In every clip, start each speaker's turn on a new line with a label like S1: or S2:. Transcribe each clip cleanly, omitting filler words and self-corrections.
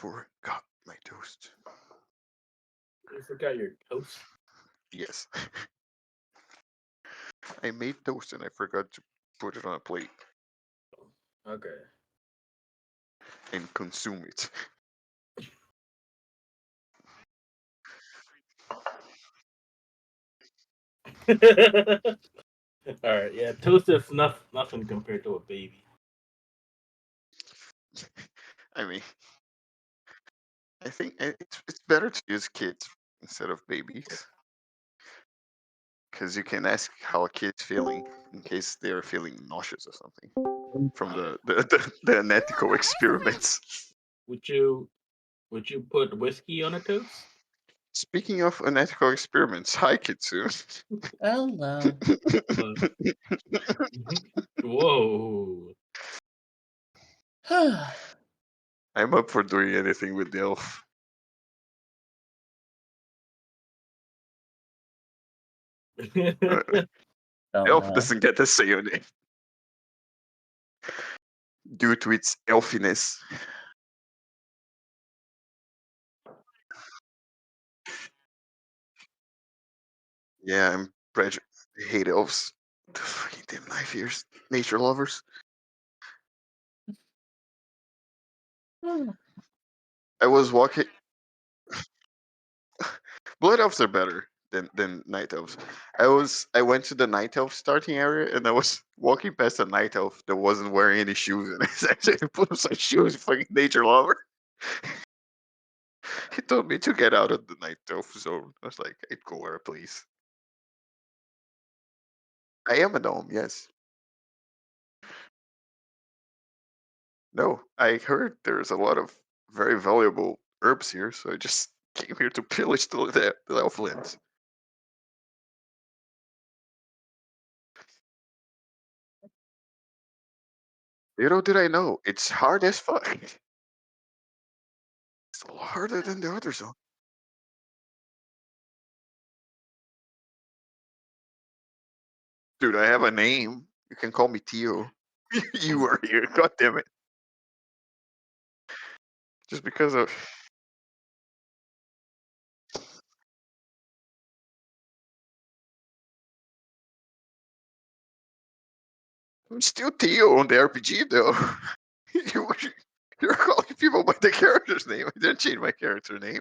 S1: forgot my toast.
S2: You forgot your toast?
S1: Yes. I made toast and I forgot to put it on a plate
S2: Okay.
S1: and consume it.
S2: Alright, yeah, toast is nothing compared to a baby.
S1: I mean, I think it's better to use kids instead of babies. Because you can ask how a kid's feeling in case they're feeling nauseous or something from the unethical experiments.
S2: Would you put whiskey on a toast?
S1: Speaking of unethical experiments, hi Kitsu.
S3: Hello.
S2: Whoa.
S1: I'm up for doing anything with the elf. Elf doesn't get to say your name due to its elfiness. Yeah, I'm prejudiced. I hate elves. The fucking damn knife ears. Nature lovers. I was walking. Blood elves are better than night elves. I went to the night elf starting area and I was walking past a night elf that wasn't wearing any shoes and I said, put on some shoes, fucking nature lover. He told me to get out of the night elf zone. I was like, I'd go where please. I am a gnome, yes. No, I heard there's a lot of very valuable herbs here, so I just came here to pillage the elf lands. Little did I know, it's hard as fuck. It's a lot harder than the other zone. Dude, I have a name. You can call me Theo. You were here, god damn it. Just because of I'm still Theo on the RPG though. you, you're calling people by the character's name. I didn't change my character name.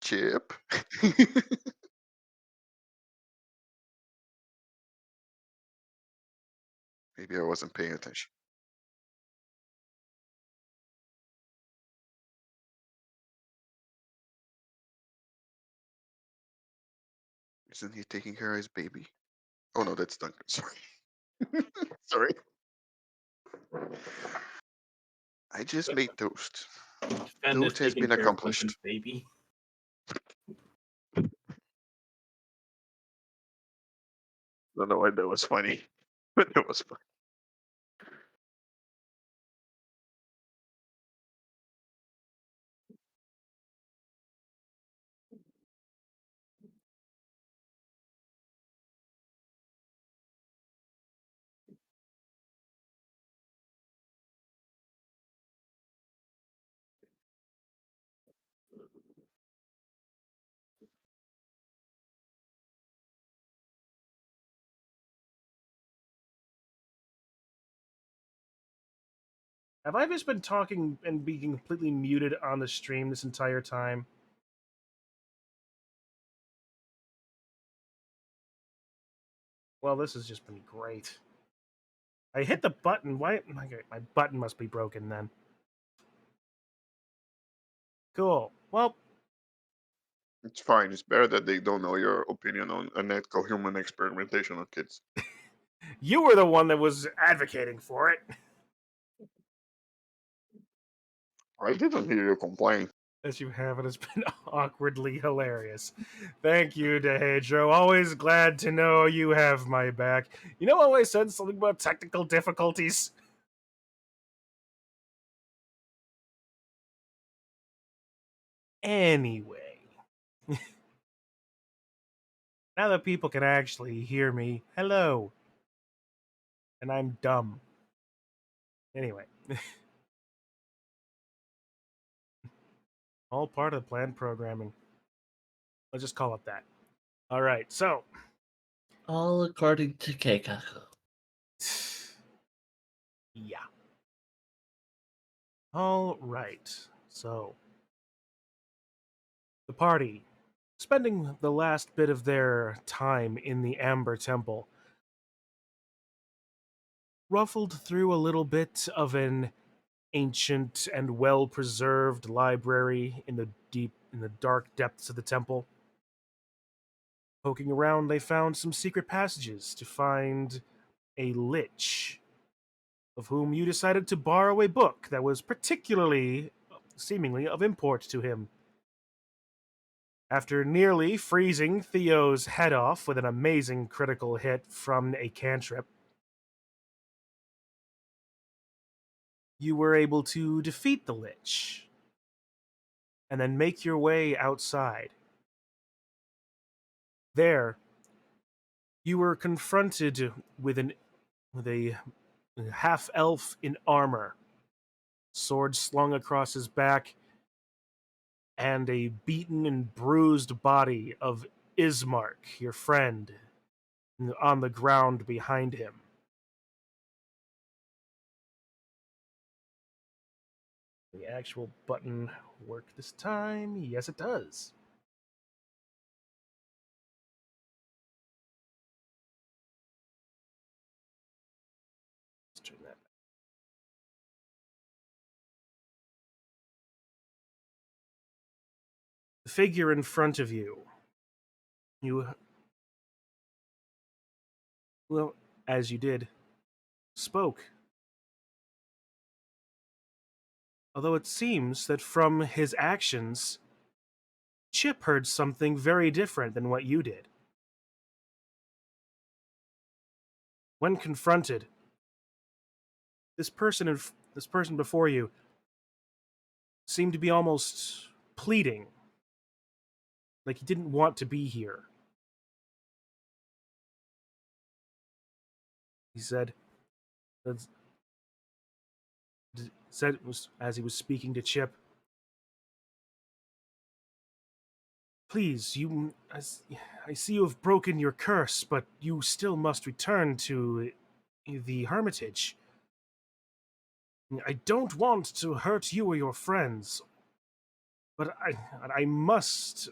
S1: Chip. Maybe I wasn't paying attention. Isn't he taking care of his baby? Oh no, that's Duncan. Sorry. Sorry. I just made toast.
S2: Defend is
S1: Toast has
S2: taking
S1: been
S2: care of
S1: accomplished.
S2: Duncan's baby.
S1: Don't know why that was funny, but it was funny.
S4: Have I just been talking and being completely muted on the stream this entire time? Well, this has just been great. I hit the button. Why? Okay, my button must be broken then. Cool. Well,
S1: It's fine. It's better that they don't know your opinion on unethical human experimentation on kids.
S4: you were the one that was advocating for it.
S1: I didn't hear you complain.
S4: As you have, it has been awkwardly hilarious. Thank you, Dehedro. Always glad to know you have my back. You know, I always said something about technical difficulties. Anyway, now that people can actually hear me, hello. And I'm dumb. Anyway. All part of planned programming. Let's just call it that. All right, so.
S3: All according to Keikaku.
S4: Yeah. All right, so. The party, spending the last bit of their time in the Amber Temple, ruffled through a little bit of an ancient and well-preserved library in the dark depths of the temple. Poking around, they found some secret passages to find a Lich, of whom you decided to borrow a book that was particularly, seemingly, of import to him. After nearly freezing Theo's head off with an amazing critical hit from a cantrip, you were able to defeat the Lich and then make your way outside. There, you were confronted with a half elf in armor, sword slung across his back, and a beaten and bruised body of Ismark, your friend, on the ground behind him. The actual button work this time? Yes, it does. Let's turn that. The figure in front of you. Well, as you did, spoke. Although it seems that from his actions, Chip heard something very different than what you did. When confronted, this person before you seemed to be almost pleading, like he didn't want to be here. He said, as he was speaking to Chip, "Please, I see you have broken your curse, but you still must return to the Hermitage. I don't want to hurt you or your friends, but I must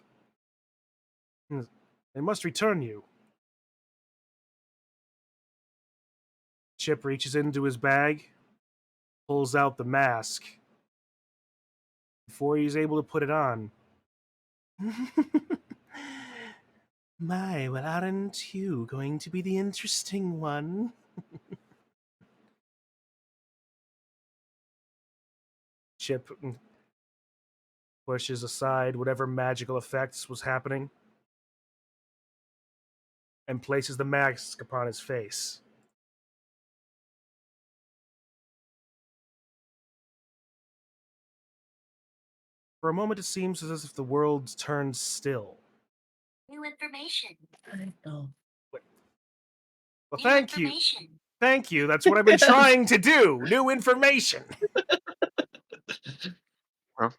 S4: return you." Chip reaches into his bag, pulls out the mask. Before he's able to put it on, my, well, aren't you going to be the interesting one? Chip pushes aside whatever magical effects was happening and places the mask upon his face. For a moment, it seems as if the world turned still.
S5: New information.
S3: I know.
S4: Well,
S5: New
S4: thank you.
S5: information.
S4: Thank you. That's what I've been trying to do. New information.
S1: Well,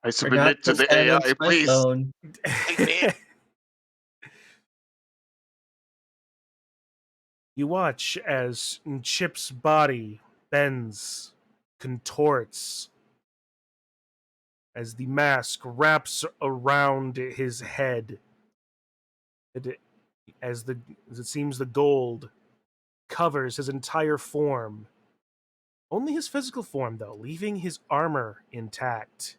S1: I
S3: Forgot
S1: submit to
S3: to
S1: the
S3: silence
S1: AI,
S3: my
S1: please.
S3: phone.
S1: Take me in.
S4: You watch as Chip's body bends, contorts, as the mask wraps around his head. As it seems the gold covers his entire form. Only his physical form, though, leaving his armor intact.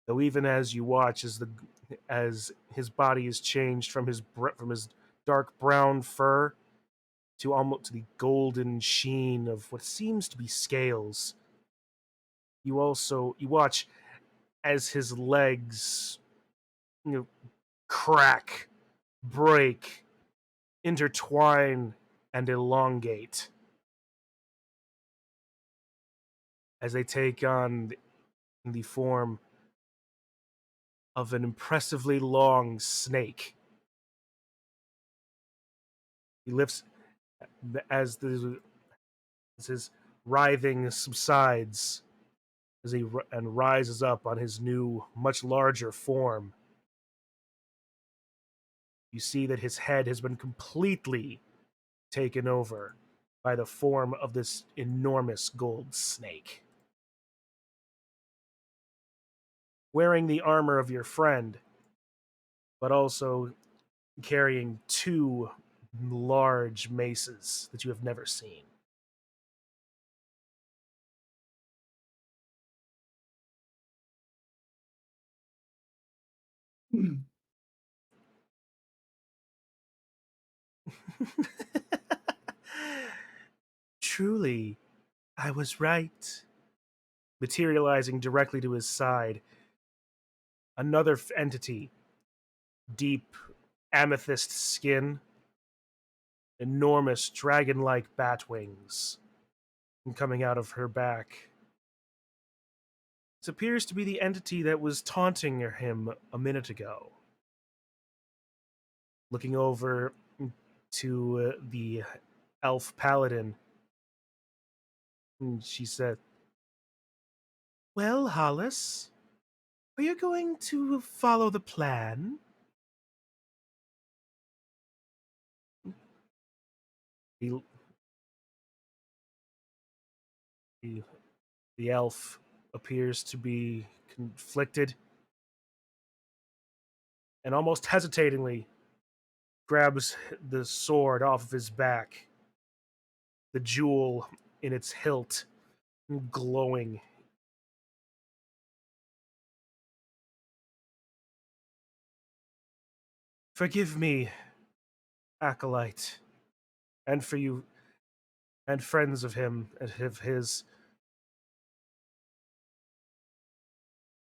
S4: Though even as you watch, as his body is changed from his dark brown fur to almost to the golden sheen of what seems to be scales. You watch as his legs, crack, break, intertwine, and elongate as they take on the form of an impressively long snake. He lifts as as his writhing subsides as he and rises up on his new, much larger form. You see that his head has been completely taken over by the form of this enormous gold snake. Wearing the armor of your friend, but also carrying two large maces that you have never seen. Truly, I was right. Materializing directly to his side, another entity, deep amethyst skin, enormous dragon like bat wings coming out of her back. This appears to be the entity that was taunting him a minute ago. Looking over to the elf paladin, she said, "Well, Hollis, are you going to follow the plan?" The, the, the elf appears to be conflicted and almost hesitatingly grabs the sword off of his back, the jewel in its hilt glowing. "Forgive me, acolyte, and for you and friends of him and of his.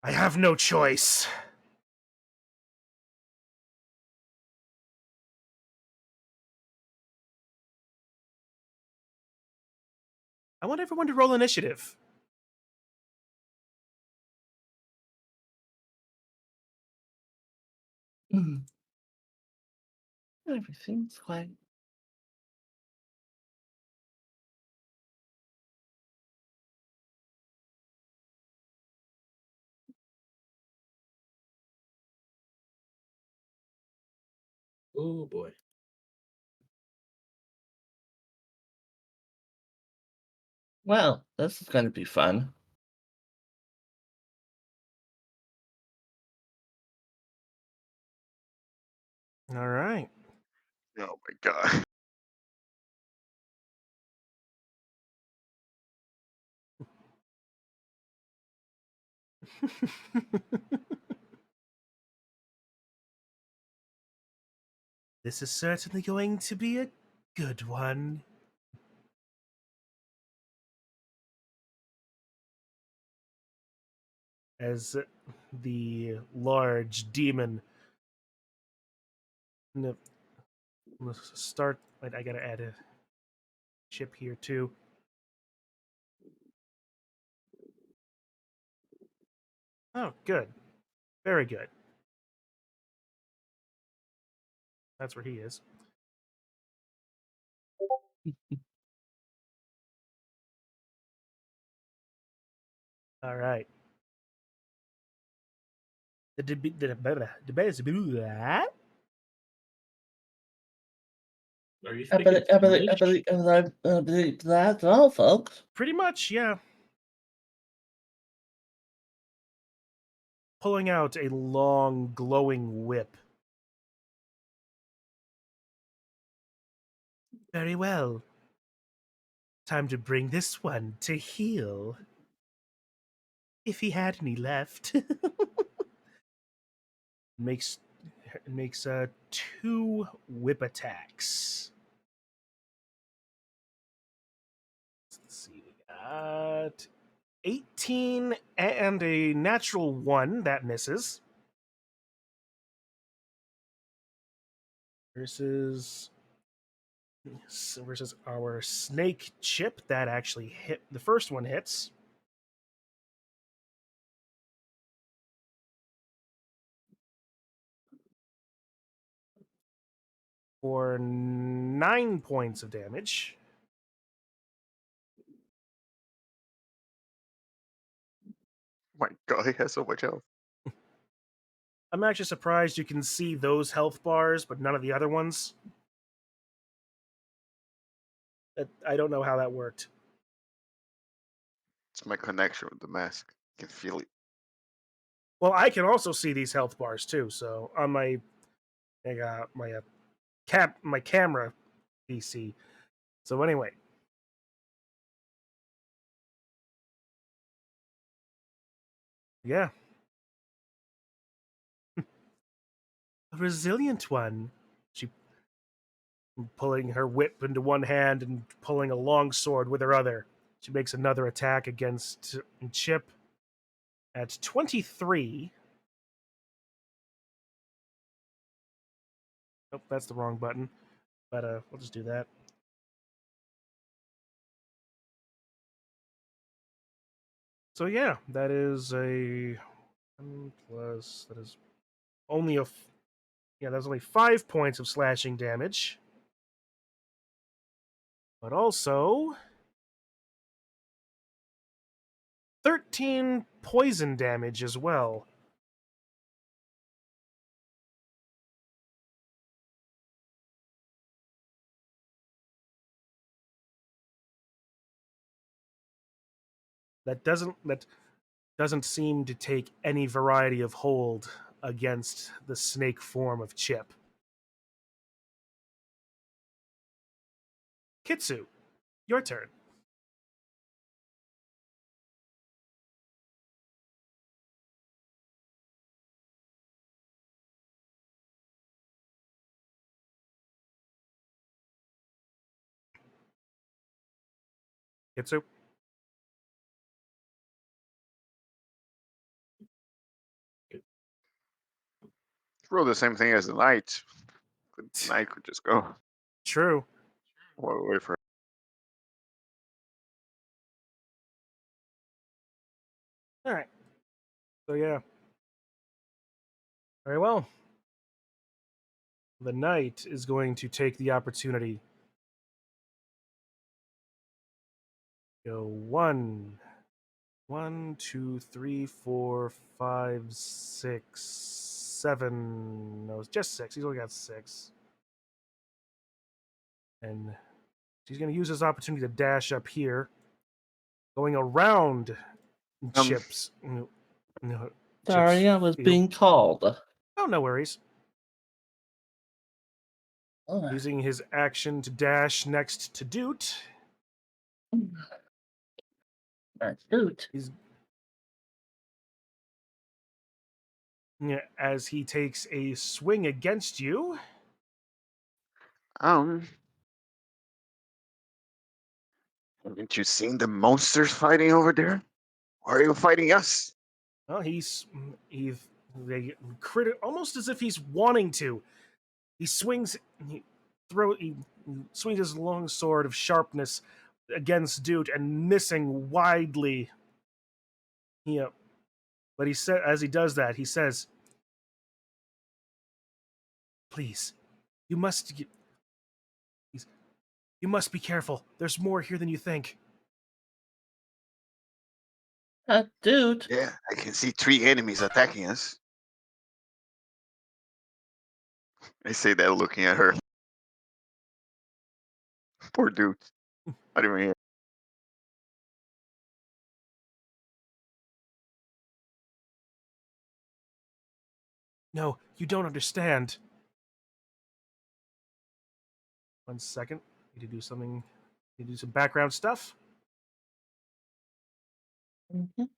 S4: I have no choice." I want everyone to roll initiative.
S3: Everything's fine.
S2: Oh boy.
S3: Well, this is going to be fun.
S4: All right.
S1: Oh my god.
S4: This is certainly going to be a good one. As the large demon. Let's start. Wait, I gotta add a chip here too. Oh, good. Very good. That's where he is. All right. The debate is
S2: Are you
S3: I
S2: speaking
S3: believe, I believe, I
S2: Finnish?
S3: believe, I believe that's all, folks.
S4: pretty much, yeah. Pulling out a long, glowing whip. Very well. Time to bring this one to heel. If he had any left. makes makes two whip attacks. Let's see, we got 18 and a natural 1 that misses. Versus our snake chip that actually hit. The first one hits. For 9 points of damage.
S1: My God, he has so much health.
S4: I'm actually surprised you can see those health bars, but none of the other ones. I don't know how that worked.
S1: It's my connection with the mask. I can feel it.
S4: Well, I can also see these health bars too. So on my my camera PC. So anyway, yeah, a resilient one. She pulling her whip into one hand and pulling a long sword with her other. She makes another attack against Chip at 23. Nope, that's the wrong button. But we'll just do that. So yeah, that is a 1 plus. That is only a yeah. That's only 5 points of slashing damage, but also 13 poison damage as well. That doesn't seem to take any variety of hold against the snake form of Chip. Kitsu, your turn. Kitsu.
S1: Roll the same thing as the knight. The knight could just go.
S4: True.
S1: Wait for it.
S4: All right. So yeah. Very well. The knight is going to take the opportunity. Go 1, 2, 3, 4, 5, 6, 7. No, it's just 6. He's only got 6. And he's going to use his opportunity to dash up here, going around
S1: Um,
S4: Chip's. No,
S3: Sorry, I was being called.
S4: Oh, no worries.
S3: Oh,
S4: Using his action to dash next to Doot.
S3: that's good.
S4: He's as he takes a swing against you.
S1: um, haven't you seen the monsters fighting over there? Why are you fighting us?
S4: Well, he's they almost as if he's wanting to. He swings. He swings his long sword of sharpness against Doot and missing widely. Yeah, but he said as he does that, he says, "Please, you must. You must be careful. There's more here than you think."
S3: Dude.
S1: Yeah, I can see 3 enemies attacking us. I say that looking at her. Poor dude. Not even here.
S4: No, you don't understand. 1 second. Need to do something. Need to do some background stuff.
S3: Mhm.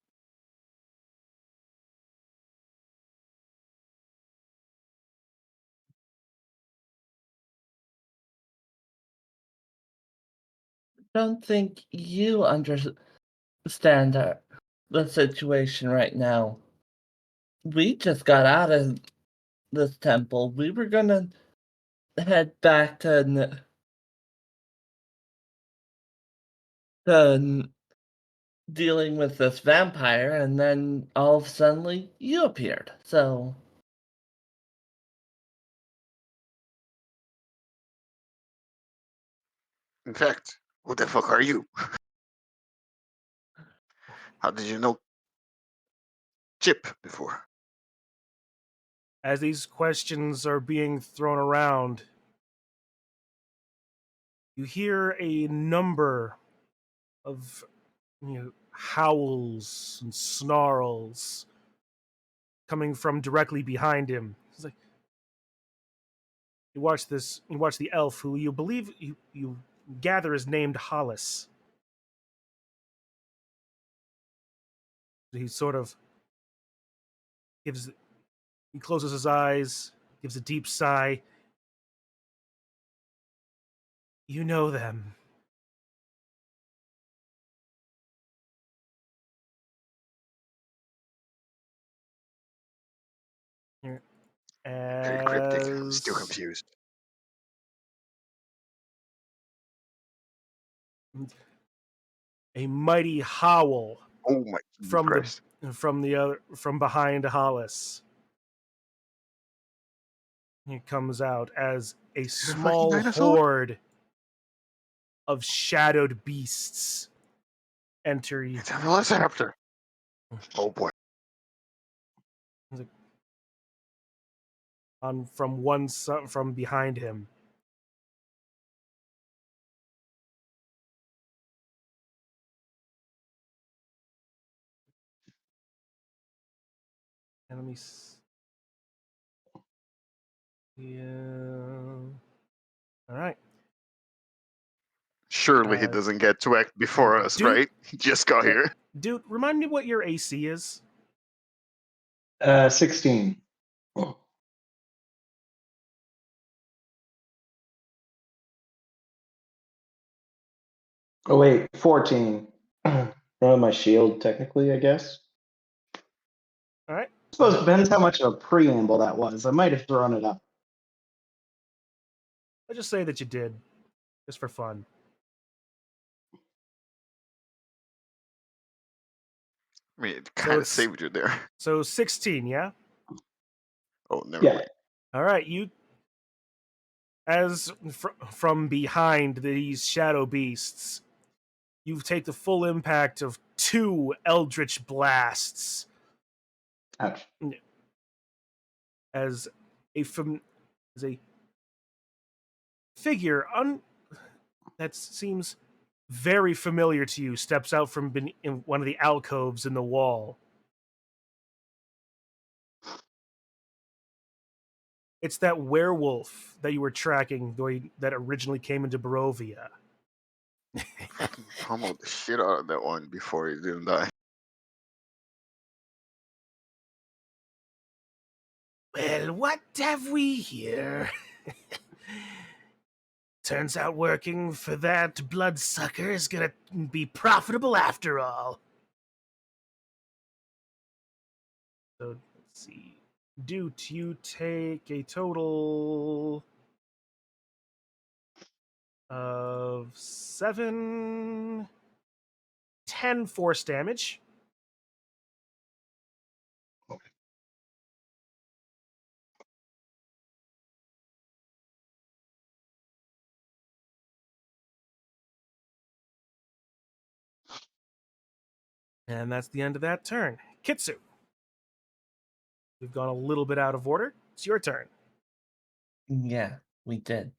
S3: Don't think you understand the situation right now. We just got out of this temple. We were gonna head back to dealing with this vampire, and then all of a sudden you appeared. So
S1: In fact, who the fuck are you? How did you know? chip before?
S4: As these questions are being thrown around, you hear a number of howls and snarls coming from directly behind him. He's like, you watch the elf who you believe you gather is named Hollis. He sort of he closes his eyes, gives a deep sigh. You know them.
S1: Very cryptic. I'm still
S4: As
S1: confused.
S4: a mighty howl
S1: Oh my Jesus Christ.
S4: from behind Hollis. It comes out as a
S1: Is it a fucking
S4: small
S1: dinosaur?
S4: horde of shadowed beasts enter
S1: It's a velociraptor. Oh boy.
S4: on from behind him. And let me yeah. All right.
S1: Surely he doesn't get to act before us,
S4: dude-
S1: right? He just got
S4: Yeah.
S1: here.
S4: Dude, remind me what your AC is.
S6: 16. Oh wait, 14. From my shield, technically, I guess.
S4: All right.
S6: I suppose it depends how much of a preamble that was. I might have thrown it up.
S4: Let's just say that you did, just for fun.
S1: I mean, it
S4: So
S1: kind of
S4: it's-
S1: saved you there.
S4: So 16, yeah?
S1: Oh, never
S6: Yeah.
S1: mind.
S4: All right, you as from behind these shadow beasts, you take the full impact of 2 eldritch blasts
S6: Ouch.
S4: as a figure that seems very familiar to you steps out from in one of the alcoves in the wall. It's that werewolf that you were tracking that originally came into Barovia.
S1: Fucking pummeled the shit out of that one before he didn't die.
S4: Well, what have we here? Turns out working for that bloodsucker is gonna be profitable after all. So, let's see. Doot, you take a total of 7, 10 force damage. And that's the end of that turn. Kitsu. We've gone a little bit out of order. It's your turn.
S3: Yeah, we did.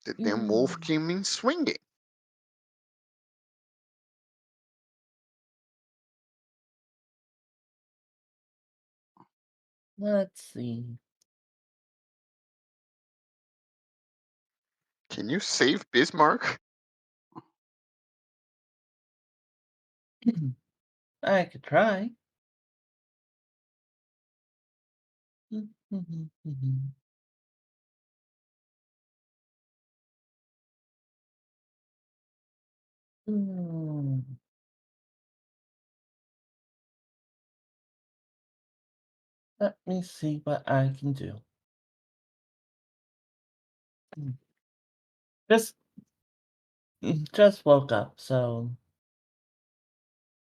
S1: The damn wolf came in swinging.
S3: Let's see.
S1: Can you save Bismarck?
S3: I could try. Hmm. Let me see what I can do. Just, just woke up, so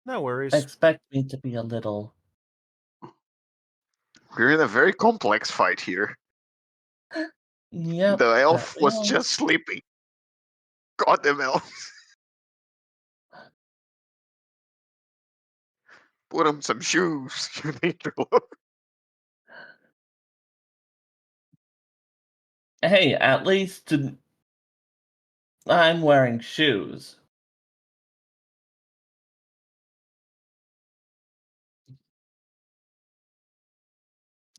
S4: No worries.
S3: expect me to be a little.
S1: We're in a very complex fight here.
S3: Yep.
S1: The elf
S3: that
S1: was
S3: elf.
S1: just sleeping. Goddamn elf. Put him some shoes. You need to look.
S3: Hey, at least I'm wearing shoes.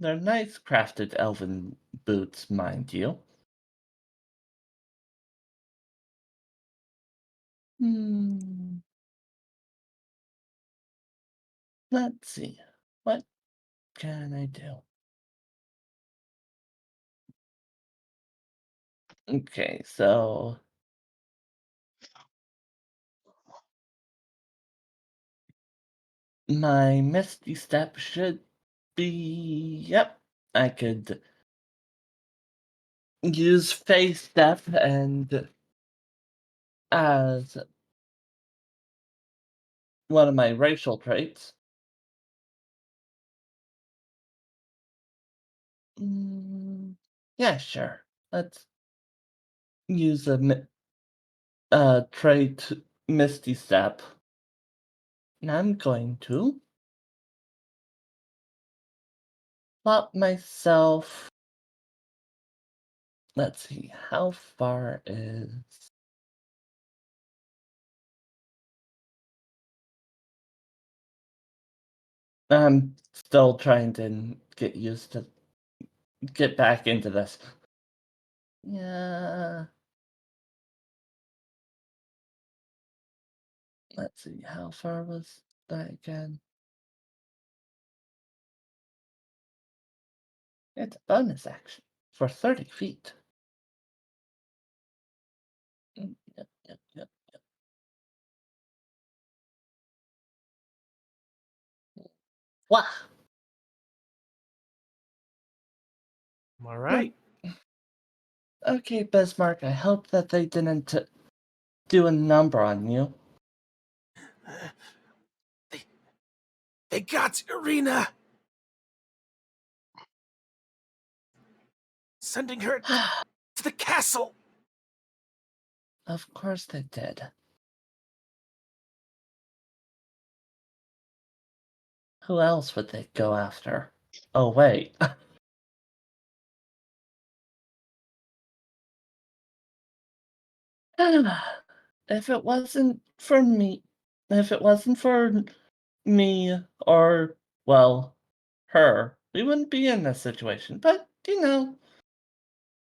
S3: They're nice crafted elven boots, mind you. Hmm. Let's see. What can I do? Okay, so my Misty Step should be... Yep, I could use Phase Step and as one of my racial traits. Yeah, sure. Let's use a trait Misty Step. And I'm going to plot myself. Let's see, how far is... I'm still trying to get back into this. Yeah. Let's see, how far was that again? It's a bonus action for 30 feet. Yep. Wow.
S4: All right.
S3: Okay, Bismarck, I hope that they didn't do a number on you.
S4: They got Irina. Sending her to the castle.
S3: Of course they did. Who else would they go after? Oh, wait. If it wasn't for me, if it wasn't for me or, well, her, we wouldn't be in this situation. But,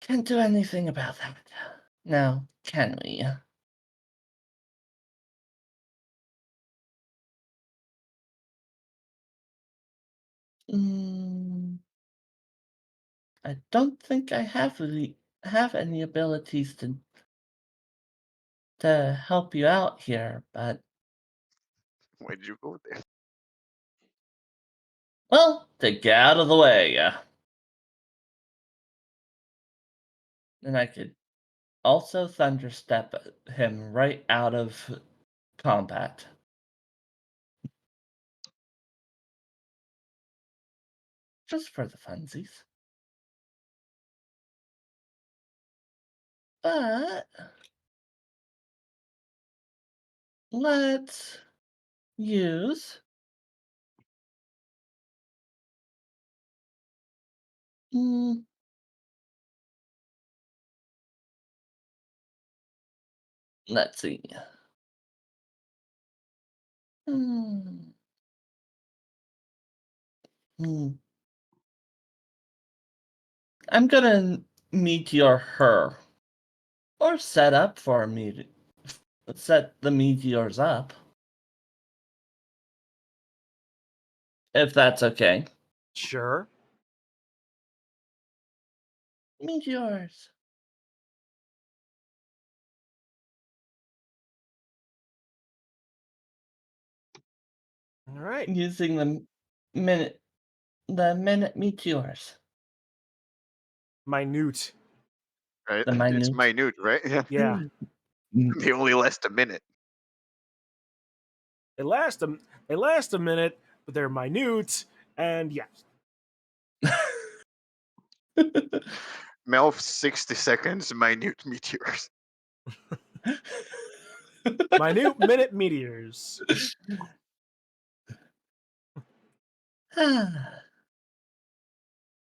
S3: can't do anything about that. Now, can we? I don't think I have any abilities to help you out here, but
S1: Why did you go there?
S3: well, to get out of the way, yeah. And I could also thunderstep him right out of combat. Just for the funsies. But let's use let's see. Hmm. Hmm. I'm gonna meteor her. Or set up for a meteor. Set the meteors up. If that's okay.
S4: Sure.
S3: Meteors.
S4: All right.
S3: Using minute meteors.
S4: Minute.
S1: Right?
S3: The
S1: It's
S3: minute.
S1: minute, right? Yeah.
S4: Yeah.
S1: They only last a minute.
S4: They last a minute, but they're minute, and yeah.
S1: Melf 60 seconds, minute meteors.
S4: Minute minute meteors.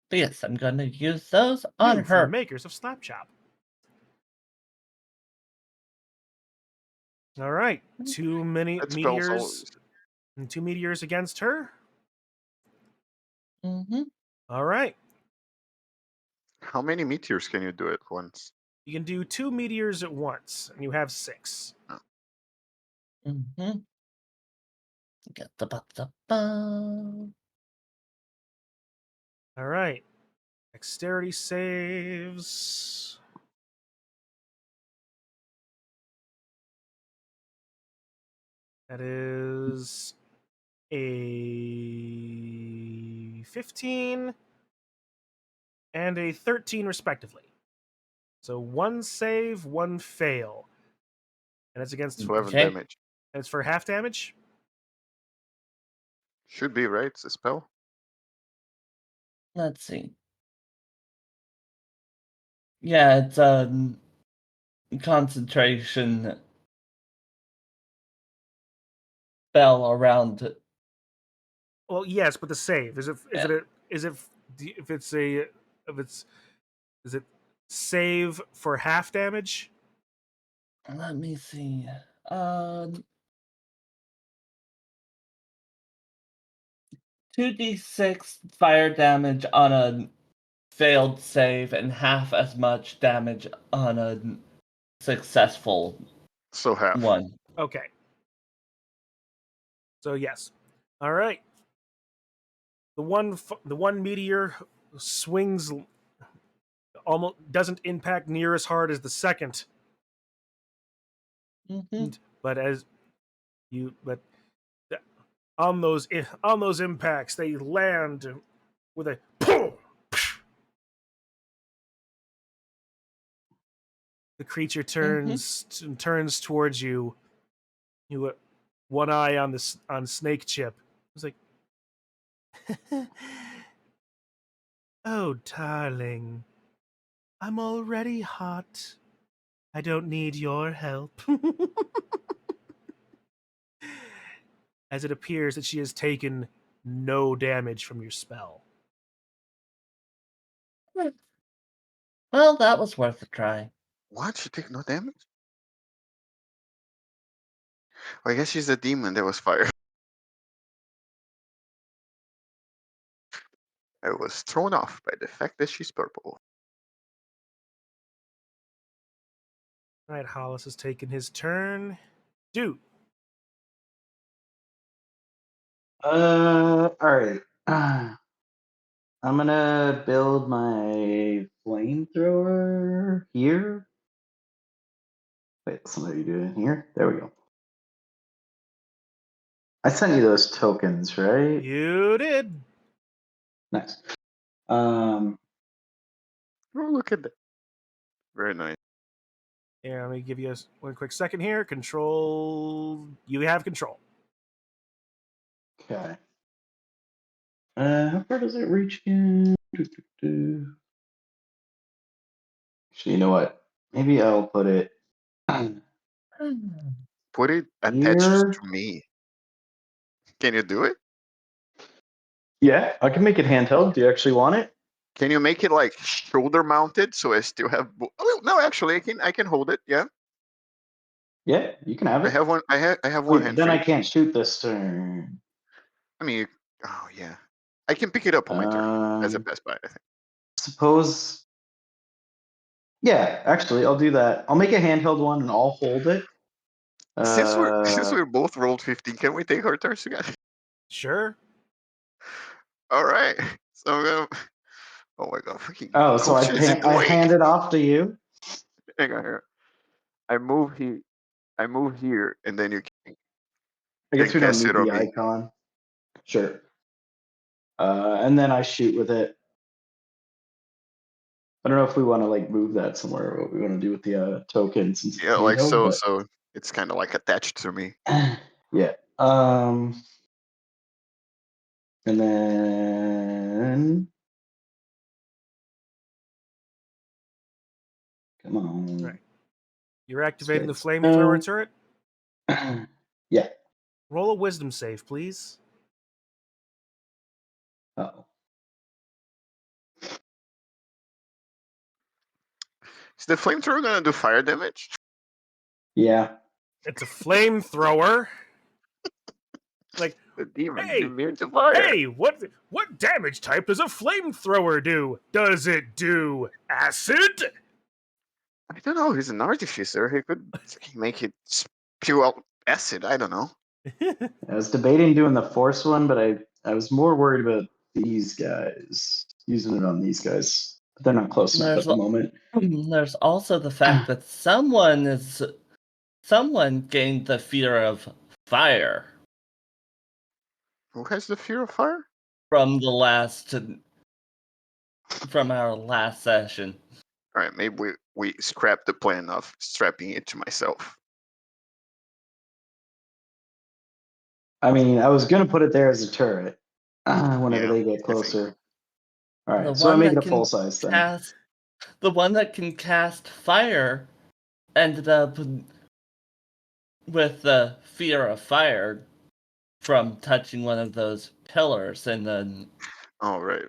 S3: But yes, I'm gonna use those on
S4: New from the
S3: her.
S4: makers of Slap Chop. All right, two
S1: That spells all.
S4: meteors, and 2 meteors against her.
S3: Mm-hmm.
S4: All right,
S1: How many meteors can you do at once?
S4: you can do 2 meteors at once, and you have 6.
S3: Mm-hmm. Get the ba.
S4: All right, dexterity saves. That is a 15 and a 13, respectively. So 1 save, 1 fail. And it's against.
S1: So 11
S3: Okay.
S1: damage.
S4: And it's for half damage?
S1: Should be, right? It's a spell.
S3: Let's see. Yeah, it's concentration spell around.
S4: Well, yes, but the save is it is
S3: Yeah.
S4: it a, is it if it's a if it's is it save for half damage?
S3: Let me see. 2d6 fire damage on a failed save and half as much damage on a successful
S1: So half.
S3: one.
S4: Okay. So yes. All right. The one meteor swings, almost doesn't impact near as hard as the second,
S3: Mm-hmm.
S4: but as you but on those impacts they land with a boom. The creature turns towards you. You one eye on Snake Chip. It's like, oh darling, I'm already hot. I don't need your help. As it appears that she has taken no damage from your spell.
S3: Well, that was worth a try.
S1: What? She take no damage? Well, I guess she's a demon that was fired. I was thrown off by the fact that she's purple.
S4: All right, Hollis has taken his turn. Dude,
S6: All right. I'm gonna build my flamethrower here. Wait, somebody do it here. There we go. I sent you those tokens, right?
S4: you did.
S6: Nice.
S1: Oh, look at that. Very nice.
S4: Yeah, let me give you one quick second here. Control. You have control.
S6: Okay. How far does it reach again? Actually, you know what? Maybe I'll put it
S1: Put it attached
S6: here.
S1: to me. Can you do it?
S6: Yeah, I can make it handheld. Do you actually want it?
S1: Can you make it like shoulder mounted so I still have? Oh no, actually, I can hold it. Yeah,
S6: Yeah, you can have
S1: I
S6: it.
S1: have one. I have one
S6: Wait,
S1: hand
S6: then I
S1: free.
S6: can't shoot this turn.
S1: I mean, oh yeah, I can pick it up on my turn as a pass by. I think.
S6: Suppose. Yeah, actually, I'll do that. I'll make a handheld one and I'll hold it.
S1: Since we're both rolled 15, can we take our turns together?
S4: Sure.
S1: All right. So I'm gonna. Oh my god, fucking
S6: Oh, so
S1: coach is in the
S6: I
S1: way.
S6: hand it off to you.
S1: Hang on here. I move here. I move here, and then you
S6: I
S1: can
S6: guess we don't
S1: cast
S6: need
S1: it on
S6: the
S1: me.
S6: icon. Sure. And then I shoot with it. I don't know if we want to like move that somewhere or what we want to do with the token since it's
S1: Yeah, like
S6: handheld,
S1: so.
S6: but
S1: So it's kind of like attached to me.
S6: yeah. And then come on.
S4: Right. You're activating the
S6: Space.
S4: flamethrower turret.
S6: Yeah.
S4: Roll a wisdom save, please.
S6: Oh.
S1: Is the flamethrower gonna do fire damage?
S6: Yeah.
S4: It's a flamethrower. Like,
S1: The demon's
S4: hey,
S1: immune to fire.
S4: hey, what damage type does a flamethrower do? Does it do acid?
S1: I don't know. He's an artificer. He could make it spew out acid. I don't know.
S6: I was debating doing the force one, but I was more worried about these guys, using it on these guys. But they're not close enough at the moment.
S3: There's also the fact that someone gained the fear of fire
S1: Who has the fear of fire?
S3: from our last session.
S1: All right, maybe we scrap the plan of strapping it to myself.
S6: I mean, I was gonna put it there as a turret whenever
S1: Yeah,
S6: they get
S1: I think.
S6: closer. All
S3: The
S6: right, so I
S3: one
S6: make it
S3: that
S6: a full
S3: can
S6: size then.
S3: the one that can cast fire ended up with the fear of fire from touching one of those pillars, and then
S1: Oh, right.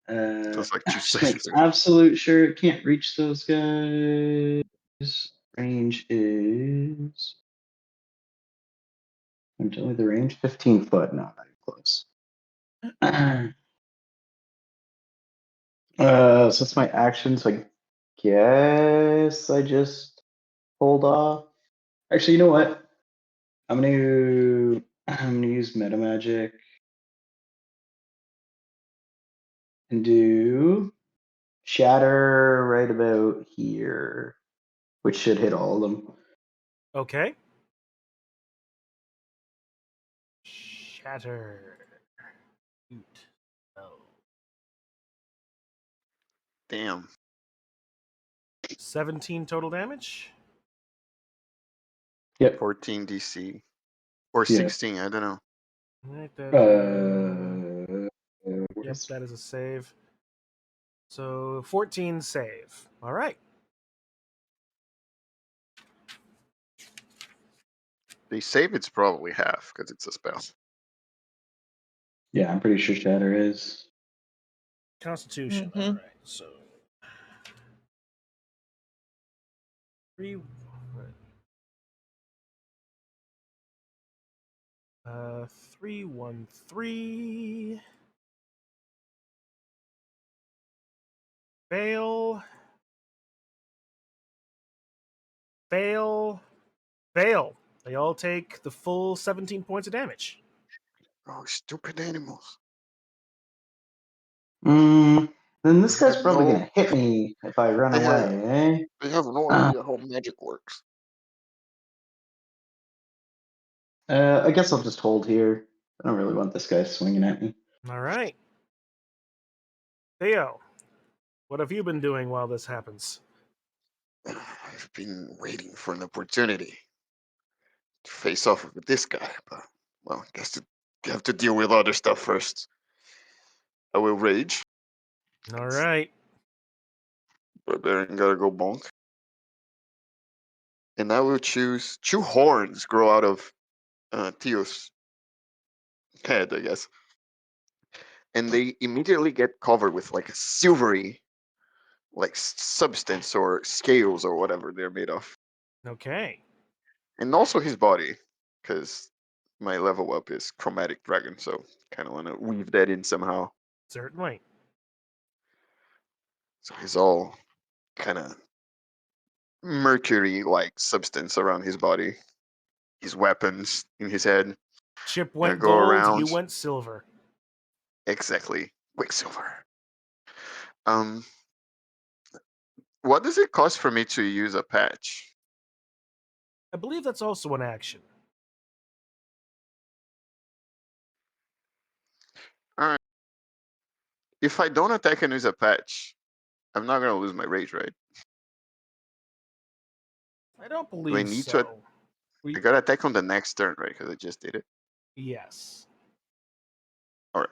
S1: Just like 2
S6: Just make
S1: sessions ago.
S6: absolute sure it can't reach those guys. Range is. I'm telling you the range 15 foot. No, not even close. So it's my action. So I guess I just hold off. Actually, you know what? I'm gonna use meta magic and do shatter right about here, which should hit all of them.
S4: Okay. Shatter. Shoot. Oh.
S1: Damn.
S4: 17 total damage.
S1: 14 DC. Or
S6: Yeah.
S1: 16, I don't know.
S4: Alright,
S6: What
S4: yep,
S6: is-
S4: that is a save. So 14 save. All right.
S1: They save it's probably half because it's a spell.
S6: Yeah, I'm pretty sure shatter is.
S4: Constitution.
S3: Mhm.
S4: All right. So 3 313 fail. Fail. Fail. They all take the full 17 points of damage.
S1: Oh, stupid animals.
S6: Then this
S1: They
S6: guy's
S1: have
S6: probably
S1: no.
S6: gonna hit me if I run
S1: They have,
S6: away, eh?
S1: they have no
S6: Uh,
S1: idea how magic works.
S6: I guess I'll just hold here. I don't really want this guy swinging at me.
S4: All right. Theo, what have you been doing while this happens?
S1: I've been waiting for an opportunity to face off with this guy, but well, I guess you have to deal with other stuff first. I will rage.
S4: All right.
S1: Barbarian gotta go bonk. And I will choose 2 horns grow out of Theo's head, I guess. And they immediately get covered with like a silvery like substance or scales or whatever they're made of.
S4: Okay.
S1: And also his body, because my level up is chromatic dragon, so kind of want to weave that in somehow.
S4: Certainly.
S1: So he's all kind of mercury like substance around his body, his weapons in his head.
S4: Chip
S1: Gonna
S4: went
S1: go
S4: gold,
S1: around.
S4: you went silver.
S1: Exactly. Quicksilver. Um, what does it cost for me to use a patch?
S4: I believe that's also an action.
S1: All right. If I don't attack and use a patch, I'm not gonna lose my rage, right?
S4: I don't
S1: Do I
S4: believe
S1: need to?
S4: so.
S1: I gotta attack on the next turn, right? Because I just did it.
S4: Yes.
S1: All right.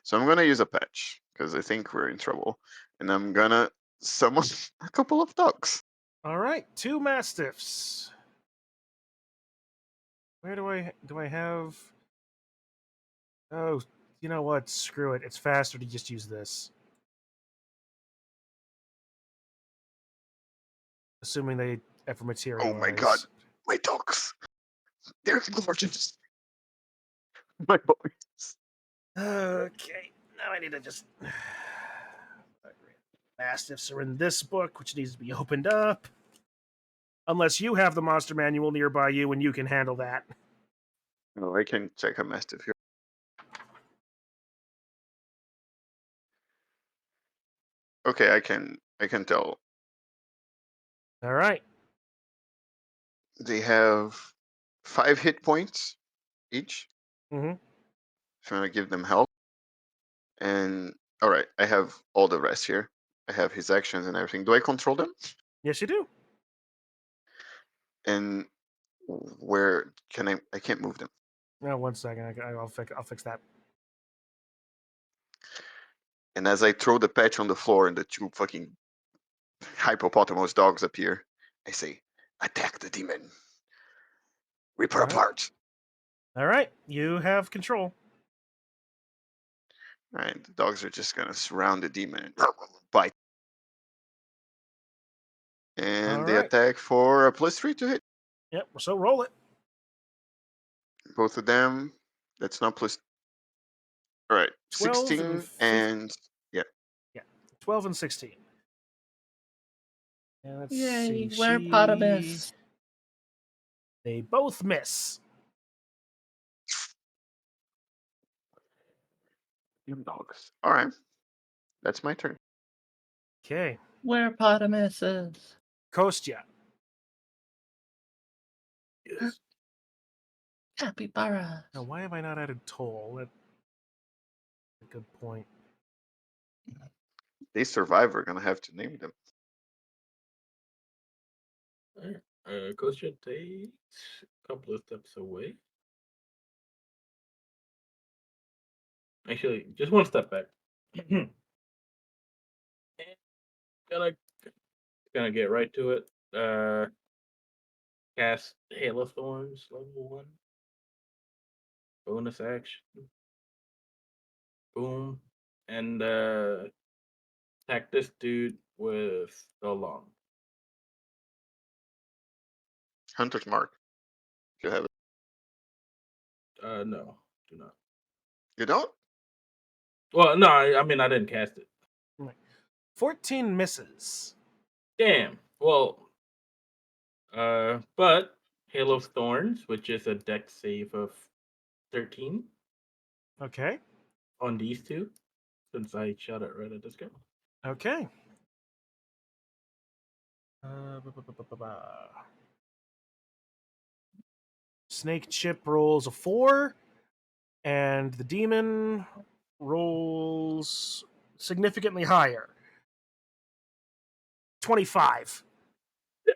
S1: So I'm gonna use a patch because I think we're in trouble, and I'm gonna summon a couple of dogs.
S4: All right, 2 mastiffs. Where do I have? Oh, You know what? Screw it. It's faster to just use this. Assuming they ever materialize.
S1: Oh my god, my dogs. They're gorgeous. My boys.
S4: Okay, now I need to just. Mastiffs are in this book, which needs to be opened up. Unless you have the monster manual nearby you and you can handle that.
S1: Oh, I can check a mastiff here. Okay, I can tell.
S4: All right.
S1: They have 5 hit points each.
S4: Mm-hmm.
S1: If you want to give them health. And all right, I have all the rest here. I have his actions and everything. Do I control them?
S4: Yes, you do.
S1: And where can I can't move them.
S4: No, 1 second. I'll fix that.
S1: And as I throw the patch on the floor and the 2 fucking hippopotamus dogs appear, I say, attack the demon. Rip her
S4: All right.
S1: apart.
S4: All right, you have control.
S1: All right, the dogs are just gonna surround the demon and bite. And
S4: All
S1: they
S4: right.
S1: attack for a +3 to hit.
S4: Yep. So roll it.
S1: Both of them. That's not plus. All right,
S4: 12 and
S1: 16
S4: 15.
S1: and yeah.
S4: 12 and 16. And let's
S3: Yay,
S4: see.
S3: we're Potamus.
S4: They both miss.
S1: Damn dogs. All right, that's my turn.
S4: Okay.
S3: We're Potamuses.
S4: Kostya.
S2: Yes.
S3: Capybaras.
S4: Now, why have I not added toll? That's a good point.
S1: They survive. We're gonna have to name them.
S2: Kostya takes a couple of steps away. Actually, just one step back. And gonna get right to it. Cast Hail of Thorns, level 1. Bonus action. Boom. And attack this dude with the long.
S1: Hunter's mark. If you have it.
S2: No, do not.
S1: You don't?
S2: Well, no, I mean I didn't cast it.
S4: 14 misses.
S2: Damn. Well, but Hail of Thorns, which is a dex save of 13
S4: Okay.
S2: on these two, since I shot it right at this guy.
S4: Okay. Snake Chip rolls a 4, and the demon rolls significantly higher. 25.
S2: Damn.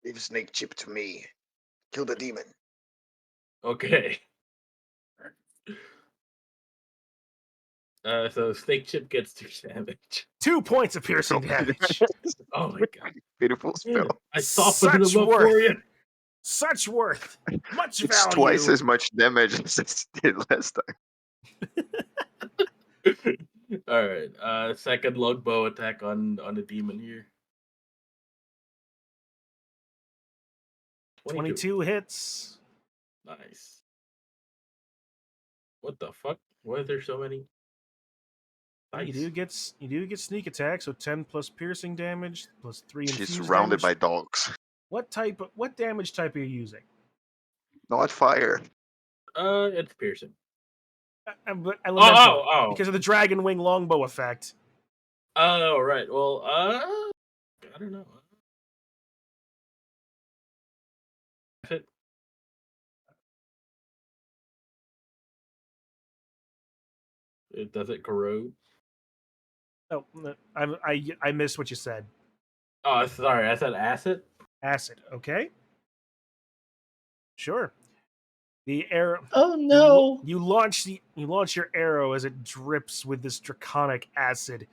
S1: Leave Snake Chip to me. Kill the demon.
S2: Okay. So Snake Chip gets 2 damage.
S4: 2 points of piercing damage.
S2: Oh my god.
S1: Beautiful spell.
S2: I softened
S4: Such
S2: him up
S4: worth.
S2: for you.
S4: Such worth. Much
S1: It's
S4: value.
S1: twice as much damage as it did last time.
S2: All right. Second longbow attack on the demon here.
S4: 22 hits.
S2: Nice. What the fuck? Why are there so many?
S4: You do get sneak attack, so 10 plus piercing damage plus 3
S1: She's
S4: infused
S1: surrounded
S4: damage.
S1: by dogs.
S4: What damage type are you using?
S1: Not fire.
S2: It's piercing.
S4: But elemental,
S2: Oh.
S4: because of the dragon wing longbow effect.
S2: Oh, right. Well, I don't know. Does it corrode?
S4: Oh, I missed what you said.
S2: Oh, sorry. I said acid.
S4: Acid, okay? Sure. The arrow.
S3: Oh no!
S4: You launch your arrow as it drips with this draconic acid,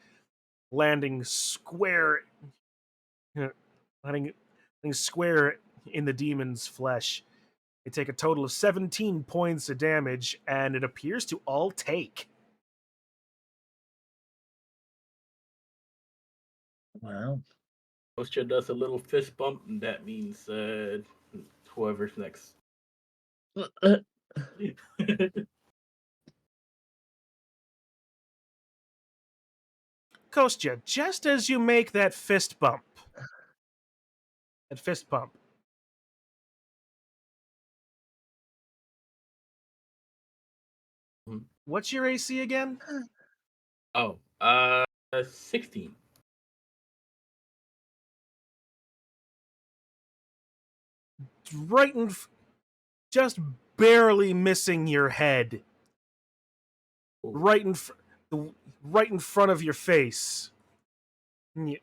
S4: landing square in the demon's flesh. They take a total of 17 points of damage, and it appears to all take.
S3: Wow.
S2: Osha does a little fist bump, and that means whoever's next.
S4: Kostya, just as you make that fist bump, what's your AC again?
S2: Oh, 16.
S4: Right in, just barely missing your head. Right in front of your face. You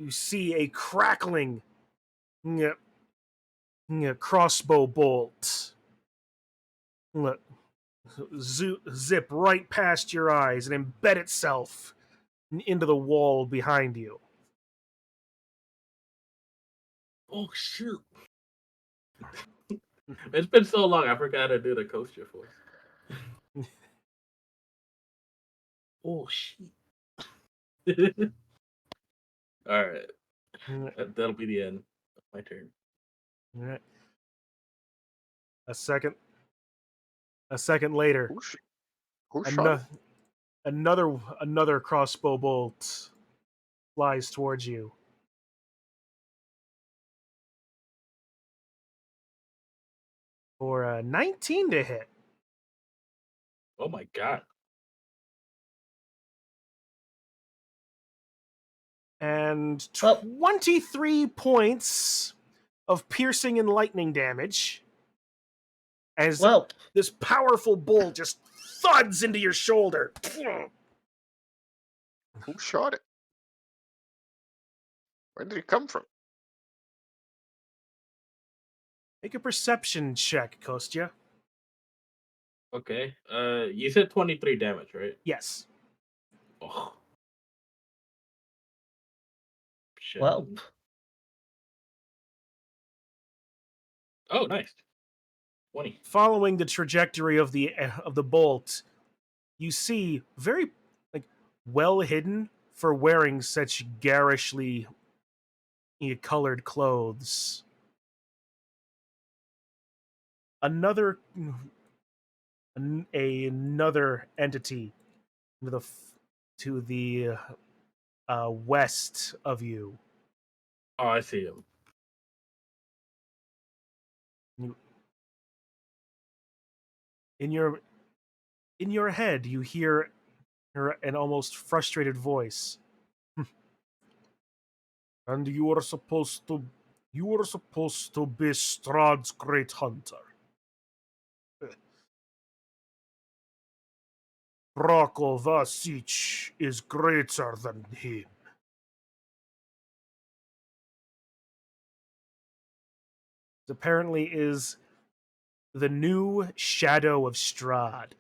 S4: see a crackling crossbow bolt zip right past your eyes and embed itself into the wall behind you.
S2: Oh shoot! It's been so long, I forgot to do the coaster voice. Oh shit! All right, that'll be the end of my turn.
S4: All right. A second later,
S1: Who shot it?
S4: another crossbow bolt flies towards you. For a 19 to hit.
S2: Oh my god!
S4: And
S3: Well-
S4: 23 points of piercing and lightning damage as
S3: Well,
S4: this powerful bolt just thuds into your shoulder.
S1: Who shot it? Where did it come from?
S4: Make a perception check, Kostya.
S2: Okay, you said 23 damage, right?
S4: Yes.
S2: Oh. Shit.
S3: well,
S2: Oh, nice. 20.
S4: Following the trajectory of the bolt, you see very well hidden for wearing such garishly colored clothes. Another entity to the west of you.
S2: Oh, I see him.
S4: In your head, you hear an almost frustrated voice. And you were supposed to be Strahd's great hunter. Brako Vasich is greater than him. Apparently is the new shadow of Strahd.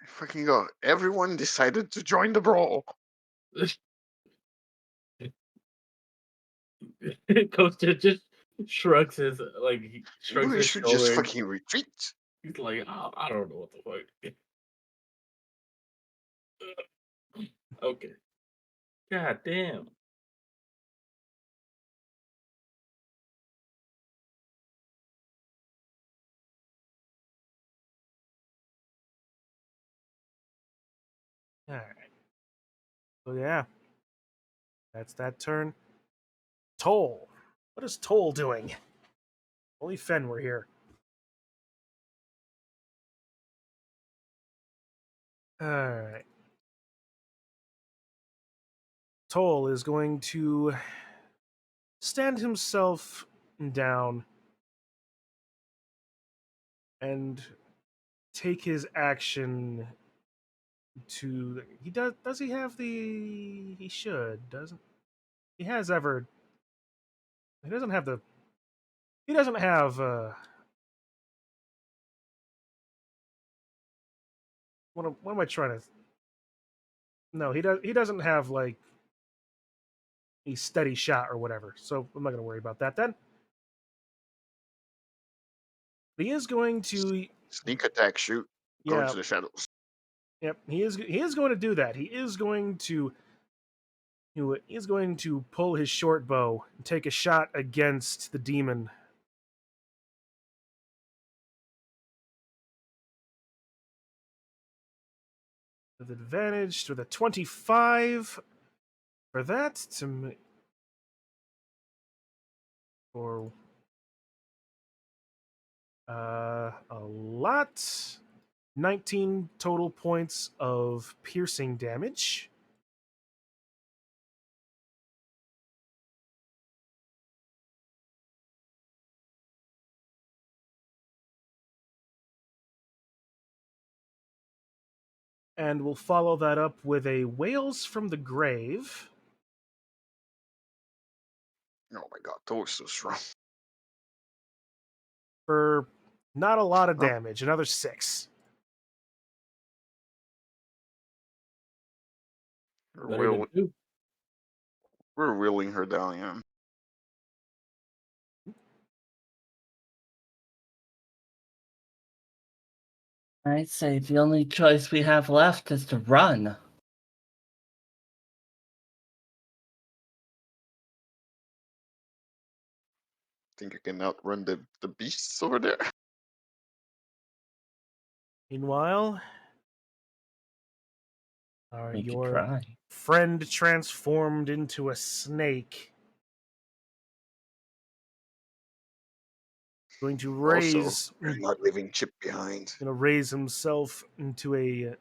S1: I fucking go. Everyone decided to join the brawl.
S2: Coach just shrugs his
S1: We
S2: his
S1: should just
S2: shoulders.
S1: fucking retreat.
S2: He's like, oh, I don't know what the fuck. Okay. God damn.
S4: All right. So yeah, that's that turn. Toll. What is Toll doing? Only Fen were here. All right. Toll is going to stand himself down and take his action to does he have the he should doesn't he has ever he doesn't have the he doesn't have what am I trying to no he doesn't have like a steady shot or whatever, so I'm not gonna worry about that then. He is going to,
S1: Sneak attack, shoot. Go
S4: yeah,
S1: into the shadows.
S4: yep. He is going to do that. He is going to pull his short bow and take a shot against the demon. With advantage with a 25 for that for a lot. 19 total points of piercing damage. And we'll follow that up with a Wails from the Grave.
S1: Oh my god, those so strong.
S4: For not a lot of
S1: Oh.
S4: damage, another 6.
S2: Better than 2.
S1: We're wheeling her down, yeah.
S3: I'd say the only choice we have left is to run.
S1: Think you can outrun the beasts over there?
S4: Meanwhile,
S3: We could
S4: your
S3: try.
S4: friend transformed into a snake. Going to
S1: Also,
S4: raise
S1: we're not leaving Chip behind.
S4: himself into a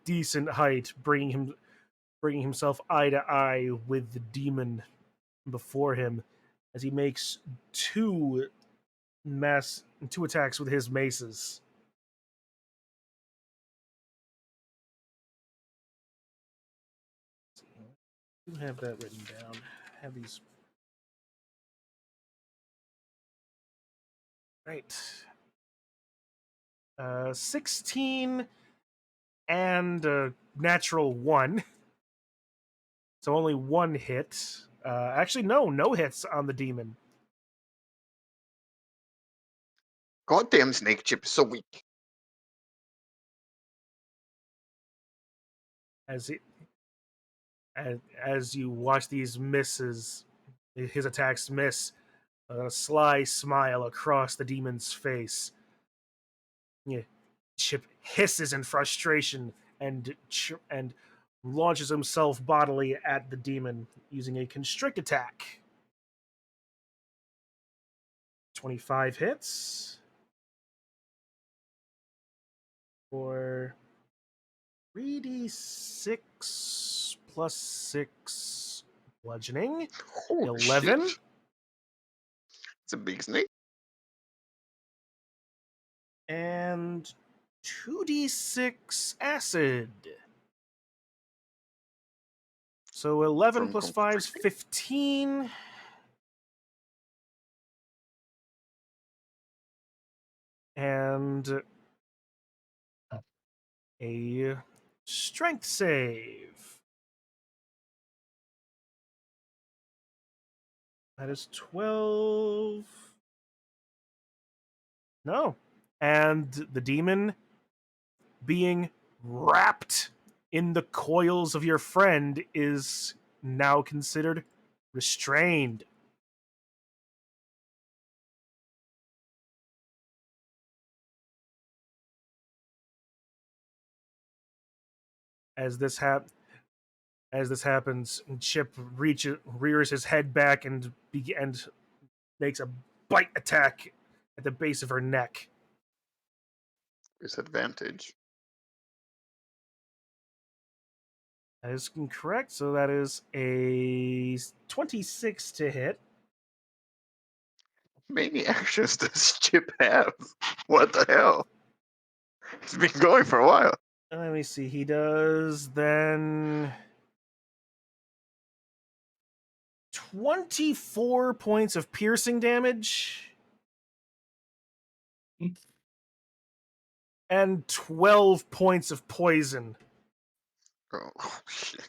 S4: decent height, bringing himself eye to eye with the demon before him, as he makes two attacks with his maces. I do have that written down. I have these. Right. 16 and a natural 1. So only 1 hit. Actually, no hits on the demon.
S1: Goddamn snake, Chip is so weak.
S4: As you watch these misses, his attacks miss, a sly smile across the demon's face. Yeah. Chip hisses in frustration and launches himself bodily at the demon using a constrict attack. 25 hits for 3d6 plus 6 bludgeoning.
S1: Holy
S4: 11.
S1: shit. It's a big snake.
S4: And 2d6 acid. So 11
S1: From
S4: plus 5 is
S1: constricting?
S4: 15. And a strength save. That is 12. No. And the demon, being wrapped in the coils of your friend, is now considered restrained. As this happens, Chip rears his head back and makes a bite attack at the base of her neck.
S1: Disadvantage.
S4: That is incorrect. So that is a 26 to hit.
S1: Many actions does Chip have? What the hell? It's been going for a while.
S4: Let me see. He does then 24 points of piercing damage and 12 points of poison.
S1: Oh, shit.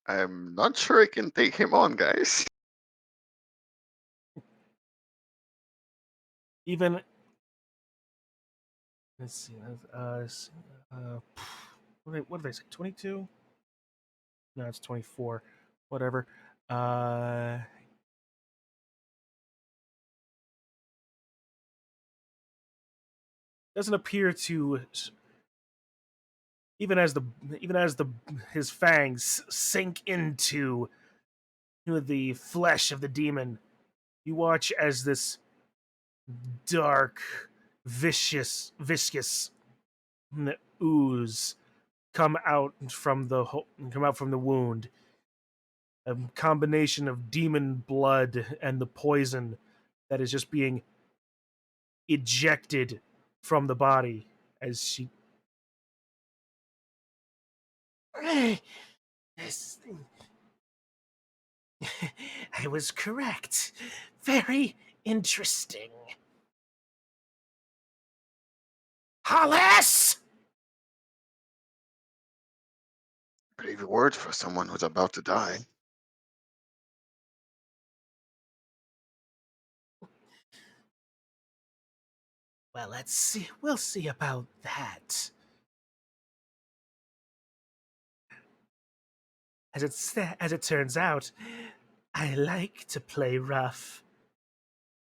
S1: I'm not sure I can take him on, guys.
S4: Even let's see, what did they say? 22? No, it's 24. Whatever. Doesn't appear to even as the his fangs sink into the flesh of the demon. You watch as this dark, viscous ooze come out from the wound. A combination of demon blood and the poison that is just being ejected from the body as she. Yes, I was correct. Very interesting. Hollis!
S1: Brave words for someone who's about to die.
S4: Well, let's see. We'll see about that. As it turns out, I like to play rough.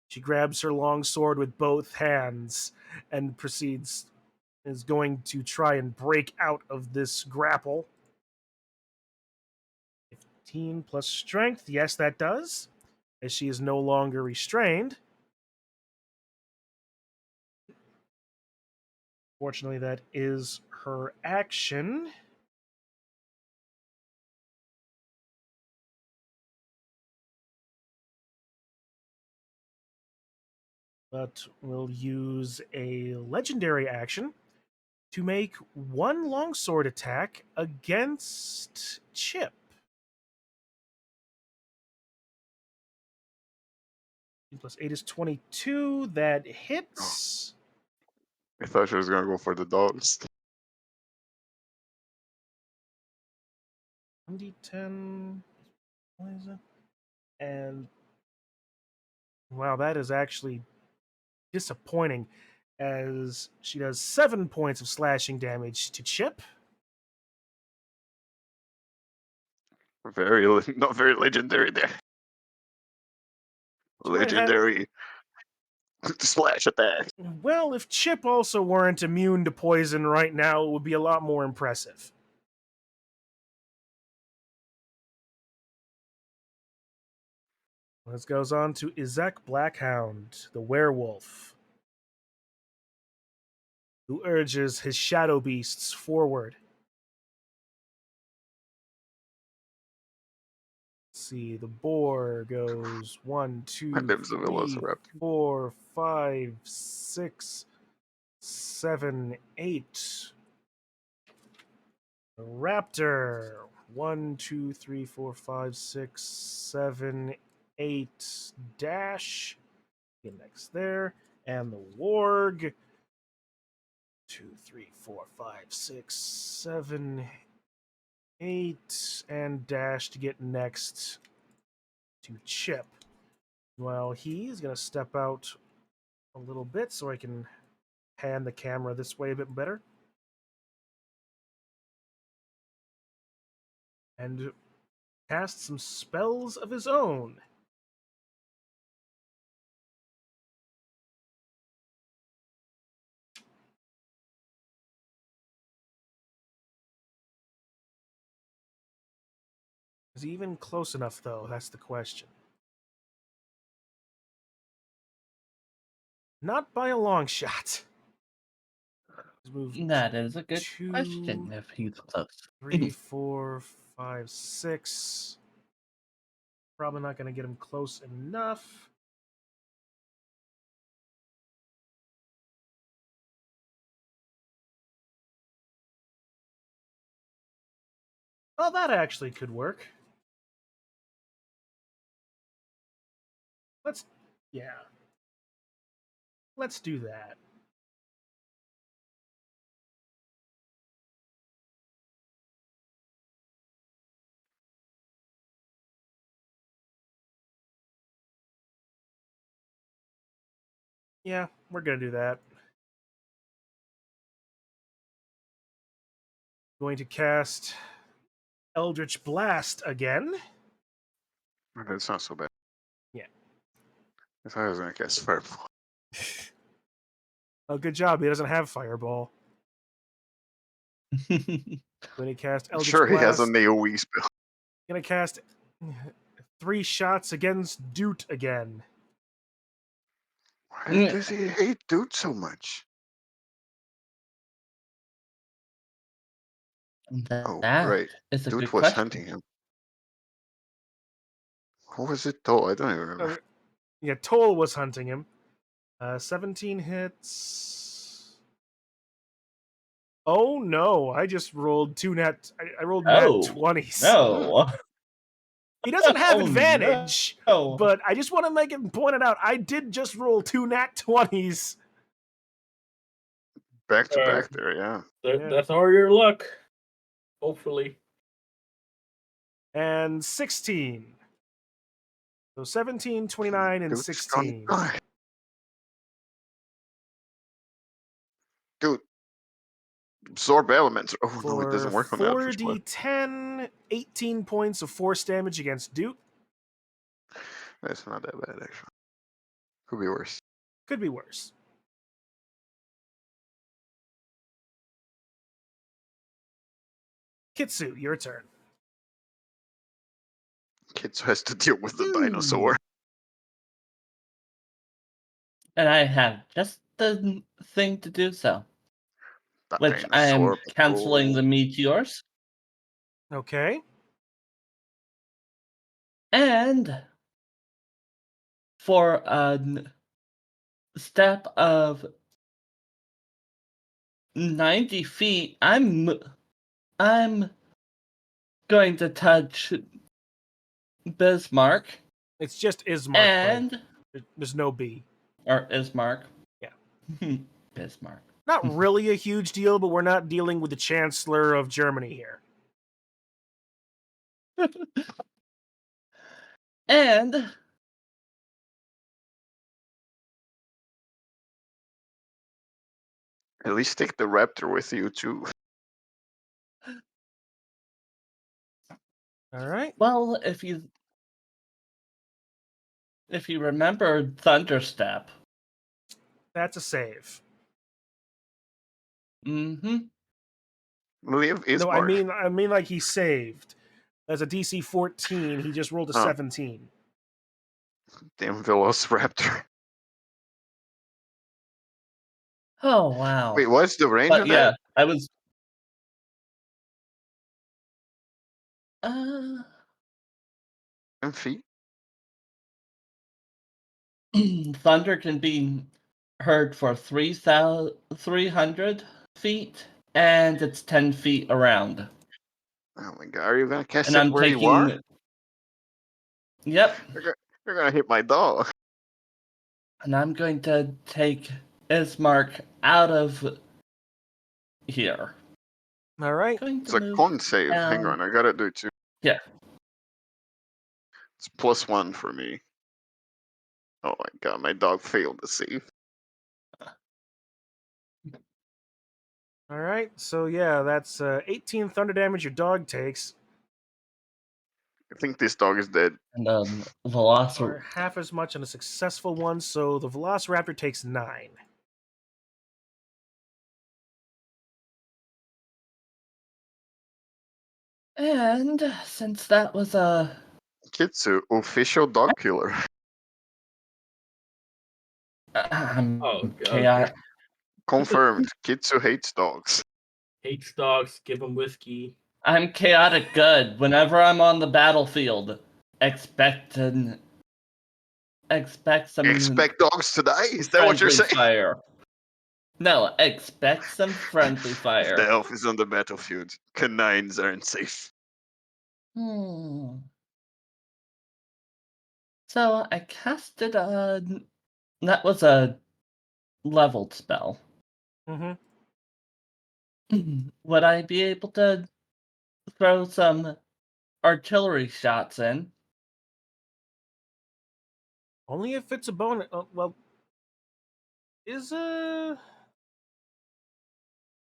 S4: She grabs her long sword with both hands and is going to try and break out of this grapple. 15 plus strength. Yes, that does. As she is no longer restrained. Fortunately, that is her action. But we'll use a legendary action to make one longsword attack against Chip. Plus 8 is 22. That hits.
S1: I thought she was gonna go for the dogs.
S4: 1d10 poison. And wow, that is actually disappointing as she does 7 points of slashing damage to Chip.
S1: Not very legendary there.
S4: She might have.
S1: Legendary splash attack.
S4: Well, if Chip also weren't immune to poison right now, it would be a lot more impressive. This goes on to Izek Blackhound, the werewolf, who urges his shadow beasts forward. Let's see, the boar goes 1, 2,
S1: Them's the
S4: 3,
S1: Velociraptor.
S4: 4, 5, 6, 7, 8. The raptor 1, 2, 3, 4, 5, 6, 7, 8 dash. Get next there. And the warg 2, 3, 4, 5, 6, 7, 8, and dash to get next to Chip. Well, he's going to step out a little bit so I can pan the camera this way a bit better. And cast some spells of his own. Is he even close enough, though? That's the question. Not by a long shot.
S3: That is a good
S4: 2,
S3: question if he's close.
S4: 3, 4, 5, 6. Probably not going to get him close enough. Oh, that actually could work. Yeah. Let's do that. Yeah, we're gonna do that. Going to cast Eldritch Blast again.
S1: That's not so bad.
S4: Yeah.
S1: I thought I was gonna cast fireball.
S4: Oh, good job. He doesn't have Fireball. Going to cast Eldritch
S1: Sure, he has a
S4: Blast.
S1: AoE spell.
S4: Going to cast 3 shots against Doot again.
S1: Why does he hate Dude so much? Oh,
S3: That
S1: right.
S3: is a
S1: Dude
S3: good
S1: was
S3: question.
S1: hunting him. What was it though? I don't even remember.
S4: Yeah, Toll was hunting him. 17 hits. Oh no! I just rolled I rolled nat
S3: Oh
S4: 20s.
S3: no!
S4: He doesn't have
S3: Oh,
S4: advantage,
S3: no.
S4: but I just want to make it pointed out. I did just roll 2 nat 20s.
S1: Back to back there, yeah.
S4: Yeah.
S2: That's all your luck. Hopefully.
S4: And 16. So 17, 29, and
S1: Dude's
S4: 16.
S1: gonna die. Dude, absorb elements. Oh no, it
S4: For
S1: doesn't work on the Eldritch Blast.
S4: 4d10, 18 points of force damage against Duke.
S1: That's not that bad actually. Could be worse.
S4: Could be worse. Kitsu, your turn.
S1: Kitsu has to deal with the dinosaur.
S3: And I have just the thing to do so,
S1: That
S3: which I am
S1: dinosaur
S3: canceling
S1: patrol.
S3: the meteors.
S4: Okay.
S3: And for a step of 90 feet, I'm going to touch Bismarck
S4: It's just Ismark,
S3: and
S4: bud. There's no B.
S3: or Ismark.
S4: Yeah.
S3: Bismarck.
S4: Not really a huge deal, but we're not dealing with the Chancellor of Germany here.
S3: And
S1: At least take the raptor with you too.
S4: All right.
S3: well, if you remember Thunderstep.
S4: That's a save.
S3: Mm-hmm.
S1: Live is
S4: No,
S1: Mark.
S4: I mean like he saved. That's a DC 14. He just rolled a 17.
S1: Damn Velociraptor.
S3: Oh wow.
S1: Wait, what's the range
S3: But
S1: on
S3: yeah,
S1: that?
S3: I was uh
S1: 10 feet?
S3: Thunder can be heard for 300 feet, and it's 10 feet around.
S1: Oh my god, are you gonna cast
S3: And
S1: it
S3: I'm
S1: where you are?
S3: taking. Yep.
S1: You're gonna hit my dog.
S3: And I'm going to take Ismark out of here.
S4: All right.
S3: Going
S1: It's
S3: to
S1: a
S3: move
S1: con save. Hang
S3: down.
S1: on, I gotta do it too.
S3: Yeah.
S1: It's +1 for me. Oh my god, my dog failed the save.
S4: All right. So yeah, that's 18 thunder damage your dog takes,
S1: I think this dog is dead.
S3: And
S4: or
S3: Velociraptor.
S4: half as much on a successful one. So the Velociraptor takes 9.
S3: And since that was a.
S1: Kitsu, official dog killer.
S2: Oh,
S3: chaotic.
S1: Confirmed. Kitsu hates dogs.
S2: Hates dogs. Give him whiskey.
S3: I'm chaotic good. Whenever I'm on the battlefield, expect some
S1: Expect dogs to die? Is that what you're
S3: friendly
S1: saying?
S3: fire. No, expect some friendly
S1: If
S3: fire.
S1: the elf is on the battlefield, canines aren't safe.
S3: Hmm. So I casted a. That was a leveled spell.
S4: Mm-hmm.
S3: Would I be able to throw some artillery shots in?
S4: Only if it's a bonus. Well, Is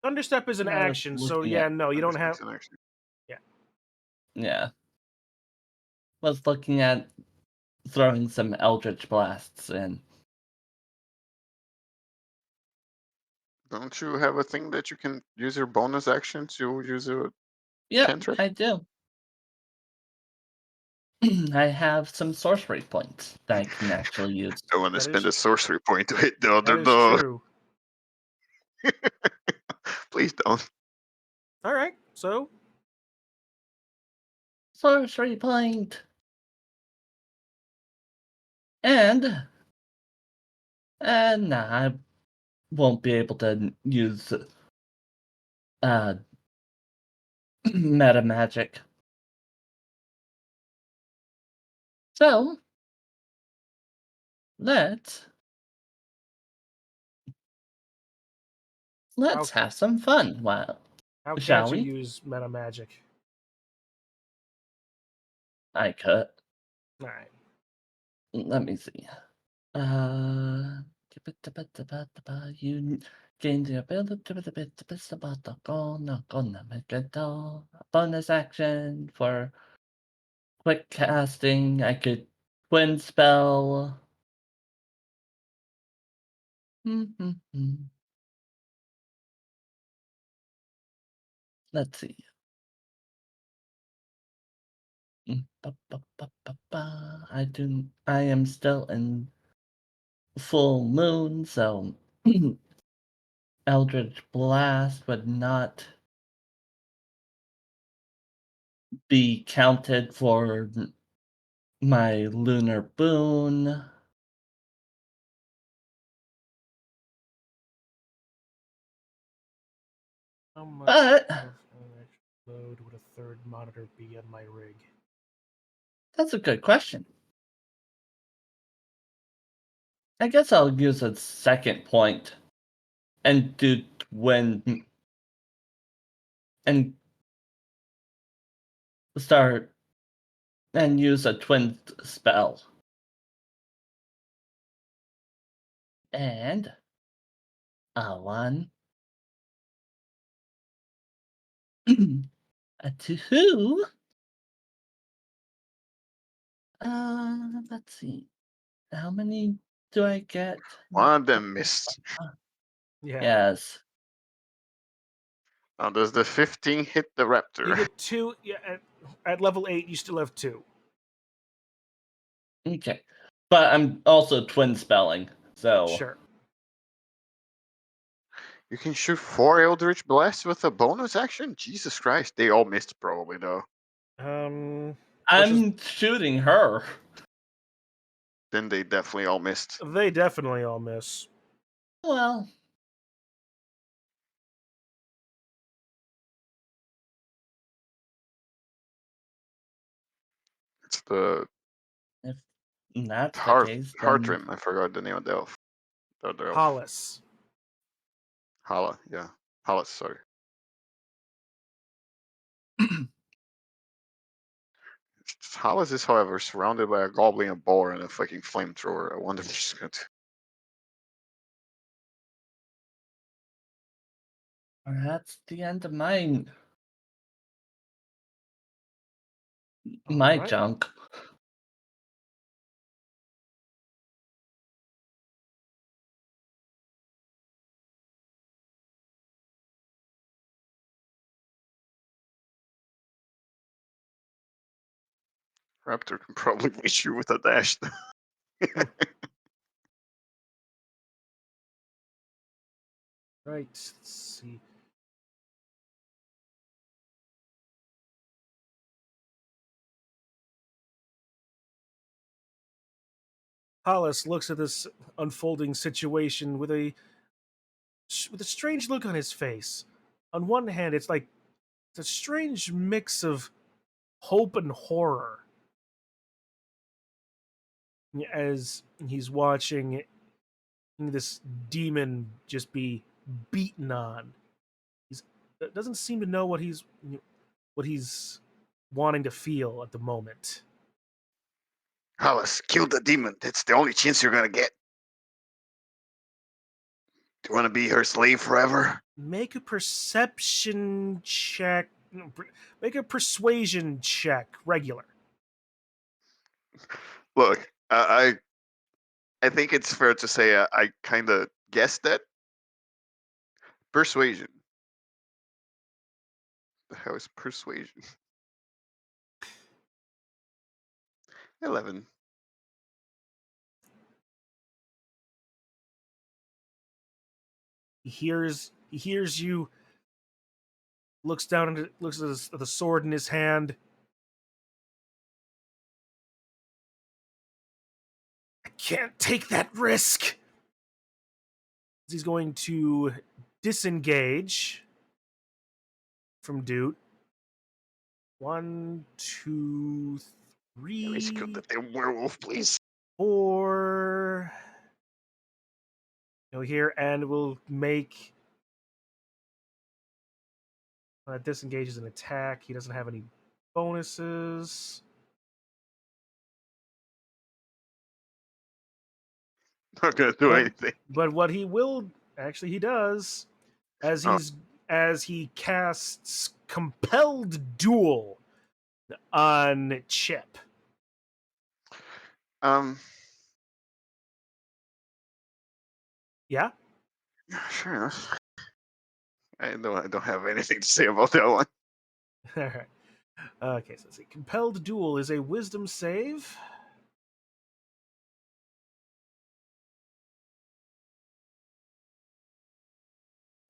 S4: Thunderstep is an
S3: I was
S4: action, so
S3: looking
S4: yeah,
S3: at-
S4: no, you don't have.
S1: Actually.
S3: Yeah. Was looking at throwing some Eldritch Blasts in.
S1: Don't you have a thing that you can use your bonus action to use a
S3: Yep,
S1: cantrip?
S3: I do. I have some sorcery points that I can actually use.
S1: Don't want to
S4: That
S1: spend
S4: is-
S1: a sorcery point to hit the
S4: That
S1: other
S4: is
S1: dog.
S4: true.
S1: Please don't.
S4: All right, so
S3: Sorcery point. And nah, I won't be able to use meta magic. So let's
S4: Okay.
S3: have some fun. Wow.
S4: how
S3: Shall
S4: can't you
S3: we?
S4: use meta magic?
S3: I could.
S4: All right.
S3: Let me see. You gain the ability to make a bonus action for quick casting. I could twin spell. Let's see. I am still in full moon, so Eldritch Blast would not be counted for my lunar boon.
S4: How much
S3: But
S4: of an extra load would a third monitor be on my rig?
S3: that's a good question. I guess I'll use a second point and do twin and start and use a twin spell. And a 1, a 2. Let's see. How many do I get?
S1: One of them missed.
S4: Yeah.
S3: Yes.
S1: Now, does the 15 hit the raptor?
S4: You get 2. Yeah. At level 8, you still have 2.
S3: Okay. But I'm also twin spelling, so
S4: Sure.
S1: You can shoot 4 Eldritch Blasts with a bonus action? Jesus Christ. They all missed, probably, though.
S3: I'm shooting her.
S1: Then they definitely all missed.
S4: They definitely all miss.
S3: Well,
S1: It's the
S3: if that's the
S1: Heart
S3: case, then
S1: Heartrim. I forgot the name of the elf. The other elf.
S4: Hollis.
S1: Hala, yeah. Hala, sorry. Hollis is, however, surrounded by a goblin, a boar, and a fucking flamethrower. I wonder if she's going to.
S3: that's the end of my
S4: Alright.
S3: junk.
S1: Raptor can probably reach you with a dash.
S4: Right. Let's see. Hollis looks at this unfolding situation with a strange look on his face. On one hand, it's a strange mix of hope and horror as he's watching this demon just be beaten on. He doesn't seem to know what he's wanting to feel at the moment.
S1: Hollis, kill the demon. That's the only chance you're going to get. Do you want to be her slave forever?
S4: Make a perception check. No, make a persuasion check. Regular.
S1: Look, I think it's fair to say I kind of guessed that. Persuasion. The hell is persuasion? 11.
S4: He hears you. Looks down and looks at the sword in his hand. I can't take that risk. He's going to disengage from Dude. 1, 2,
S1: Let's kill
S4: 3,
S1: the damn werewolf, please.
S4: 4. Here, and we'll make disengage an attack. He doesn't have any bonuses.
S1: Not gonna do anything.
S4: But what he will actually he does as he casts compelled duel on Chip. Yeah.
S1: Sure enough. I don't have anything to say about that one.
S4: All right. Okay, so let's see. Compelled duel is a wisdom save.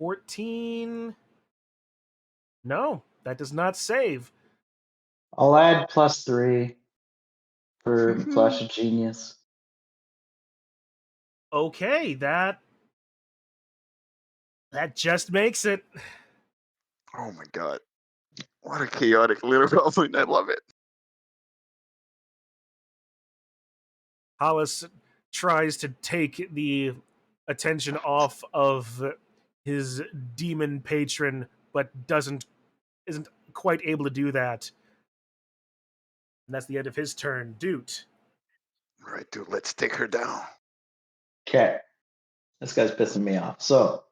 S4: $14. No, that does not save.
S6: I'll add +3 for Flash of Genius.
S4: Okay, that just makes it.
S1: Oh my god. What a chaotic little goblin. I love it.
S4: Hollis tries to take the attention off of his demon patron, but isn't quite able to do that. And that's the end of his turn. Doot.
S1: All right, dude, let's take her down.
S6: Okay. This guy's pissing me off. So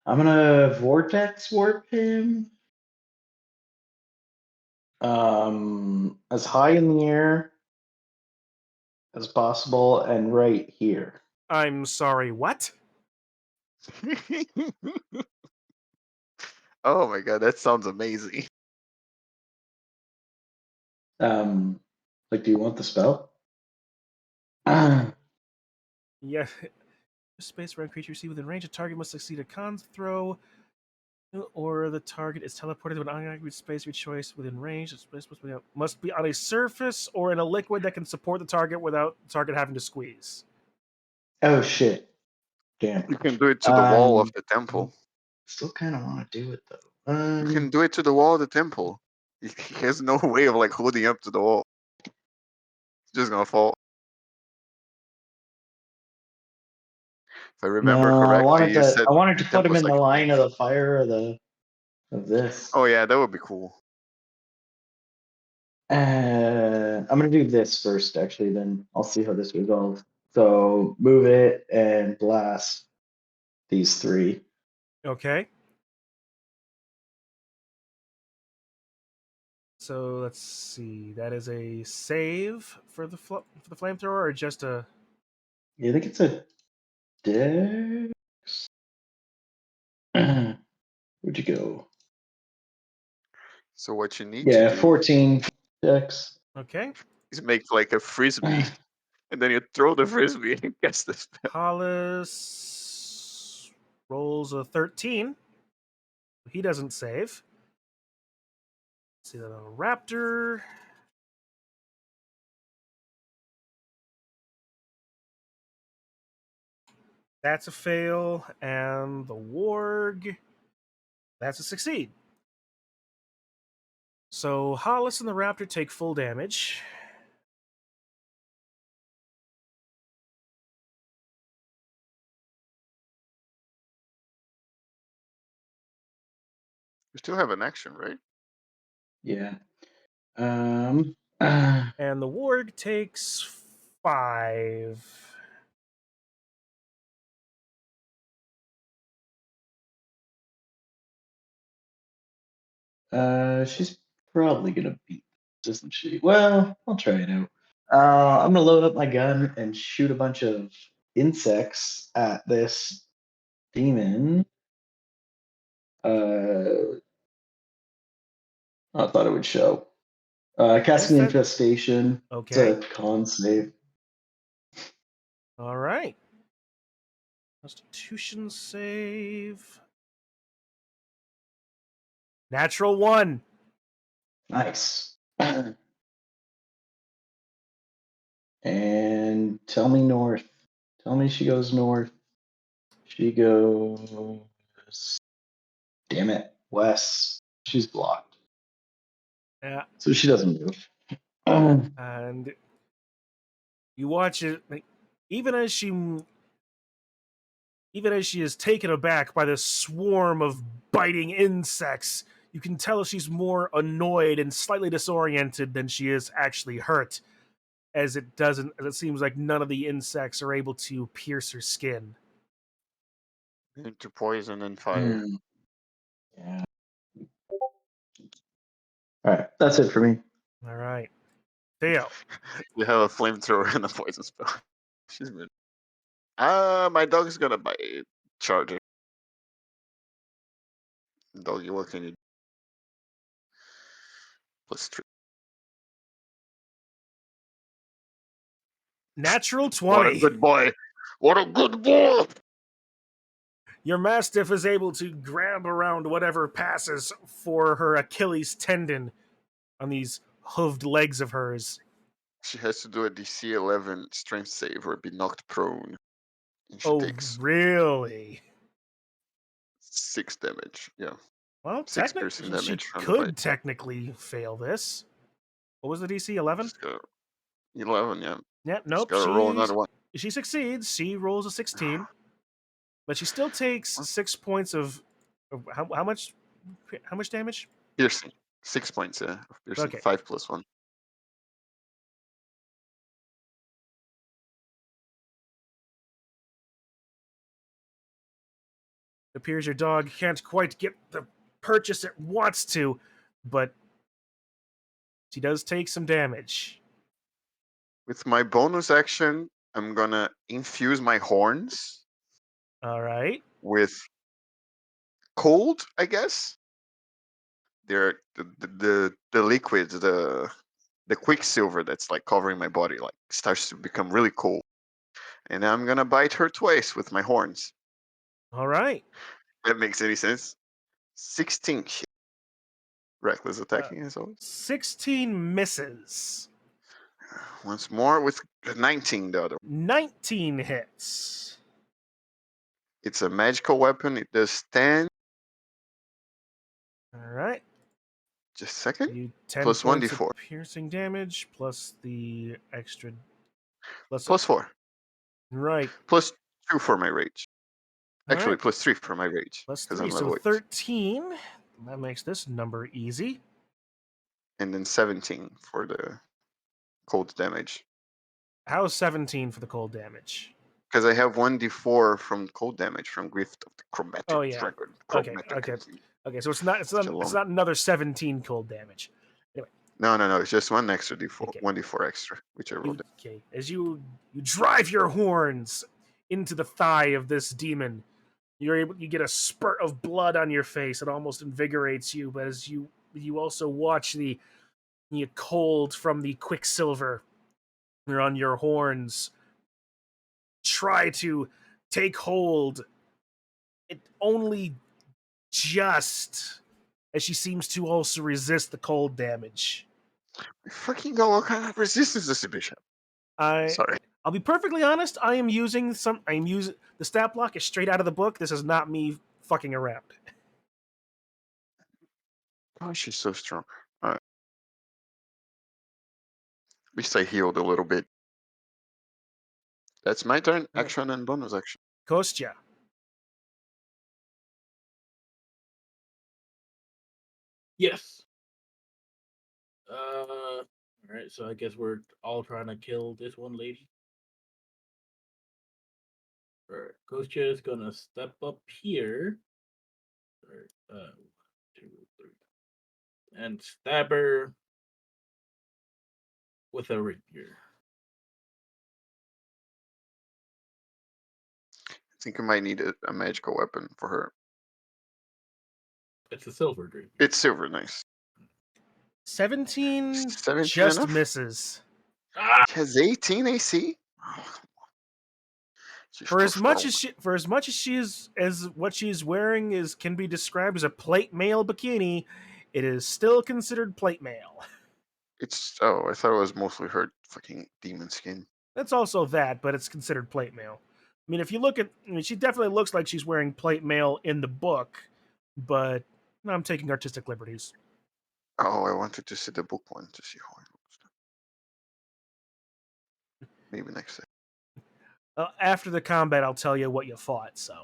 S6: I'm gonna vortex warp him. As high in the air as possible and right here.
S4: I'm sorry, what?
S1: Oh my god, that sounds amazing.
S6: Like, do you want the spell?
S4: Yeah. Space around creature you see within range. A target must succeed a con throw, or the target is teleported to an unoccupied space of your choice within range. The space must be on a surface or in a liquid that can support the target without the target having to squeeze.
S6: Oh shit. Damn.
S1: You can do it to the wall of the temple.
S6: Still kind of want to do it though.
S1: You can do it to the wall of the temple. He has no way of like holding up to the wall. It's just gonna fall. If I remember
S6: No,
S1: correctly, you said
S6: I wanted to
S1: the
S6: put him
S1: temple's
S6: in the
S1: like.
S6: line of the fire of this.
S1: Oh yeah, that would be cool.
S6: I'm gonna do this first, actually. Then I'll see how this resolves. So move it and blast these 3.
S4: Okay. So let's see. That is a save for the flamethrower, or just a.
S6: Yeah, I think it's a dex. Where'd you go?
S1: So what you need to
S6: Yeah,
S1: do
S6: 14 dex.
S4: Okay.
S1: is make like a frisbee, and then you throw the frisbee and guess the spell.
S4: Hollis rolls a 13. He doesn't save. Let's see that on a raptor. That's a fail. And the warg. That's a succeed. So Hollis and the raptor take full damage.
S1: You still have an action, right?
S6: Yeah.
S4: And the warg takes 5.
S6: She's probably gonna beat this, isn't she? Well, I'll try it out. I'm gonna load up my gun and shoot a bunch of insects at this demon. I thought it would show. Casting
S4: Infest-
S6: infestation.
S4: Okay.
S6: It's a con save.
S4: All right. Constitution save. Natural 1.
S6: Nice. And tell me north. Tell me she goes north. She goes. Damn it, west. She's blocked,
S4: Yeah.
S6: so she doesn't move.
S4: And you watch it, like, even as she is taken aback by this swarm of biting insects, you can tell she's more annoyed and slightly disoriented than she is actually hurt, as it seems like none of the insects are able to pierce her skin.
S1: Into poison and fire.
S6: Yeah. All right, that's it for me.
S4: All right. Theo.
S1: You have a flamethrower and a poison spell. She's been. My dog's gonna bite Charger. Doggy, what can you do? +3.
S4: Natural
S1: What a
S4: 20.
S1: good boy! What a good boy!
S4: Your Mastiff is able to grab around whatever passes for her Achilles tendon on these hooved legs of hers.
S1: She has to do a DC 11 strength save or be knocked prone. And she
S4: Oh,
S1: takes
S4: really?
S1: 6 damage. Yeah.
S4: Well,
S1: 6 piercing
S4: technically, she
S1: damage from the bite.
S4: could technically fail this. What was the DC? 11?
S1: Just go 11, yeah.
S4: Yeah,
S1: Just
S4: nope.
S1: gotta roll another one.
S4: She succeeds. She rolls a 16, but she still takes 6 points of how much? How much damage?
S1: Piercing. 6 points, yeah. Of piercing.
S4: Okay.
S1: 5 plus 1.
S4: It appears your dog can't quite get the purchase it wants to, but she does take some damage.
S1: With my bonus action, I'm gonna infuse my horns
S4: All right.
S1: with cold, I guess. They're the liquid, the quicksilver that's like covering my body, like starts to become really cold. And I'm gonna bite her twice with my horns.
S4: All right.
S1: That makes any sense? 16 reckless attacking as always.
S4: 16 misses.
S1: Once more with 19 the other.
S4: 19 hits.
S1: It's a magical weapon. It does 10.
S4: All right.
S1: Just a second.
S4: You 10
S1: Plus
S4: points
S1: 1d4.
S4: of piercing damage plus the extra
S1: Plus 4.
S4: right.
S1: Plus 2 for my rage.
S4: All
S1: Actually,
S4: right.
S1: plus 3 for my rage.
S4: Plus
S1: Because
S4: 3,
S1: I'm
S4: so
S1: level 8.
S4: 13. That makes this number easy.
S1: And then 17 for the cold damage.
S4: How's 17 for the cold damage?
S1: Because I have 1d4 from cold damage from Gift of the Chromatic
S4: Oh, yeah.
S1: Dragon.
S4: Okay,
S1: Chromatic.
S4: okay. Okay, so it's
S1: Such a long-
S4: not another 17 cold damage.
S1: No. It's just one extra d4.
S4: Okay.
S1: 1d4 extra, which I rolled.
S4: Okay, as you drive your horns into the thigh of this demon, you get a spurt of blood on your face. It almost invigorates you, but as you also watch the cold from the quicksilver on your horns try to take hold, it only just, as she seems to also resist the cold damage.
S1: Fucking go, what kind of resistance does the bishop? Sorry.
S4: I'll be perfectly honest. I'm using the stat block is straight out of the book. This is not me fucking around.
S1: Oh, she's so strong. Alright. At least I healed a little bit. That's my turn. Action and bonus action.
S4: Kostya.
S2: Yes. All right. So I guess we're all trying to kill this one lady. All right. Kostya is gonna step up here. All right. 1, 2, 3. and stab her with a rapier.
S1: I think I might need a magical weapon for her.
S2: It's a silver rapier.
S1: It's silver, nice.
S4: 17
S1: 17
S4: just
S1: enough?
S4: misses.
S1: She has 18 AC. Oh, she's
S4: For
S1: too
S4: as much
S1: strong.
S4: as she is as what she's wearing can be described as a plate mail bikini, it is still considered plate mail.
S1: It's I thought it was mostly her fucking demon skin.
S4: That's also that, but it's considered plate mail. I mean, if you look at, she definitely looks like she's wearing plate mail in the book, but I'm taking artistic liberties.
S1: Oh, I wanted to see the book one to see how it looks. Maybe next time.
S4: After the combat, I'll tell you what you fought. So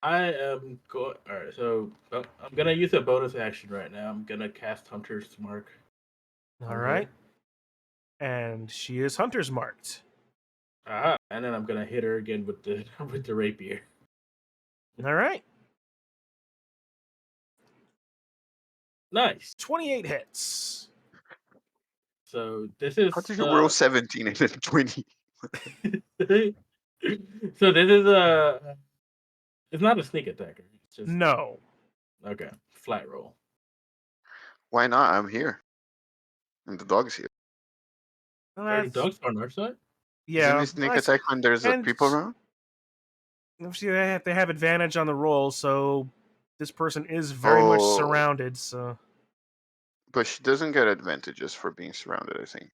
S2: I am going. All right, so I'm gonna use a bonus action right now. I'm gonna cast Hunter's Mark.
S4: all right, and she is hunter's marked.
S2: And then I'm gonna hit her again with the with the rapier.
S4: All right,
S2: Nice.
S4: 28 hits.
S2: So this is.
S1: How did you roll 17 and then 20?
S2: So this is a. It's not a sneak attacker. It's just
S4: No,
S2: okay. Flat roll.
S1: Why not? I'm here. And the dog's here.
S4: well,
S2: Are the
S4: that's,
S2: dogs on our side?
S1: Isn't
S4: yeah.
S1: it sneak attack when there's
S4: and
S1: people around?
S4: obviously they have advantage on the roll, so this person is very much
S1: Oh.
S4: surrounded. So
S1: But she doesn't get advantages for being surrounded, I think.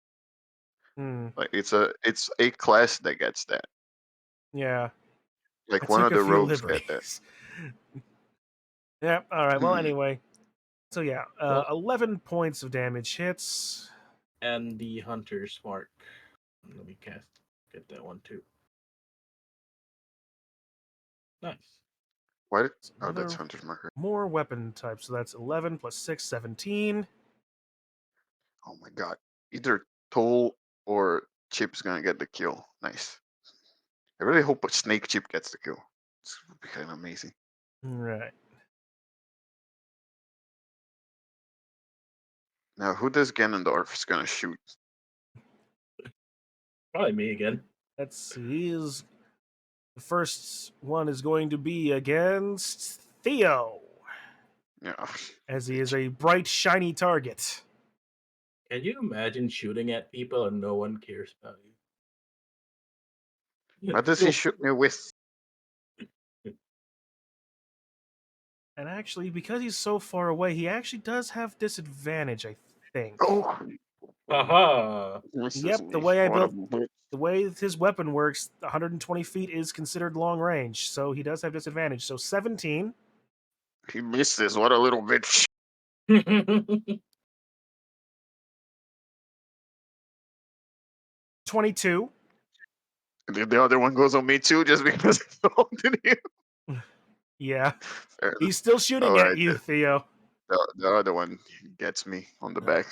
S1: Like it's a class that gets that.
S4: yeah.
S1: Like
S4: I
S1: one
S4: took
S1: of
S4: a
S1: the
S4: few
S1: rogues get that.
S4: liberties. Yeah. All right. Well,
S1: Hmm.
S4: anyway. So yeah,
S2: Well-
S4: 11 points of damage hits.
S2: And the Hunter's Mark. Let me get that one too. Nice.
S1: What? Oh,
S4: Another
S1: that's Hunter's Marker.
S4: more weapon types. So that's 11 plus 6, 17.
S1: Oh my god. Either Toll or Chip's gonna get the kill. Nice. I really hope a Snake Chip gets the kill. This would be kind of amazing.
S4: Right.
S1: Now, who does Ganondorf's gonna shoot?
S2: Probably me again.
S4: Let's see. The first one is going to be against Theo,
S1: Yeah.
S4: as he is a bright, shiny target.
S2: Can you imagine shooting at people and no one cares about you?
S1: What does he shoot me with?
S4: And actually, because he's so far away, he actually does have disadvantage, I think.
S1: Oh.
S2: Aha!
S1: Misses
S4: Yep, the
S1: me.
S4: way I
S1: What a
S4: built
S1: bitch.
S4: the way his weapon works, 120 feet is considered long range, so he does have disadvantage. So 17,
S1: He misses. What a little bitch.
S4: 22.
S1: The other one goes on me too, just because it's holding him.
S4: Yeah,
S1: Fair enough.
S4: he's still shooting
S1: All
S4: at
S1: right,
S4: you, Theo.
S1: The other one gets me on the back.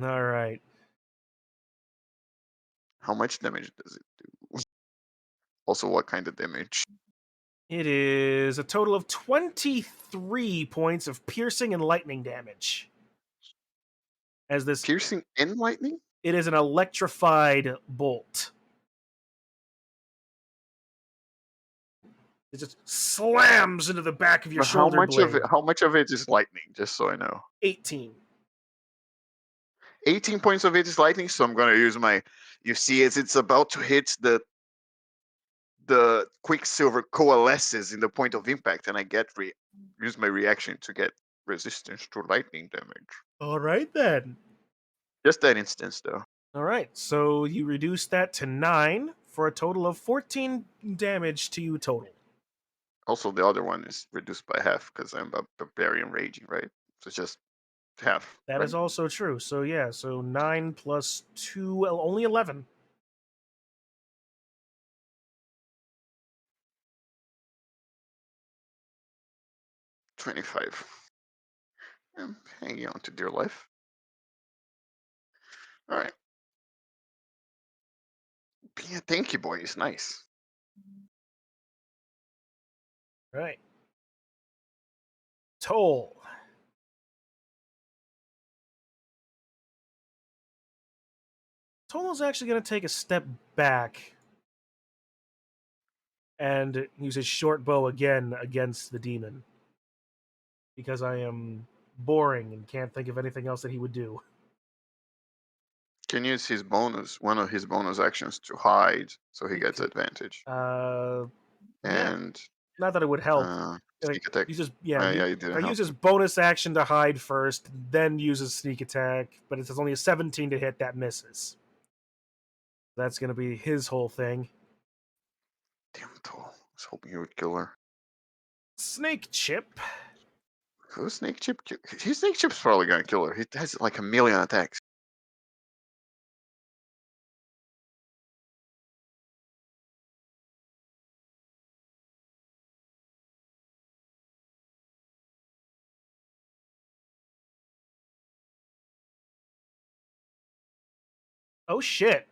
S4: All right.
S1: How much damage does it do? Also, what kind of damage?
S4: It is a total of 23 points of piercing and lightning damage. As this,
S1: Piercing and lightning?
S4: it is an electrified bolt. It just slams into the back of your
S1: But how
S4: shoulder
S1: much
S4: blade.
S1: of it? How much of it is lightning? Just so I know.
S4: 18.
S1: 18 points of it is lightning, so I'm gonna use my. You see, as it's about to hit the Quicksilver coalesces in the point of impact, and I use my reaction to get resistance to lightning damage.
S4: All right then.
S1: Just that instance, though.
S4: All right, so you reduce that to 9 for a total of 14 damage to you total.
S1: Also, the other one is reduced by half because I'm a barbarian raging, right? So it's just half.
S4: That
S1: right?
S4: is also true. So yeah, so 9 plus 2, well, only 11.
S1: $25. I'm hanging on to dear life. All right. Yeah, thank you, boys. Nice.
S4: Right. Toll. Tolo's actually going to take a step back and use his short bow again against the demon. Because I am boring and can't think of anything else that he would do.
S1: Can use his one of his bonus actions to hide, so he
S4: He
S1: gets
S4: could.
S1: advantage.
S4: Yeah,
S1: And
S4: not that it would help.
S1: sneak attack.
S4: He just
S1: Yeah, it
S4: if
S1: didn't
S4: I
S1: help.
S4: use his bonus action to hide first, then uses sneak attack, but it's only a 17 to hit, that misses. That's gonna be his whole thing.
S1: Damn it, all. I was hoping he would kill her.
S4: Snake Chip.
S1: Who's Snake Chip? His Snake Chip's probably gonna kill her. He has like a million attacks.
S4: Oh shit.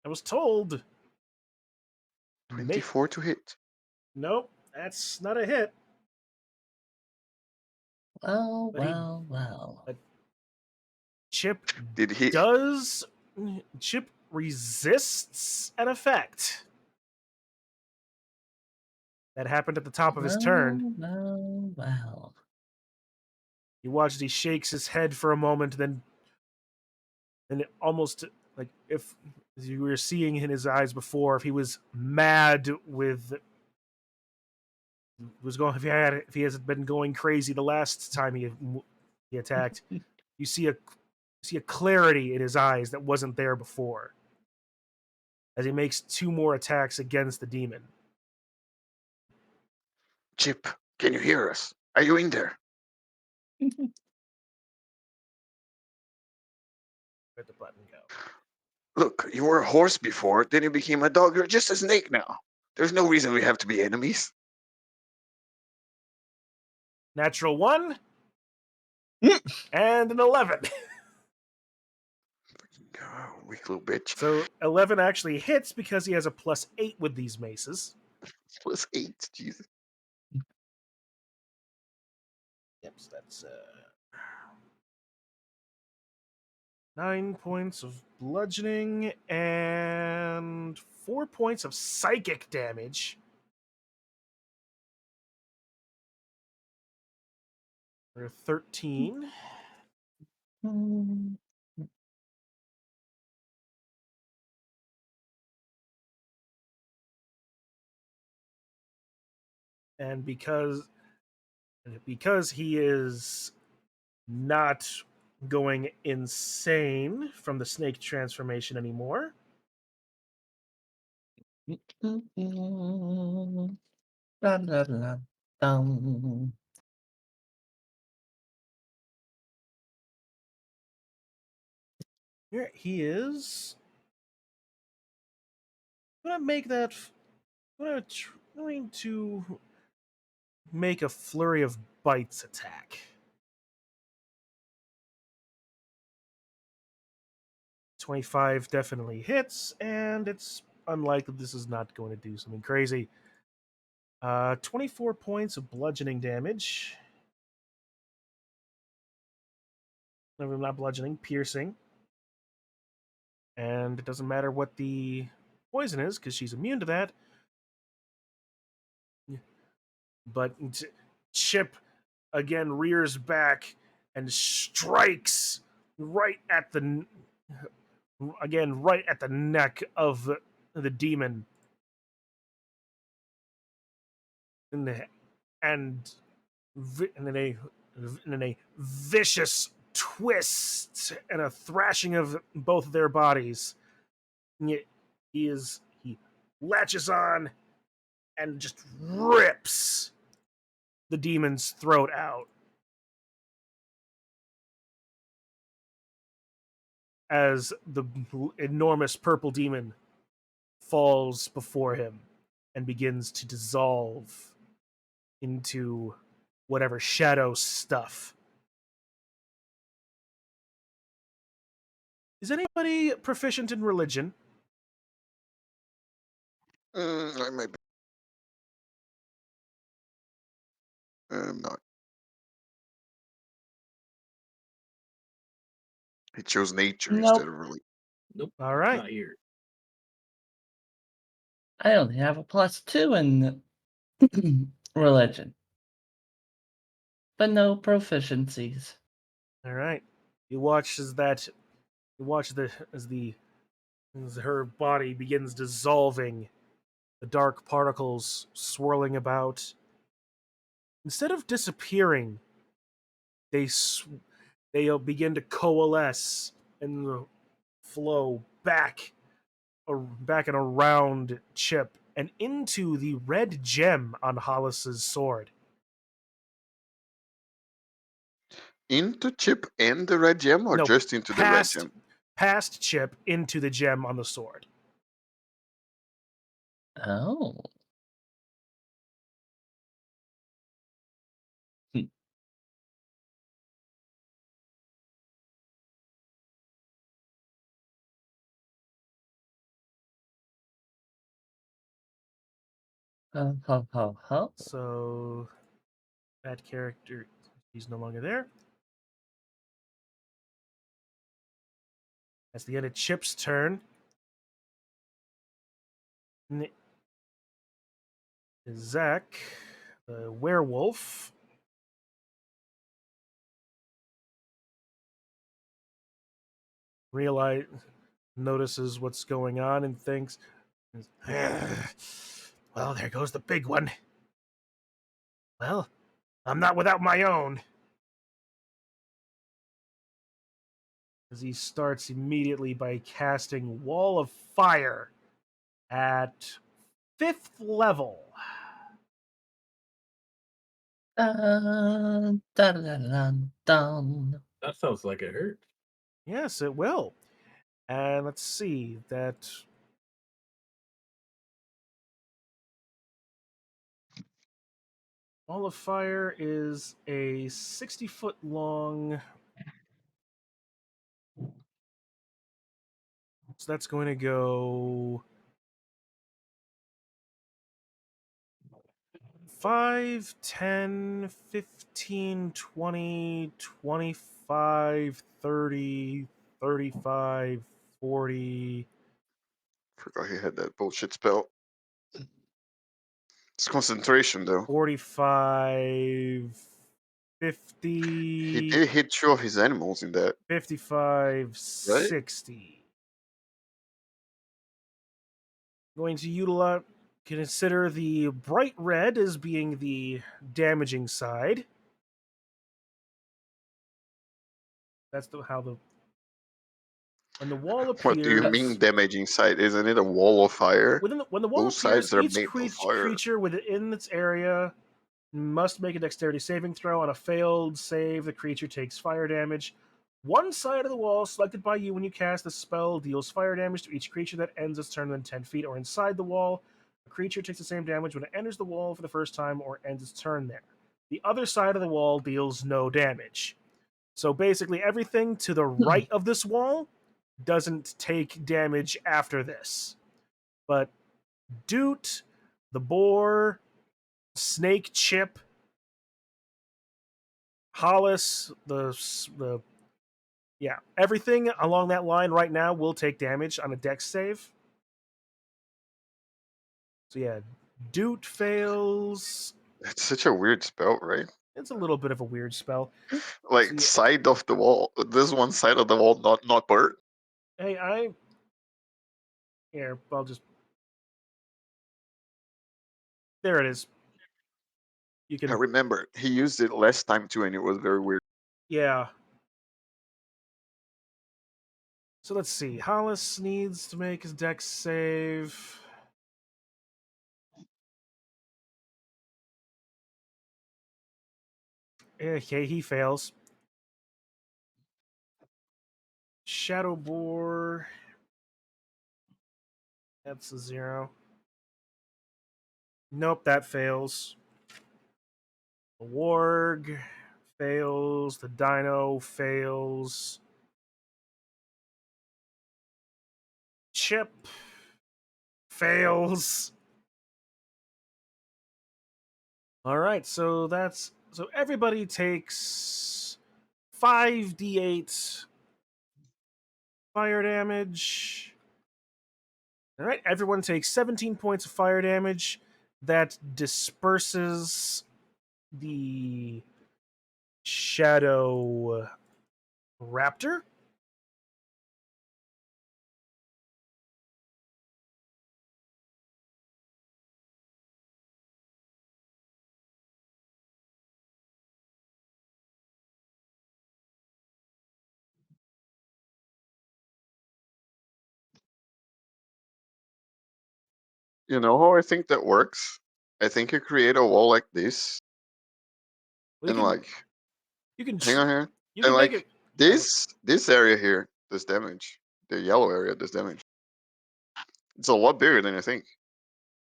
S4: I was told.
S1: 24 to hit.
S4: Nope, that's not a hit.
S3: Well,
S4: But he-
S3: well, well.
S4: Chip
S1: Did he?
S4: Chip resists an effect. That happened at the top of his turn.
S3: Well.
S4: You watch as he shakes his head for a moment, then and it almost like if as you were seeing in his eyes before, if he was mad with if he hasn't been going crazy the last time he attacked, you see a clarity in his eyes that wasn't there before. As he makes 2 more attacks against the demon.
S1: Chip, can you hear us? Are you in there?
S4: Where'd the button go?
S1: Look, you were a horse before, then you became a dog. You're just a snake now. There's no reason we have to be enemies.
S4: Natural 1 and an 11.
S1: Weak little bitch.
S4: So 11 actually hits because he has a +8 with these maces.
S1: +8, Jesus.
S4: Yep, so that's 9 points of bludgeoning and 4 points of psychic damage. For 13. And because he is not going insane from the snake transformation anymore,
S3: Dum.
S4: here he is going to make that. Going to make a flurry of bites attack. 25 definitely hits, and it's unlikely this is not going to do something crazy. 24 points of bludgeoning damage. No, not bludgeoning, piercing. And it doesn't matter what the poison is, because she's immune to that. But Chip again rears back and strikes right at the neck of the demon, and in a vicious twist and a thrashing of both of their bodies, he latches on and just rips the demon's throat out as the enormous purple demon falls before him and begins to dissolve into whatever shadow stuff. Is anybody proficient in religion?
S1: I might be. I'm not. He chose nature
S3: Nope.
S1: instead of religion.
S2: Nope.
S4: All right.
S2: Not here.
S3: I only have a +2 in religion, but no proficiencies.
S4: All right. You watch as her body begins dissolving, the dark particles swirling about. Instead of disappearing, they begin to coalesce and flow back and around Chip and into the red gem on Hollis's sword.
S1: Into Chip and the red gem, or
S4: No,
S1: just into the red
S4: past
S1: gem?
S4: past Chip into the gem on the sword.
S3: Oh. Ho, ho, ho.
S4: So that character, he's no longer there. That's the end of Chip's turn. Zach, the werewolf, notices what's going on and thinks, well, there goes the big one. Well, I'm not without my own. As he starts immediately by casting Wall of Fire at 5th level.
S3: Dun, dun, dun, dun, dun.
S2: That sounds like it hurt.
S4: Yes, it will. And let's see, that Wall of Fire is a 60-foot long. So that's going to go 5, 10, 15, 20, 25, 30, 35, 40.
S1: Forgot he had that bullshit spell. It's concentration, though.
S4: 45,
S1: He
S4: 50,
S1: did hit two of his animals in that.
S4: 55, 60. Going to utilize, consider the bright red as being the damaging side. That's how the when the wall appears.
S1: What do you mean damaging side? Isn't it a wall of fire?
S4: When the wall
S1: Both
S4: appears,
S1: sides are
S4: each
S1: made of fire.
S4: creature within its area must make a dexterity saving throw. On a failed save, the creature takes fire damage. One side of the wall selected by you when you cast the spell deals fire damage to each creature that ends its turn within 10 feet or inside the wall. A creature takes the same damage when it enters the wall for the first time or ends its turn there. The other side of the wall deals no damage. So basically, everything to the right of this wall doesn't take damage after this. But Doot, the boar, Snake Chip, Hollis, everything along that line right now will take damage on a dex save. So yeah, Doot fails.
S1: It's such a weird spell, right?
S4: It's a little bit of a weird spell.
S1: Like
S4: So, yeah.
S1: side of the wall. This one side of the wall not burnt.
S4: Hey, I'll just. There it is. You
S1: I
S4: can.
S1: remember he used it last time too, and it was very weird.
S4: Yeah. So let's see. Hollis needs to make his dex save. Okay, he fails. Shadow Boar. That's a 0. Nope, that fails. The Warg fails. The Dino fails. Chip fails. All right, so everybody takes 5d8 fire damage. All right, everyone takes 17 points of fire damage. That disperses the shadow raptor.
S1: You know how I think that works? I think you create a wall like this,
S4: Well,
S1: and like,
S4: you can
S1: hang on here,
S4: you
S1: and
S4: can make
S1: like
S4: it.
S1: this area here does damage. The yellow area does damage. It's a lot bigger than I think.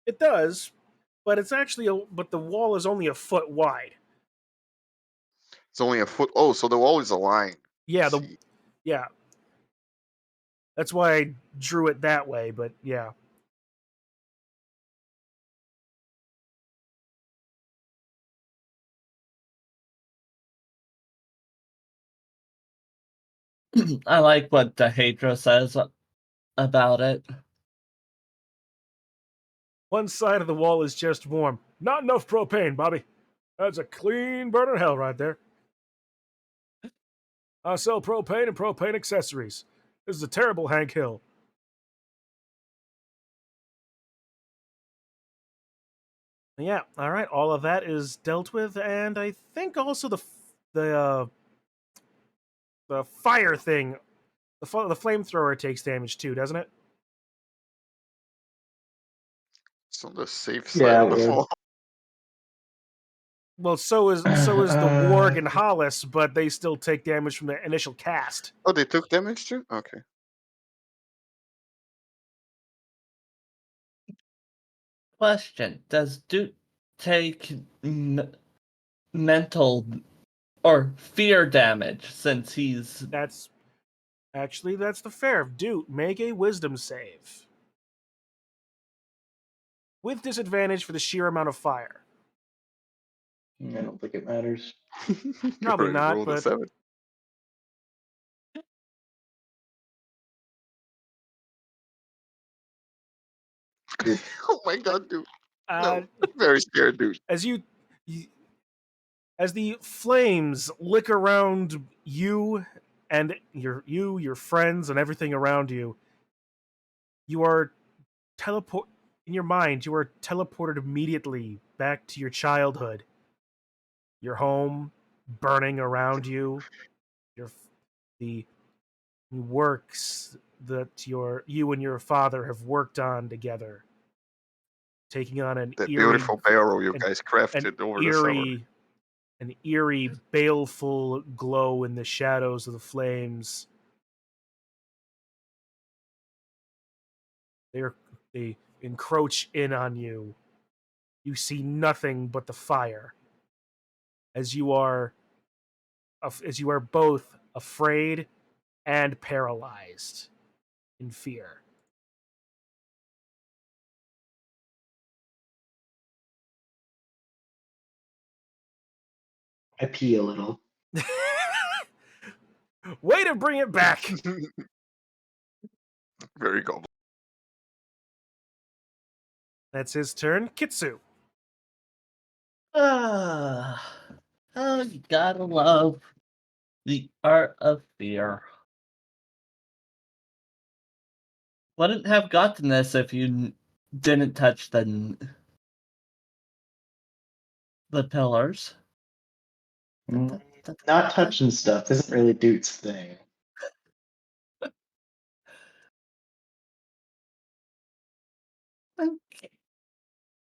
S4: It does, but it's actually but the wall is only a foot wide.
S1: It's only a foot. Oh, so the wall is a line.
S4: Yeah,
S1: See.
S4: yeah. That's why I drew it that way, but yeah.
S3: I like what the Hadra says about it.
S4: One side of the wall is just warm. Not enough propane, Bobby. That's a clean burner hell right there. I sell propane and propane accessories. This is a terrible Hank Hill. Yeah, all right. All of that is dealt with, and I think also the fire thing, the flamethrower takes damage too, doesn't it?
S1: It's on the safe side
S6: Yeah,
S1: of
S6: it
S1: the
S6: would.
S1: wall.
S4: Well, so is the Warg and Hollis, but they still take damage from the initial cast.
S1: Oh, they took damage too. Okay.
S3: Question: does Duke take mental or fear damage since he's
S4: That's the fair. Dude, make a wisdom save. With disadvantage for the sheer amount of fire.
S6: I don't think it matters.
S1: You
S4: Probably
S1: already
S4: not,
S1: rolled a
S4: but
S1: 7. Oh my god, dude.
S4: uh,
S1: No, I'm very scared, dude.
S4: as as the flames lick around you and your friends and everything around you, you are teleport in your mind. You are teleported immediately back to your childhood, your home, burning around you, your the works that you and your father have worked on together, taking on
S1: That beautiful barrel you
S4: an,
S1: guys
S4: an
S1: crafted over the summer.
S4: eerie, baleful glow in the shadows of the flames. They encroach in on you. You see nothing but the fire, as you are both afraid and paralyzed in fear.
S6: I pee a little.
S4: Way to bring it back.
S1: Very goblin.
S4: That's his turn. Kitsu.
S3: oh, you gotta love the art of fear. Wouldn't have gotten this if you didn't touch the pillars.
S6: Not touching stuff isn't really Dude's thing.
S3: Okay.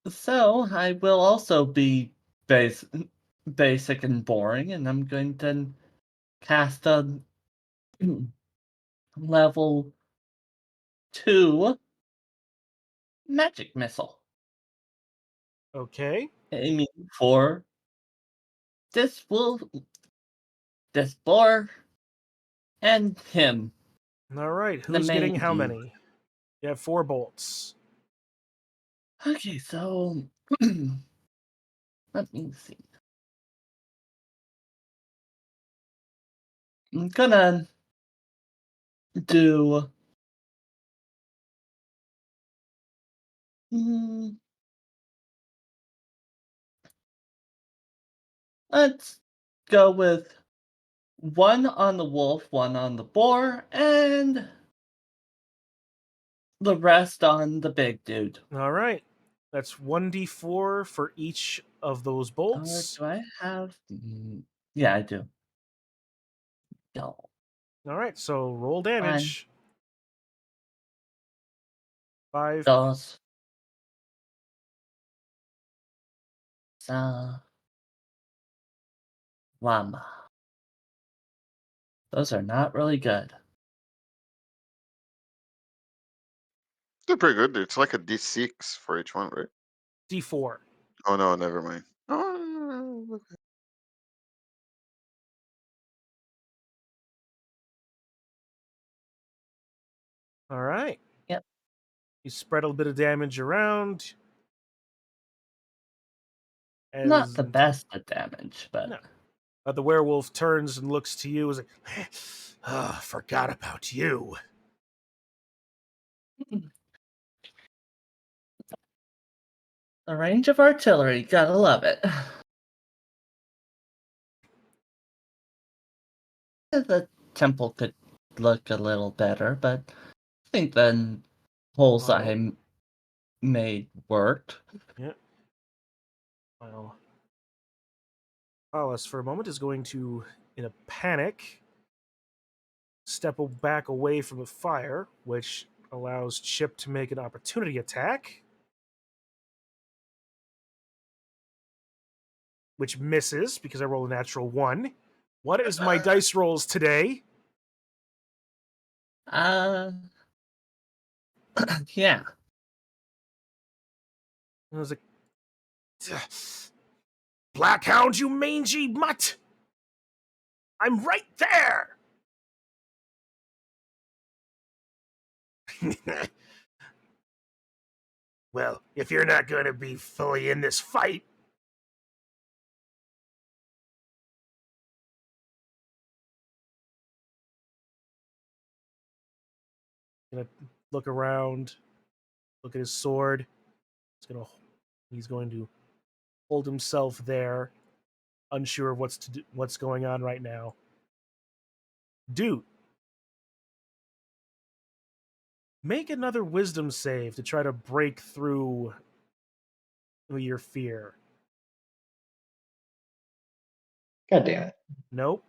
S3: So I will also be basic and boring, and I'm going to cast a level 2 magic missile,
S4: Okay.
S3: aiming for this floor and him.
S4: All right.
S3: The
S4: Who's getting how
S3: main.
S4: many? You have 4 bolts.
S3: Okay, so let me see. I'm gonna do. Hmm, let's go with one on the wolf, one on the boar, and the rest on the big dude.
S4: All right. That's 1d4 for each of those
S3: Or
S4: bolts.
S3: do I have? Yeah, I do. No,
S4: All right, so roll
S3: fine.
S4: damage. 5.
S3: Dos. Sa. Llama. Those are not really good.
S1: They're pretty good. It's like a D6 for each one, right?
S4: D4.
S1: Oh no, never mind. Oh, okay.
S4: All right.
S3: Yep.
S4: You spread a bit of damage around.
S3: Not the
S4: And
S3: best at damage, but
S4: no. The werewolf turns and looks to you as like, forgot about you.
S3: the range of artillery, gotta love it. The temple could look a little better, but I think the holes
S4: All right.
S3: I made worked.
S4: Yeah. Well, Alice, for a moment, is going to, in a panic, step back away from the fire, which allows Chip to make an opportunity attack, which misses because I roll a natural 1. What is my dice rolls today?
S3: Yeah.
S4: I was like, Blackhound, you mangy mutt! I'm right there! Well, if you're not going to be fully in this fight. Gonna look around, look at his sword. He's going to hold himself there, unsure of what's going on right now. Dude, make another wisdom save to try to break through your fear.
S6: God damn it.
S4: Nope.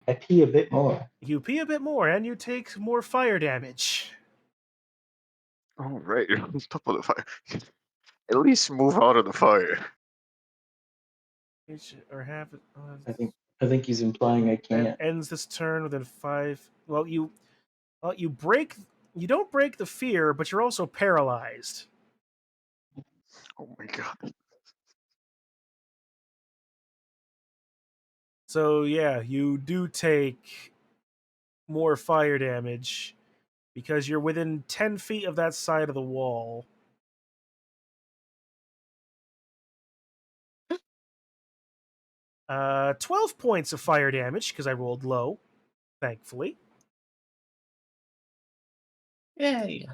S6: I pee a bit more.
S4: You pee a bit more and you take more fire damage.
S1: Oh right, you're on top of the fire. At least move out of the fire.
S4: Or have it.
S6: I think he's implying I
S4: And
S6: can't.
S4: ends this turn within 5. Well, you break. You don't break the fear, but you're also paralyzed.
S1: Oh my god.
S4: So yeah, you do take more fire damage because you're within 10 feet of that side of the wall. Uh, 12 points of fire damage because I rolled low, thankfully.
S3: Yay.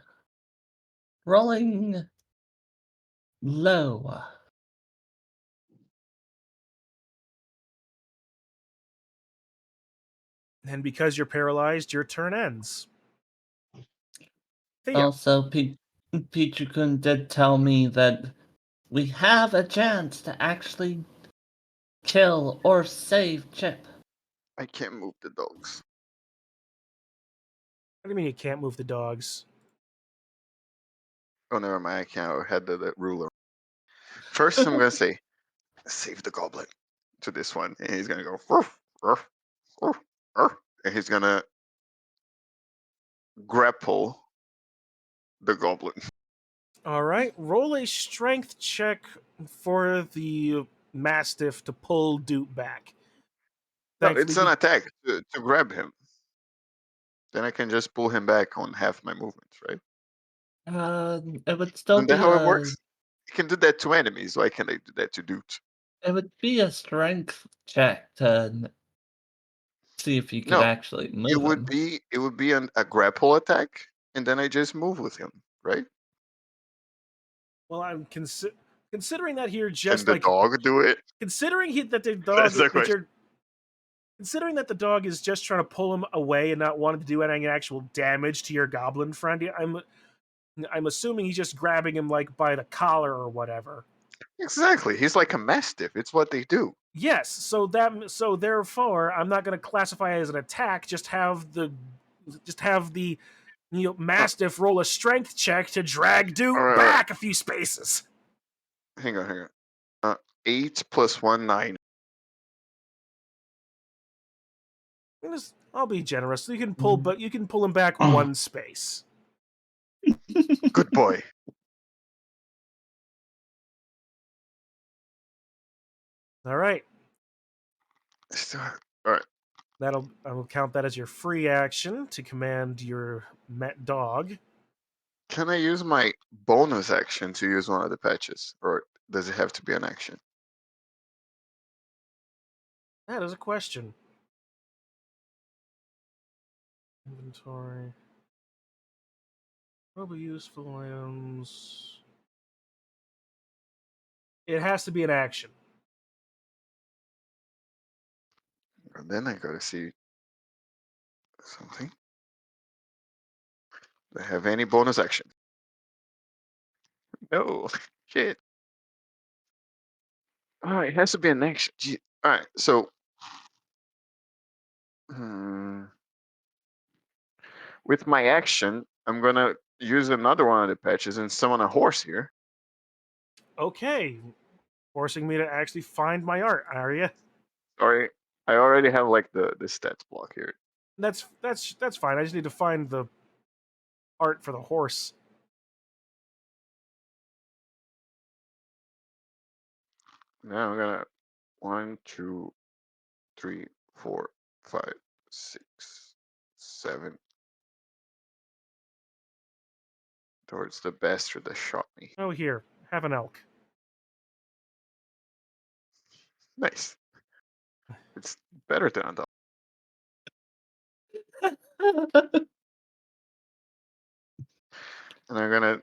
S3: Rolling low.
S4: And because you're paralyzed, your turn ends. Theo.
S3: Also, Pichu-kun did tell me that we have a chance to actually kill or save Chip.
S1: I can't move the dogs.
S4: What do you mean you can't move the dogs?
S1: Oh never mind, I can't. I had the ruler. First I'm gonna say, save the goblin to this one. And he's gonna go "Ruff, ruff, ruff, ruff," and he's gonna grapple the goblin.
S4: All right, roll a strength check for the Mastiff to pull Doot back.
S1: No, it's
S4: Thankfully,
S1: an attack to grab him. Then I can just pull him back on half my movements, right?
S3: It would still
S1: Isn't that
S3: be
S1: how it works? You can do that to enemies. Why can't I do that to dudes?
S3: it would be a strength check to see if you could
S1: No,
S3: actually move
S1: it would
S3: him.
S1: be a grapple attack, and then I just move with him, right?
S4: Well, I'm considering that here,
S1: Can
S4: just
S1: the
S4: like
S1: dog do it?
S4: considering that the
S1: That's
S4: dog
S1: the
S4: that
S1: question.
S4: you're considering that the dog is just trying to pull him away and not wanting to do any actual damage to your goblin friend. I'm assuming he's just grabbing him like by the collar or whatever.
S1: Exactly. He's like a mastiff. It's what they do.
S4: Yes, so therefore I'm not going to classify it as an attack. Just have the mastiff roll a strength check to drag dude
S1: All right,
S4: back a few spaces.
S1: hang on. 8 plus 1, 9.
S4: I'll be generous. You can pull, but you can pull him back
S6: Oh.
S4: one space.
S1: Good boy.
S4: All right.
S1: All right.
S4: I will count that as your free action to command your met dog.
S1: Can I use my bonus action to use one of the patches, or does it have to be an action?
S4: That is a question. Inventory. Probably useful items. It has to be an action.
S1: And then I gotta see something. Do I have any bonus action? No. Shit. Oh, it has to be an action. Gee. All right. So, with my action, I'm gonna use another one of the patches and summon a horse here.
S4: Okay. Forcing me to actually find my art, are you?
S1: Sorry, I already have like the stats block here.
S4: That's fine. I just need to find the art for the horse.
S1: Now I'm gonna 1, 2, 3, 4, 5, 6, 7 towards the bastard that shot me.
S4: Oh, here. Have an elk.
S1: Nice. It's better than a dog. And I'm gonna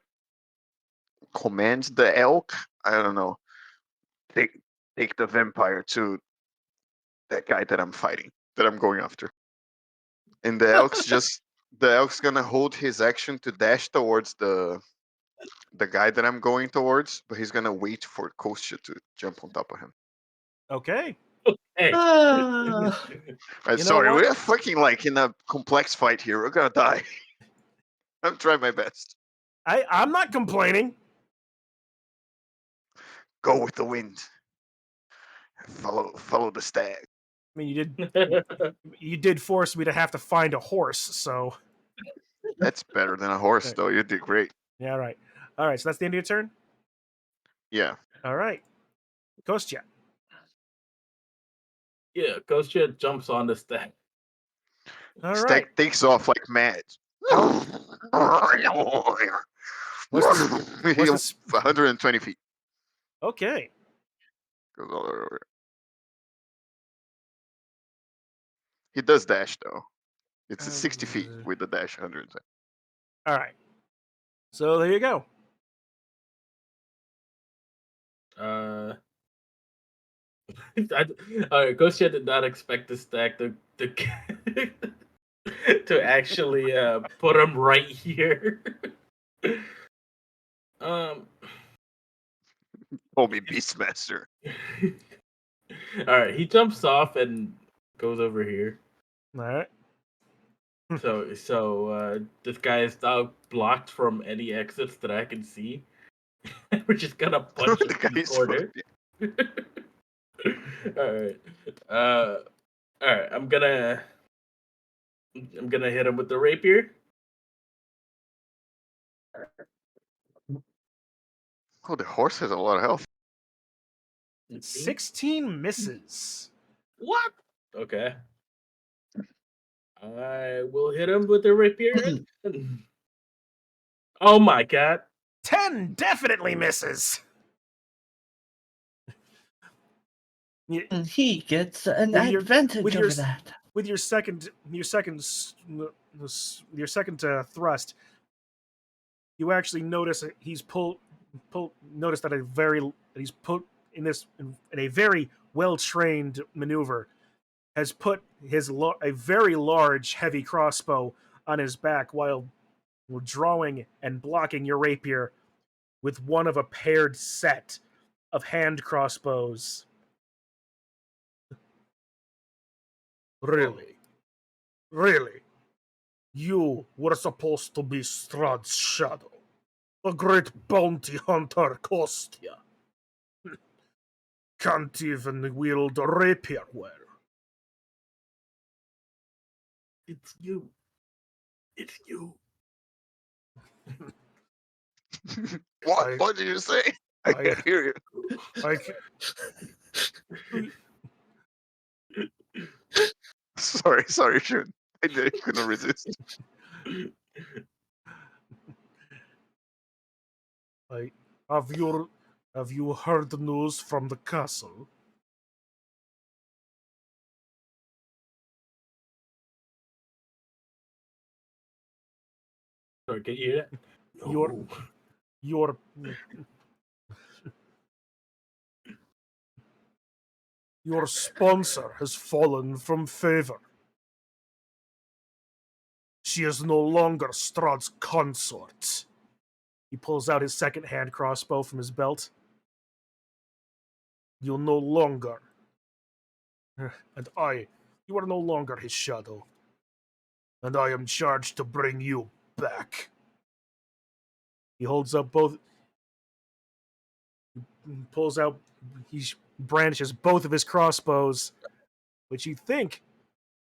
S1: command the elk. I don't know. Take the vampire to that guy that I'm fighting, that I'm going after. And the elk's gonna hold his action to dash towards the guy that I'm going towards, but he's gonna wait for Kostya to jump on top of him.
S4: Okay.
S2: Hey.
S3: Ah.
S1: I'm
S4: You know
S1: sorry,
S4: what?
S1: we're fucking like in a complex fight here. We're gonna die. I'm trying my best.
S4: I'm not complaining.
S1: Go with the wind. Follow the stag.
S4: I mean, you did force me to have to find a horse, so
S1: That's better than a horse, though. You did great.
S4: yeah, all right. So that's the end of your turn.
S1: Yeah.
S4: All right, Kostya.
S2: Yeah, Kostya jumps on the stack.
S4: All
S1: Stag
S4: right.
S1: takes off like mad.
S4: How- What's the
S1: 120 feet.
S4: Okay.
S1: Goes all over. He does dash though. It's 60 feet with the dash 120.
S4: All right. So there you go.
S2: Kostya did not expect the stack to to actually put him right here.
S1: Call me Beastmaster.
S2: All right, he jumps off and goes over here.
S4: All right.
S2: So this guy is now blocked from any exits that I can see. We're just gonna punch
S1: The
S2: him in the
S1: guy's
S2: corner. All right. I'm gonna hit him with the rapier.
S1: Oh, the horse has a lot of health.
S4: 16 misses.
S2: What? Okay. I will hit him with the rapier. Oh my god.
S4: 10 definitely misses.
S3: And he gets an
S4: With your-
S3: advantage
S4: with your
S3: over
S4: s-
S3: that.
S4: with your second thrust, you actually notice that he's notice that he's put in a very well trained maneuver, has put a very large heavy crossbow on his back while drawing and blocking your rapier with one of a paired set of hand crossbows. Really? Really? You were supposed to be Strahd's shadow. A great bounty hunter, Kostya. Can't even wield a rapier well.
S2: It's you. It's you.
S1: What? What did you say? I
S4: I-
S1: can't hear you.
S4: I,
S1: Sorry, Chun. I couldn't resist.
S4: I, have you heard the news from the castle?
S2: Sorry, can you hear that?
S4: Your your your sponsor has fallen from favor. She is no longer Strahd's consort. He pulls out his second-hand crossbow from his belt. You no longer, and you are no longer his shadow. And I am charged to bring you back. He holds up both. Pulls out. He brandishes both of his crossbows, which you think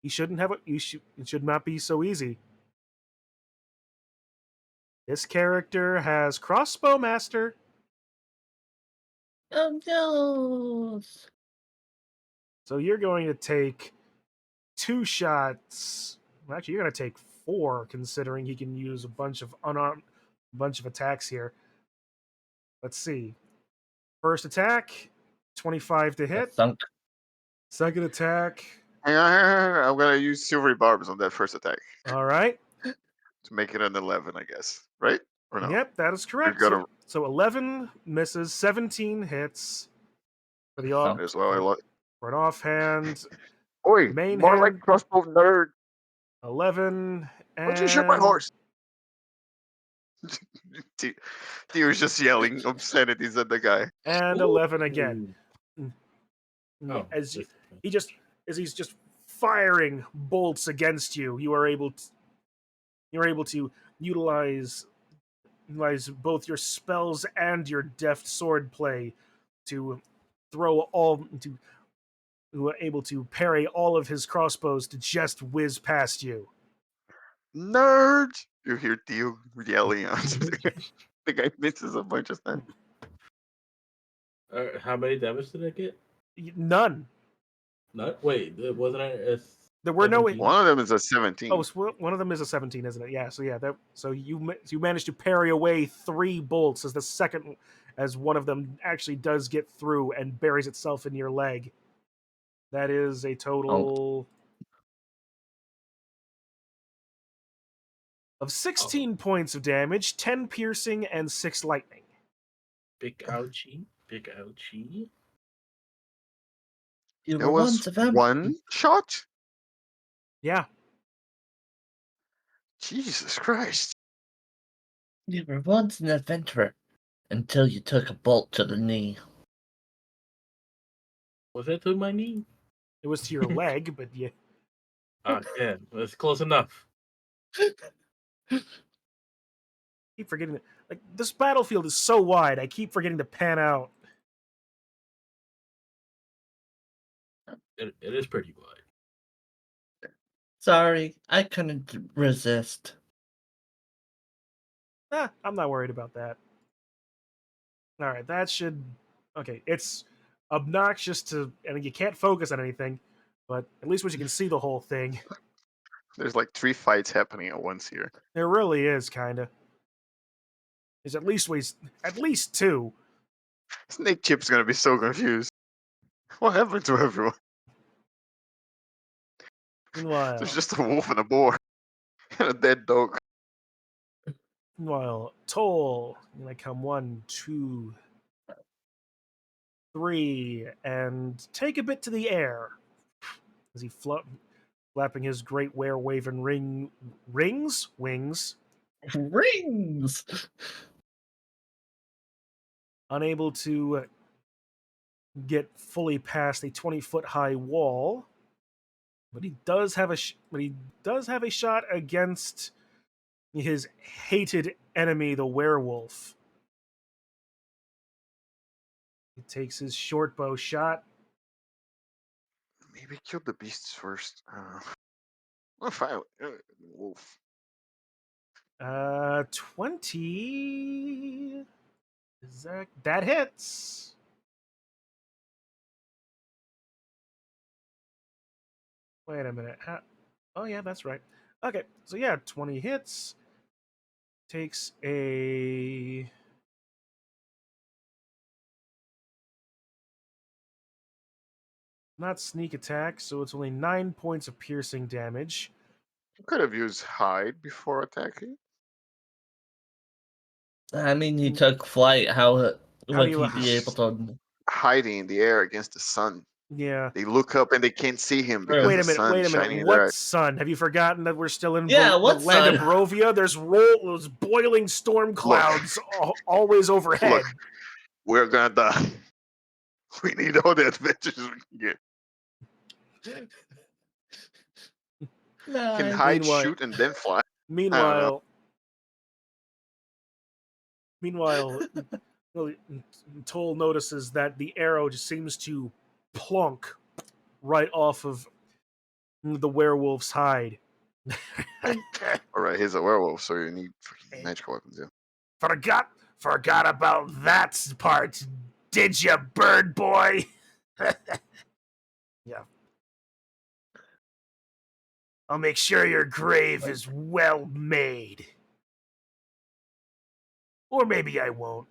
S4: he shouldn't have. It should not be so easy. This character has crossbow master.
S3: Oh no!
S4: So you're going to take 2 shots. Well, actually, you're going to take 4, considering he can use a bunch of attacks here. Let's see. First attack, 25 to hit.
S3: Thunk.
S4: Second attack,
S1: Hang on. I'm gonna use silvery barbs on that first attack
S4: all right.
S1: to make it an 11, I guess. Right? Or no?
S4: Yep, that is correct.
S1: We've got a
S4: So 11 misses, 17 hits for the off,
S3: Thunk.
S1: as well.
S4: for an offhand.
S1: Oi,
S4: Main
S1: more
S4: hand.
S1: like crossbow nerd.
S4: 11
S1: Don't you shoot my
S4: and
S1: horse? He was just yelling obscenities at the guy.
S4: and 11 again.
S2: Oh,
S4: As
S2: this-
S4: he's just firing bolts against you, you're able to utilize both your spells and your deft sword play to who are able to parry all of his crossbows to just whiz past you.
S1: Nerd! You hear Theo yelling out. The guy misses a bunch of times.
S2: how many damage did I get?
S4: None.
S2: Not wait. Wasn't I?
S4: There were no.
S2: 17?
S1: One of them is a 17.
S4: Oh, so one of them is a 17, isn't it? Yeah. So you managed to parry away 3 bolts as one of them actually does get through and buries itself in your leg. That is a total of 16 points of damage, 10 piercing, and 6 lightning.
S2: Big ouchie. Big ouchie.
S3: You
S1: There
S3: were
S1: was
S3: once a vampire.
S1: one shot?
S4: Yeah.
S1: Jesus Christ.
S3: You were once an adventurer until you took a bolt to the knee.
S2: Was that to my knee?
S4: It was to your leg, but yeah.
S2: Ah, yeah. That's close enough.
S4: Keep forgetting that. Like, this battlefield is so wide, I keep forgetting to pan out.
S2: It is pretty wide.
S3: Sorry, I couldn't resist.
S4: I'm not worried about that. Alright, that should... Okay, it's obnoxious and you can't focus on anything, but at least when you can see the whole thing.
S1: There's like 3 fights happening at once here.
S4: There really is, kinda. There's at least 2.
S1: Snake Chip's gonna be so confused. What happened to everyone?
S4: Meanwhile,
S1: There's just a wolf and a boar and a dead dog.
S4: Toll, I'm gonna come 1, 2, 3, and take a bit to the air as he flapping his great were-waven wings,
S3: Rings!
S4: unable to get fully past a 20-foot high wall, but he does have a shot against his hated enemy, the werewolf. He takes his short bow shot.
S1: Maybe kill the beasts first. Oh, fine. Wolf.
S4: 20. That hits. Wait a minute. Oh yeah, that's right. Okay, so yeah, 20 hits. Takes a not sneak attack, so it's only 9 points of piercing damage.
S1: You could have used hide before attacking.
S3: I mean, he took flight. How
S4: do
S3: would
S4: you-
S3: he be able to?
S1: Hiding in the air against the sun.
S4: Yeah.
S1: They look up and they can't see him
S3: True.
S1: because
S4: Wait
S1: the
S4: a minute.
S1: sun
S4: Wait a
S1: shining
S4: minute.
S1: in their
S4: What
S1: eyes.
S4: sun? Have you forgotten that we're still in
S3: Yeah,
S4: the
S3: what
S4: land of
S3: sun?
S4: Barovia? There's those boiling storm clouds always overhead.
S1: Look, we're gonna die. We need all the adventures we can get. Can
S3: Nah,
S1: hide,
S4: Meanwhile-
S1: shoot, and then fly.
S4: Meanwhile, Toll notices that the arrow just seems to plunk right off of the werewolf's hide.
S1: All right, he's a werewolf, so you need freaking magical weapons. Yeah.
S4: Forgot about that part, did you, bird boy? Yeah. I'll make sure your grave is well made. Or maybe I won't.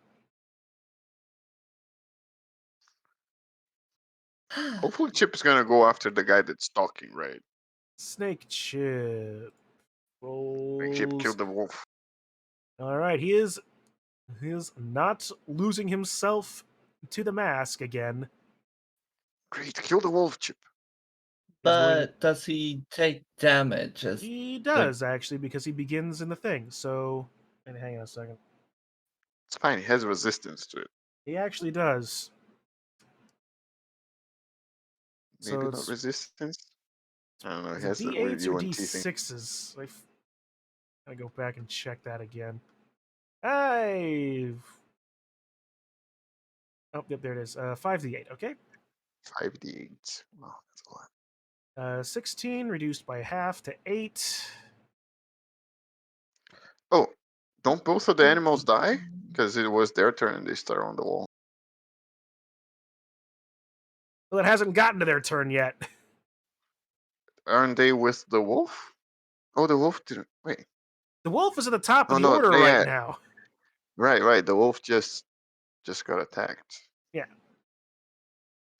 S1: Hopefully, Chip is gonna go after the guy that's talking, right?
S4: Snake Chip
S1: Like Chip
S4: rolls.
S1: killed the wolf.
S4: All right, he is not losing himself to the mask again.
S1: Great, kill the wolf, Chip.
S3: but does he take damage?
S4: He does actually, because he begins in the thing. So, hang on a second.
S1: It's fine. He has resistance to it.
S4: He actually does.
S1: Maybe
S4: So
S1: not
S4: it's
S1: resistance. I don't know. He
S4: is it
S1: has the
S4: D8s or
S1: UNT thing.
S4: D6s? I go back and check that again. Oh, yep, there it is. 5d8. Okay.
S1: 5d8. Wow, that's a lot.
S4: 16 reduced by half to 8.
S1: Oh, don't both of the animals die? Because it was their turn and they start on the wall.
S4: Well, it hasn't gotten to their turn yet.
S1: Aren't they with the wolf? Oh, the wolf didn't. Wait.
S4: The wolf is at the top of
S1: Oh,
S4: the
S1: no,
S4: order
S1: yeah.
S4: right now.
S1: Right. The wolf just got attacked.
S4: Yeah.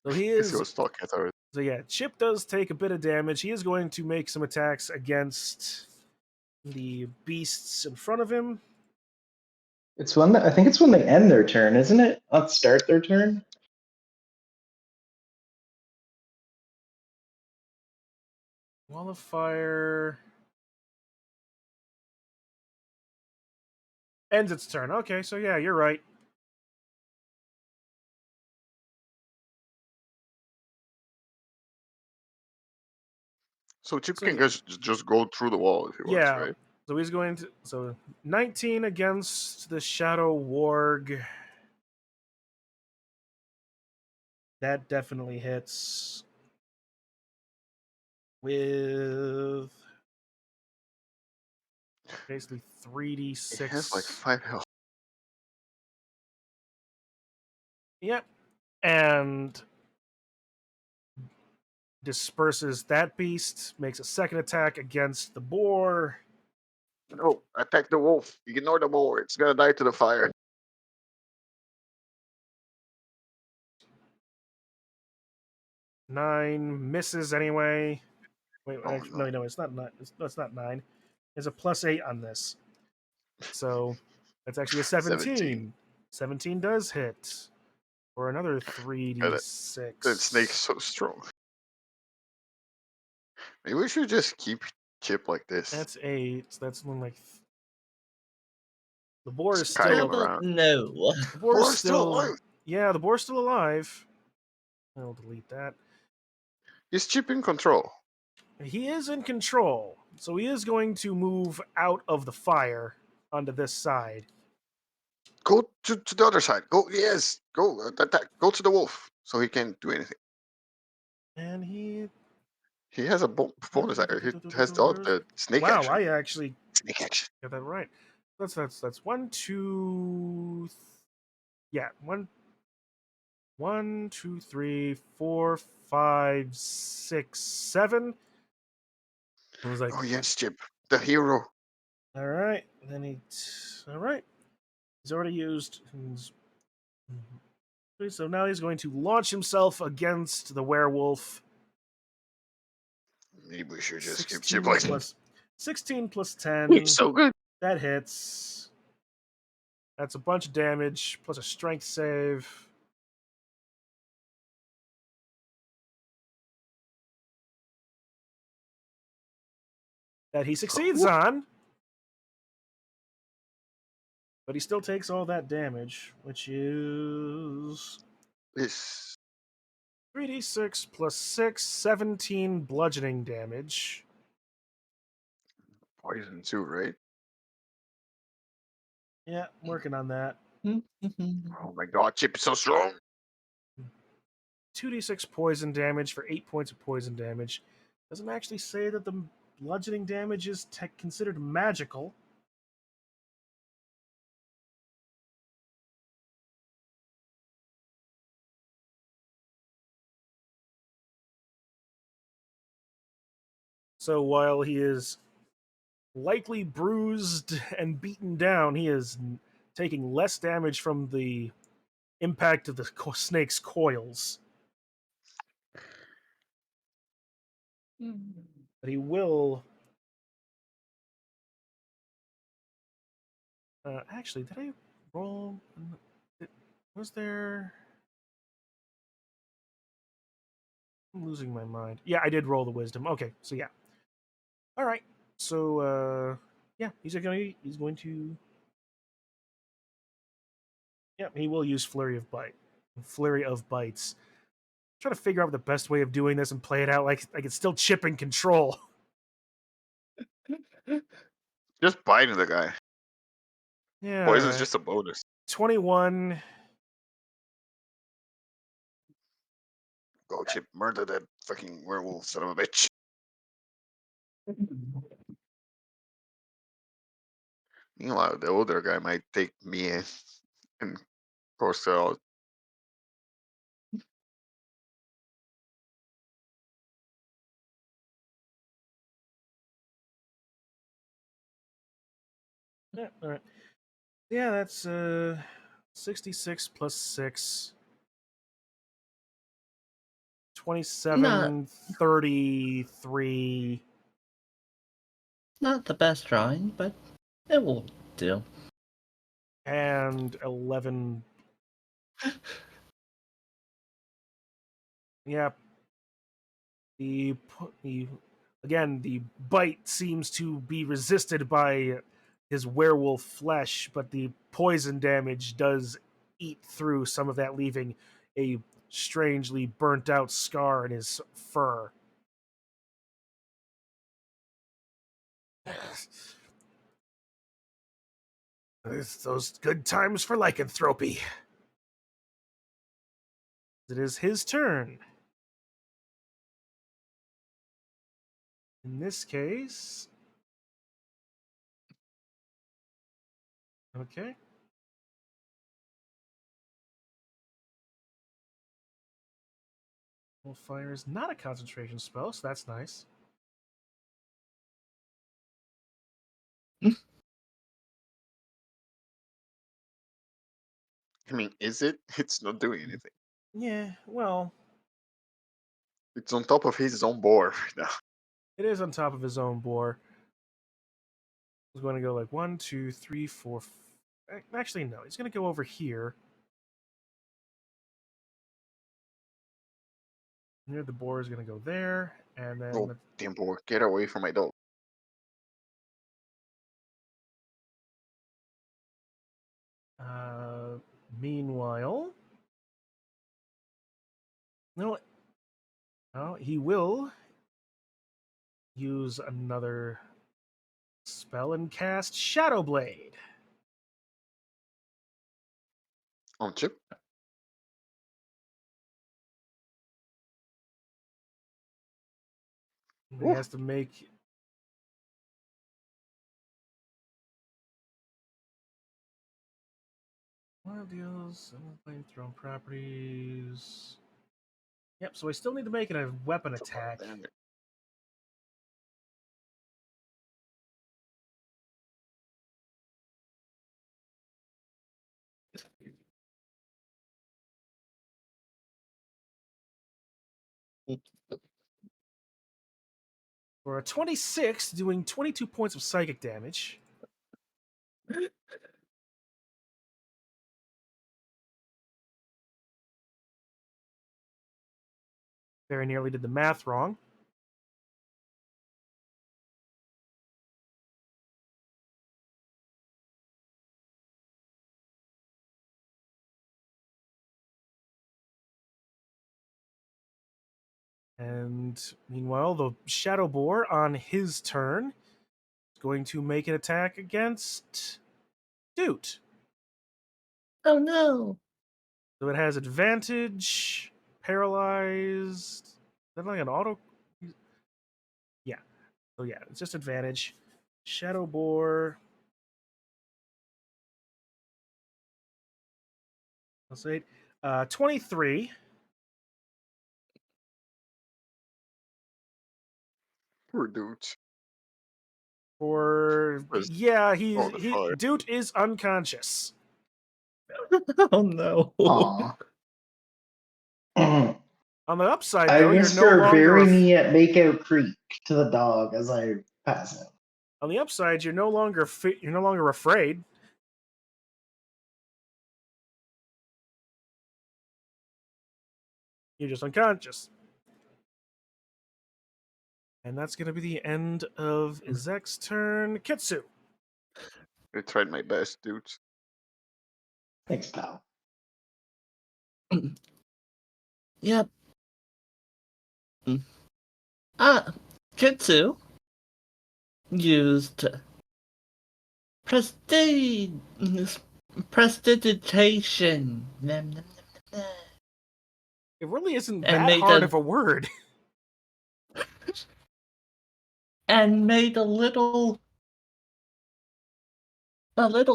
S4: So he
S1: Because he
S4: is.
S1: was talking. I thought it was...
S4: So yeah, Chip does take a bit of damage. He is going to make some attacks against the beasts in front of him.
S6: It's when I think it's when they end their turn, isn't it? Not start their turn.
S4: Wall of Fire ends its turn. Okay, so yeah, you're right.
S1: So Chip
S4: So
S1: can
S4: yeah.
S1: just go through the wall if he wants,
S4: Yeah.
S1: right?
S4: So he's going to. So 19 against the Shadow Warg. That definitely hits. With basically 3d6.
S1: It has like 5 health.
S4: Yep. And disperses that beast. Makes a second attack against the boar.
S1: No, attack the wolf. Ignore the boar. It's gonna die to the fire.
S4: 9 misses anyway. Wait,
S1: Oh,
S4: actually, no, it's not 9. It's not 9. There's a +8 on this. So that's actually a 17. 17 does hit. For another
S1: That
S4: 3d6.
S1: snake's so strong. Maybe we should just keep Chip like this.
S4: That's 8. So that's one like. The boar is
S1: Just carry
S3: How
S1: him
S4: still.
S3: about
S1: around.
S3: no?
S4: The boar is
S1: Boar's still alive.
S4: Yeah, the boar's still alive. I'll delete that.
S1: Is Chip in control?
S4: He is in control, so he is going to move out of the fire onto this side.
S1: Go to the other side. Go, yes. Go, go to the wolf so he can't do anything.
S4: And he.
S1: He has a bonus action. He has the snake
S4: Wow,
S1: action.
S4: I actually
S1: Snake action.
S4: got that right. That's 1, 2. Yeah, 1, 2, 3, 4, 5, 6, 7. I was like,
S1: Oh yes, Chip, the hero.
S4: all right. Then all right. He's already used. So now he's going to launch himself against the werewolf.
S1: Maybe we should just keep
S4: 16
S1: Chip like
S4: plus 16 plus 10.
S1: He's so good.
S4: That hits. That's a bunch of damage plus a strength save. That he succeeds on. But he still takes all that damage, which is
S1: This
S4: 3d6 plus 6, 17 bludgeoning damage.
S1: poison too, right?
S4: Yeah, I'm working on that.
S1: Oh my god, Chip is so strong.
S4: 2d6 poison damage for 8 points of poison damage. Doesn't actually say that the bludgeoning damage is considered magical. So while he is likely bruised and beaten down, he is taking less damage from the impact of the snake's coils. But he will. Actually, did I roll? Was there? I'm losing my mind. Yeah, I did roll the wisdom. Okay, so yeah. All right. So yeah, he's going to. Yeah, he will use flurry of bites. Trying to figure out the best way of doing this and play it out like it's still Chip in control.
S1: Just biting the guy.
S4: Yeah.
S1: Poison's just a bonus.
S4: 21.
S1: Go, Chip, murder that fucking werewolf son of a bitch. Meanwhile, the older guy might take me in and cross out.
S4: Yeah, all right. Yeah, that's 66 plus 6. 27,
S3: Not
S4: 33.
S3: not the best drawing, but it will do.
S4: And 11. Yeah. The again, the bite seems to be resisted by his werewolf flesh, but the poison damage does eat through some of that, leaving a strangely burnt out scar in his fur. It's those good times for lycanthropy. It is his turn. In this case. Okay. Well, fire is not a concentration spell, so that's nice.
S1: I mean, is it? It's not doing anything.
S4: Yeah, well,
S1: It's on top of his own board right now.
S4: It is on top of his own boar. He's going to go like 1, 2, 3, 4. Actually, no. He's going to go over here. Here, the boar is going to go there, and then
S1: Oh, damn boy, get away from my dog.
S4: Meanwhile, no, he will use another spell and cast Shadow Blade.
S1: On Chip.
S4: He has to make. Wild deals, flamethrower properties. Yep, so I still need to make it a weapon attack.
S1: Damn it.
S4: For a 26, doing 22 points of psychic damage. Very nearly did the math wrong. And meanwhile, the Shadow Boar on his turn is going to make an attack against Doot.
S3: Oh no.
S4: So it has advantage, paralyzed. Is that like an auto? Yeah. So yeah, it's just advantage. Shadow Boar. I'll say 23.
S1: Poor dudes.
S4: Or
S1: Was-
S4: yeah,
S1: Oh, the fire.
S4: Doot is unconscious.
S3: Oh no.
S6: Aw.
S4: On the upside,
S6: I
S4: though, you're no
S6: whisper,
S4: longer
S6: bury me at Makeout Creek to the dog as I pass out.
S4: on the upside. You're no longer afraid. You're just unconscious. And that's going to be the end of Izek's turn. Kitsu.
S1: I tried my best, dudes.
S6: Thanks, pal.
S3: Yep. Kitsu used prestige prestidigitation. Nom, nom, nom, nom, nom.
S4: It really isn't
S3: And
S4: that
S3: made
S4: hard
S3: a-
S4: of a word.
S3: And made a little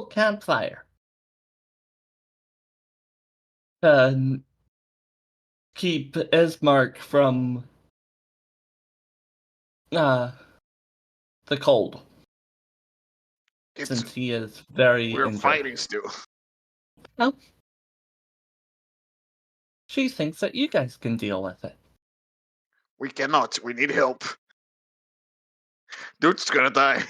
S3: campfire. To keep Ismark from the cold. Since
S1: It's
S3: he is very
S1: we're
S3: injured.
S1: fighting still.
S3: Oh. She thinks that you guys can deal with it.
S1: We cannot. We need help. Dude's gonna die.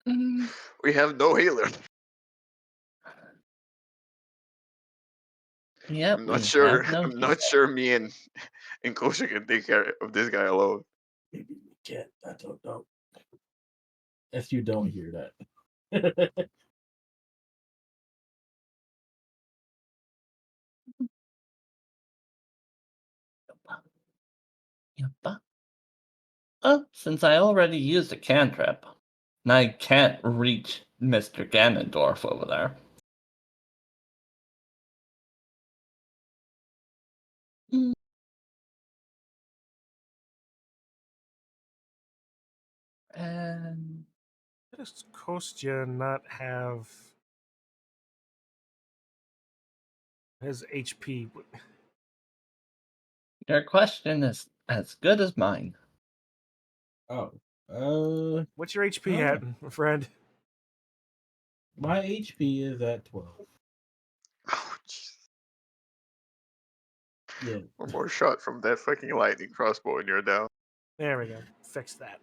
S3: Mm,
S1: We have no healer.
S3: yep,
S1: I'm
S3: we
S1: not sure.
S3: have no
S1: I'm not sure me and Kosha can take care of this guy alone.
S2: Maybe we can't. I don't know. If you don't hear that.
S3: Yep. Oh, since I already used a cantrip, and I can't reach Mr. Ganondorf over there. Mm. And
S4: How does Kostya not have his HP?
S3: your question is as good as mine.
S2: Oh.
S4: What's your HP at, friend?
S2: My HP is at 12.
S1: Oh, jeez.
S7: Yeah.
S1: One more shot from that fucking lightning crossbow and you're down.
S4: There we go. Fix that.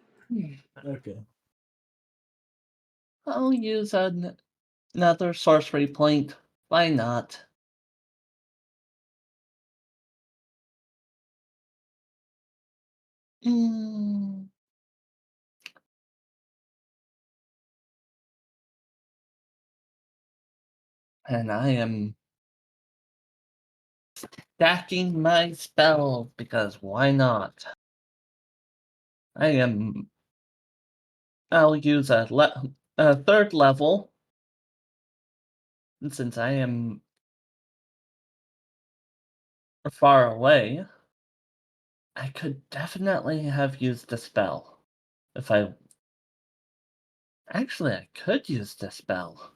S7: Okay.
S3: I'll use another sorcery point. Why not? Mm. And I am stacking my spell because why not? I'll use a third level. And since I am far away, I could definitely have used the spell. Actually, I could use the spell.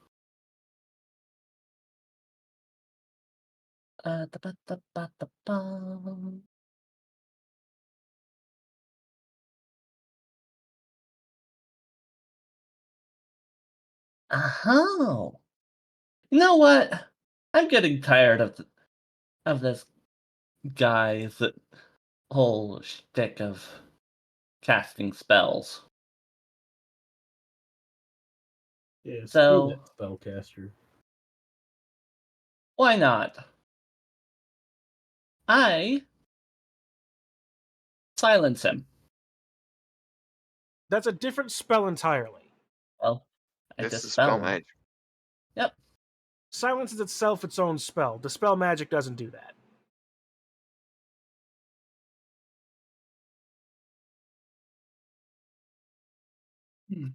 S3: Da-ba-da-ba-da-ba. Oh, you know what? I'm getting tired of this guy's whole shtick of casting spells.
S7: Yeah, screw
S3: So
S7: that spellcaster.
S3: why not? I silence him.
S4: That's a different spell entirely.
S3: Well, I
S1: This is spell
S3: dispel him.
S1: magic.
S3: Yep.
S4: Silence is itself its own spell. Dispel magic doesn't do that.
S3: Hmm.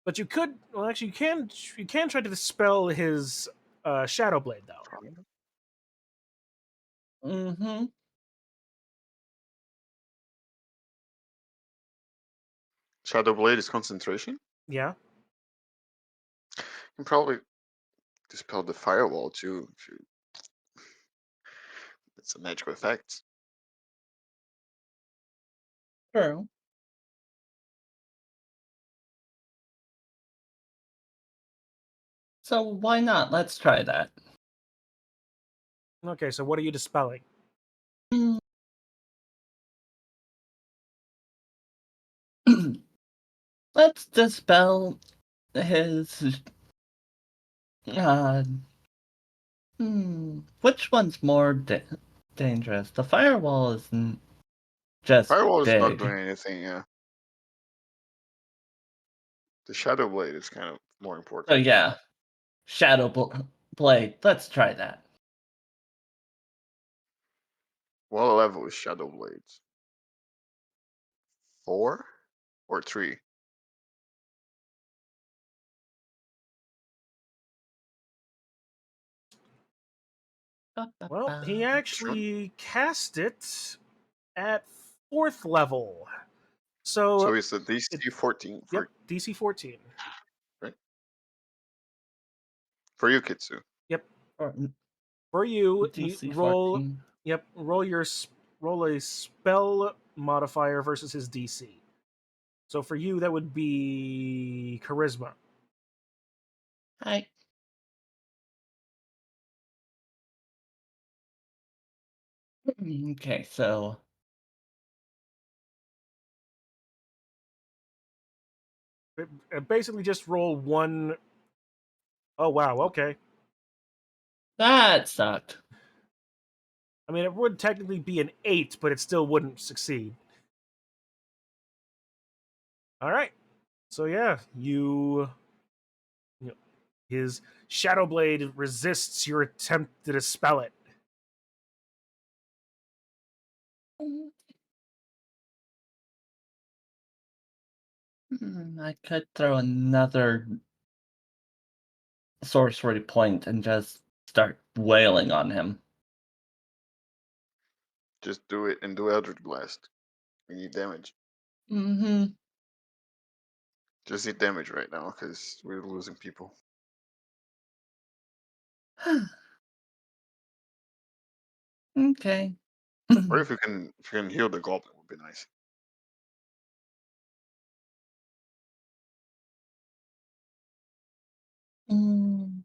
S4: But you could, well, actually, you can try to dispel his shadow blade though.
S3: Mm-hmm.
S1: Shadow Blade is concentration.
S4: Yeah.
S1: You can probably dispel the firewall too. If you, it's a magical effect.
S3: True. So why not? Let's try that.
S4: Okay, so what are you dispelling?
S3: Let's dispel his. Uh, which one's more dangerous? The firewall is just
S1: Firewall is not
S3: big.
S1: doing anything. Yeah. The Shadow Blade is kind of more
S3: So
S1: important.
S3: yeah, Shadow Blade. Let's try that.
S1: What level is Shadow Blades? 4 or 3?
S4: Well, he
S3: Ba-ba-ba.
S4: actually cast it at 4th level.
S1: So
S4: So,
S1: it's a DC 14
S4: yep,
S1: for
S4: DC 14.
S1: right? For you, Kitsu.
S4: Yep.
S3: Or
S4: For you, you
S3: DC
S4: roll.
S3: 14.
S4: Yep, roll a spell modifier versus his DC. So for you, that would be charisma.
S3: Hi. Okay, so
S4: Basically, just roll one. Oh wow, okay.
S3: that sucked.
S4: I mean, it would technically be an 8, but it still wouldn't succeed. All right. So yeah, you know, his shadow blade resists your attempt to dispel it.
S3: I could throw another sorcery point and just start wailing on him.
S1: Just do it and do Eldritch Blast. We need damage.
S3: Mm-hmm.
S1: Just need damage right now because we're losing people.
S3: Okay.
S1: Or if you can heal the goblin would be nice.
S3: Mm.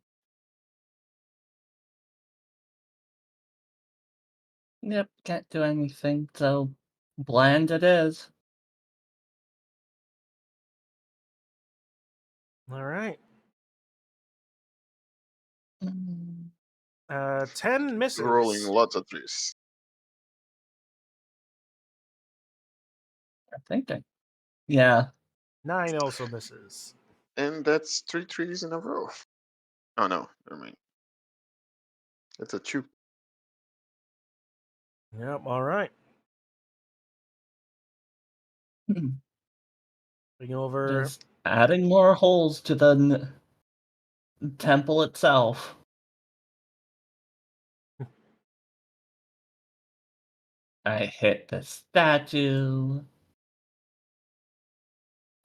S3: Yep, can't do anything, so bland it is.
S4: All right.
S3: Mm,
S4: 10
S1: Rolling
S4: misses.
S1: lots of threes.
S3: I think yeah.
S4: 9 also misses.
S1: And that's 3 threes in a row. Oh no, never mind. That's a 2.
S4: Yep, all right. Bring over.
S3: Just adding more holes to the temple itself. I hit the statue.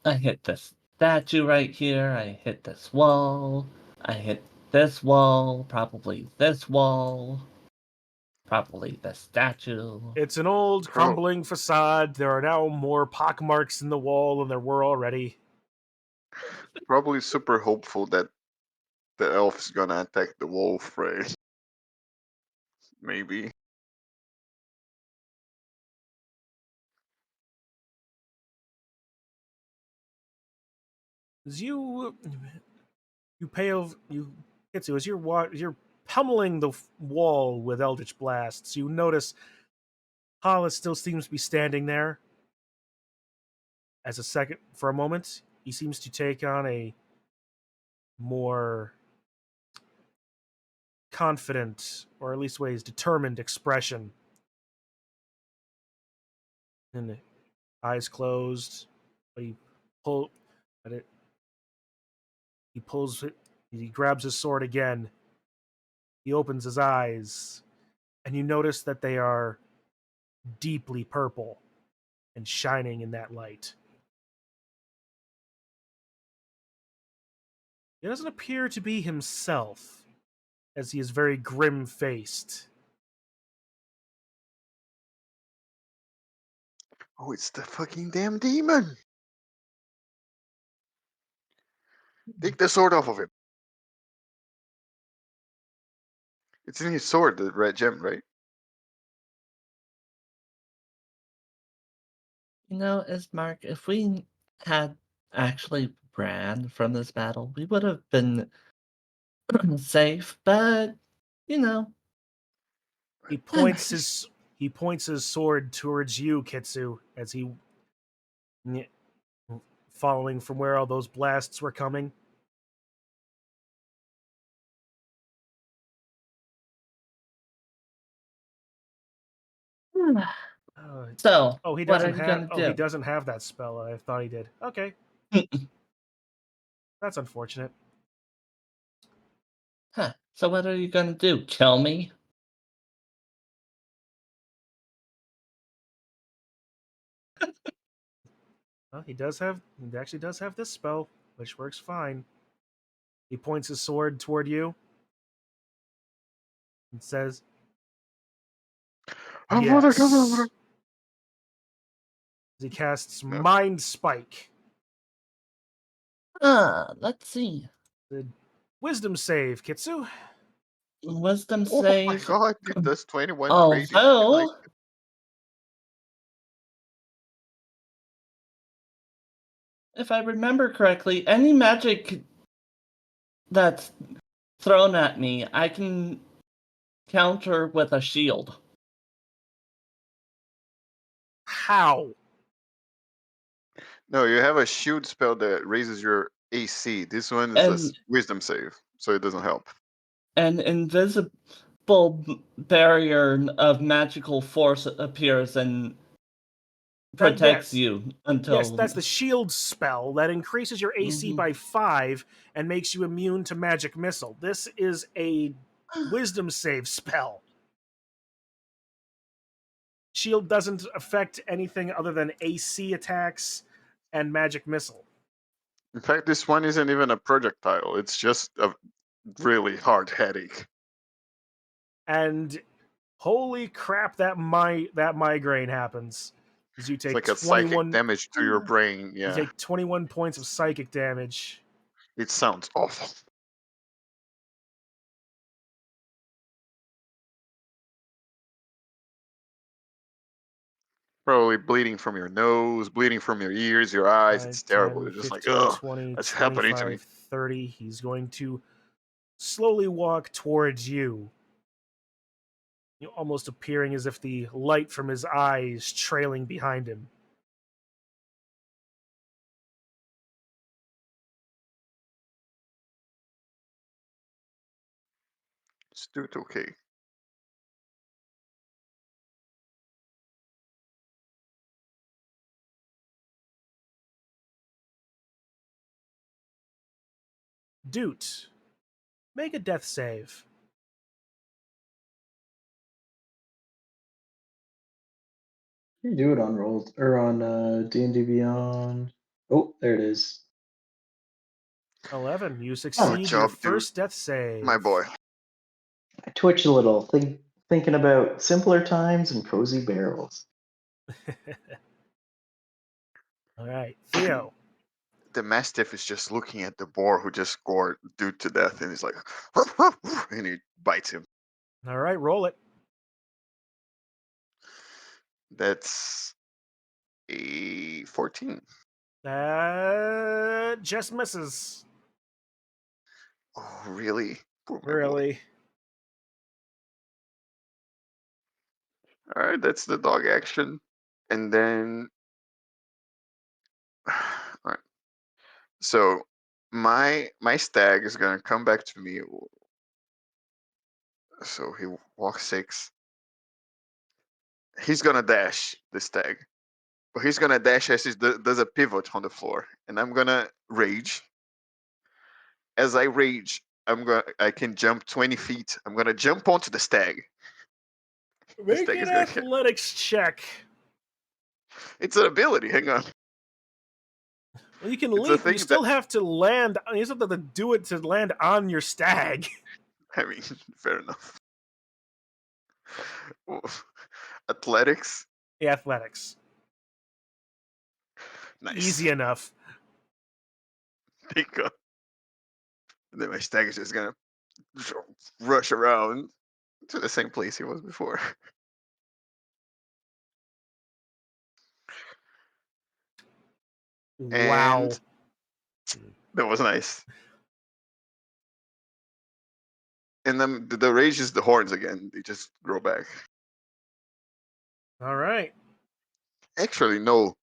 S3: I hit this statue right here. I hit this wall. I hit this wall. Probably this wall. Probably the statue.
S4: It's an old,
S1: Pro-
S4: crumbling facade. There are now more pockmarks in the wall than there were already.
S1: Probably super hopeful that the elf's gonna attack the wolf, right? Maybe.
S4: As you pay over Kitsu, as you're pummeling the wall with eldritch blasts, you notice Hollis still seems to be standing there. As a second, for a moment, he seems to take on a more confident, or at least ways determined expression. And the eyes closed, but pull, but it, he pulls it. He grabs his sword again. He opens his eyes, and you notice that they are deeply purple and shining in that light. He doesn't appear to be himself, as he is very grim-faced.
S1: Oh, it's the fucking damn demon! Take the sword off of him. It's in his sword, the red gem, right?
S3: You know, Ismark, if we had actually ran from this battle, we would have been safe, but, you know.
S4: He points his sword towards you, Kitsu, as he following from where all those blasts were coming.
S3: So,
S4: He
S3: what are
S4: doesn't
S3: you
S4: have.
S3: gonna
S4: Oh, he
S3: do?
S4: doesn't have that spell. I thought he did. Okay, that's unfortunate.
S3: Huh. So what are you gonna do? Kill me?
S4: Well, he does have. He actually does have this spell, which works fine. He points his sword toward you and says,
S1: I'm gonna come
S4: "Yes."
S1: over.
S4: He casts
S1: No.
S4: Mind Spike.
S3: Let's see.
S4: The Wisdom save, Kitsu.
S3: Wisdom
S1: Oh my
S3: save.
S1: god, it does 21 crazy shit like
S3: Although, if I remember correctly, any magic that's thrown at me, I can counter with a shield.
S4: How?
S1: No, you have a shield spell that raises your AC. This one is a
S3: And
S1: wisdom save, so it doesn't help.
S3: an invisible barrier of magical force appears and protects
S4: Yes.
S3: you
S4: Yes,
S3: until.
S4: that's the shield spell that increases your AC
S3: Mhm.
S4: by 5 and makes you immune to magic missile. This is a wisdom save spell. Shield doesn't affect anything other than AC attacks and magic missile.
S1: In fact, this one isn't even a projectile. It's just a really hard headache.
S4: And holy crap, that migraine happens. As you
S1: It's
S4: take
S1: like a psychic
S4: 21
S1: damage to your brain.
S4: you
S1: Yeah,
S4: take 21 points of psychic damage.
S1: it sounds awful. Probably bleeding from your nose, bleeding from your ears, your eyes.
S4: 5,
S1: It's terrible.
S4: 10,
S1: You're just like,
S4: 15,
S1: ugh,
S4: 20,
S1: that's happening to me.
S4: 25, 30. He's going to slowly walk towards you. Almost appearing as if the light from his eyes trailing behind him.
S1: Just do it okay.
S4: Doot, make a death save.
S6: You do it on rolls or on D&D Beyond. Oh, there it is.
S4: 11. You
S1: Good
S4: succeed your
S1: job, dude.
S4: first death save.
S1: My boy.
S6: I twitch a little, thinking about simpler times and cozy barrels.
S4: All right, Theo.
S1: The Mastiff is just looking at the boar who just scored dude to death, and he's like, and he bites him.
S4: All right, roll it.
S1: That's a 14.
S4: Just misses.
S1: Oh, really? Poor my boy.
S4: Really?
S1: All right, that's the dog action, and then, all right. So my stag is gonna come back to me. So he walks 6. He's gonna dash the stag, but he's gonna dash as he does a pivot on the floor, and I'm gonna rage. As I rage, I can jump 20 feet. I'm gonna jump onto the stag. The
S4: Make
S1: stag
S4: an
S1: is gonna.
S4: athletics check.
S1: It's an ability. Hang on.
S4: Well, you can
S1: It's a
S4: leap, but
S1: thing
S4: you still
S1: that.
S4: have to land. You still have to do it to land on your stag.
S1: I mean, fair enough. Athletics.
S4: Athletics.
S1: Nice.
S4: Easy enough.
S1: Pick up. And then my stag is just gonna rush around to the same place he was before.
S4: Wow.
S1: And that was nice. And then the rage is the horns again. They just grow back.
S4: All right.
S1: Actually, no.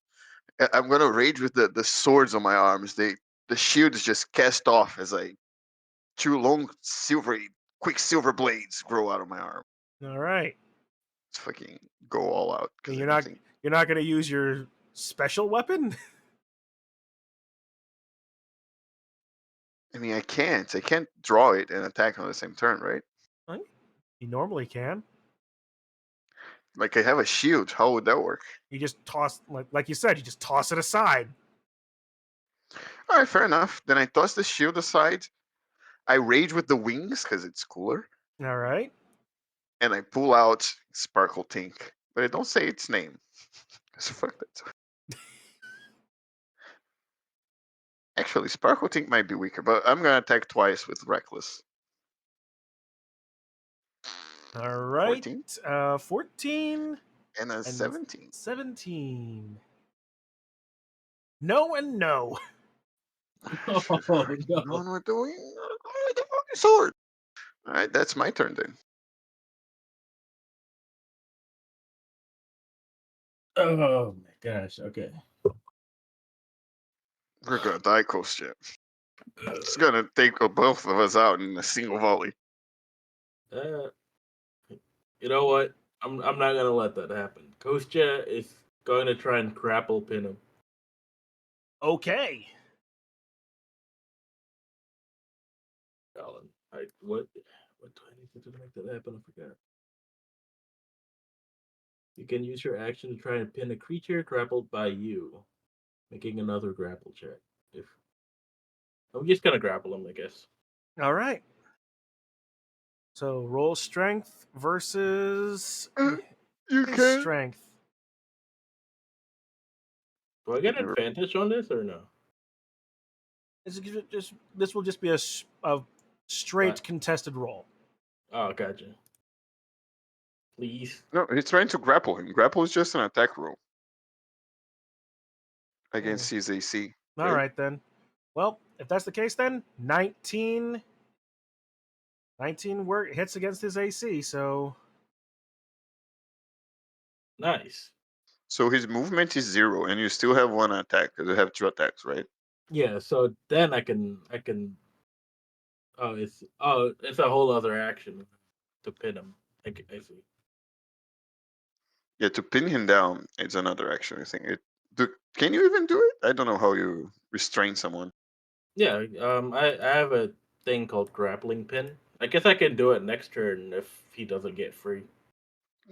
S1: I'm gonna rage with the swords on my arms. The shields just cast off as I 2 long quick silver blades grow out of my arm.
S4: All right.
S1: Let's fucking go all out.
S4: And you're not going to use your special weapon?
S1: I mean, I can't draw it and attack on the same turn, right?
S4: You normally can.
S1: Like I have a shield. How would that work?
S4: You just toss, like you said, you just toss it aside.
S1: All right, fair enough. Then I toss the shield aside. I rage with the wings because it's cooler,
S4: All right.
S1: and I pull out Sparkle Tink, but I don't say its name. So fuck that. Actually, Sparkle Tink might be weaker, but I'm gonna attack twice with Reckless.
S4: All right.
S1: 14?
S4: 14
S1: And a
S4: and
S1: 17.
S4: 17. No and no.
S7: Oh, no.
S1: Known with the sword. All right, that's my turn then.
S7: Oh my gosh. Okay.
S1: We're gonna die, Coast Jet. It's gonna take both of us out in a single volley.
S2: You know what? I'm not gonna let that happen. Kostya is going to try and grapple pin him.
S4: Okay.
S2: Colin, what do I need to do to make that happen? I forgot. You can use your action to try and pin a creature grappled by you, making another grapple check. If I'm just gonna grapple him, I guess.
S4: All right. So roll strength versus
S1: You
S4: his
S1: can.
S4: strength.
S2: Do I get an advantage on this or no?
S4: This will just be a straight
S2: What?
S4: contested roll.
S2: Oh, gotcha. Please.
S1: No, he's trying to grapple him. Grapple is just an attack roll. against his AC.
S4: All right then. Well, if that's the case, then 19 hits against his AC. So
S2: Nice.
S1: So his movement is 0, and you still have 1 attack because you have 2 attacks, right?
S2: Yeah. So then I can. Oh, it's a whole other action to pin him. I see.
S1: Yeah, to pin him down, it's another action. I think can you even do it? I don't know how you restrain someone.
S2: Yeah. I have a thing called grappling pin. I guess I can do it next turn if he doesn't get free.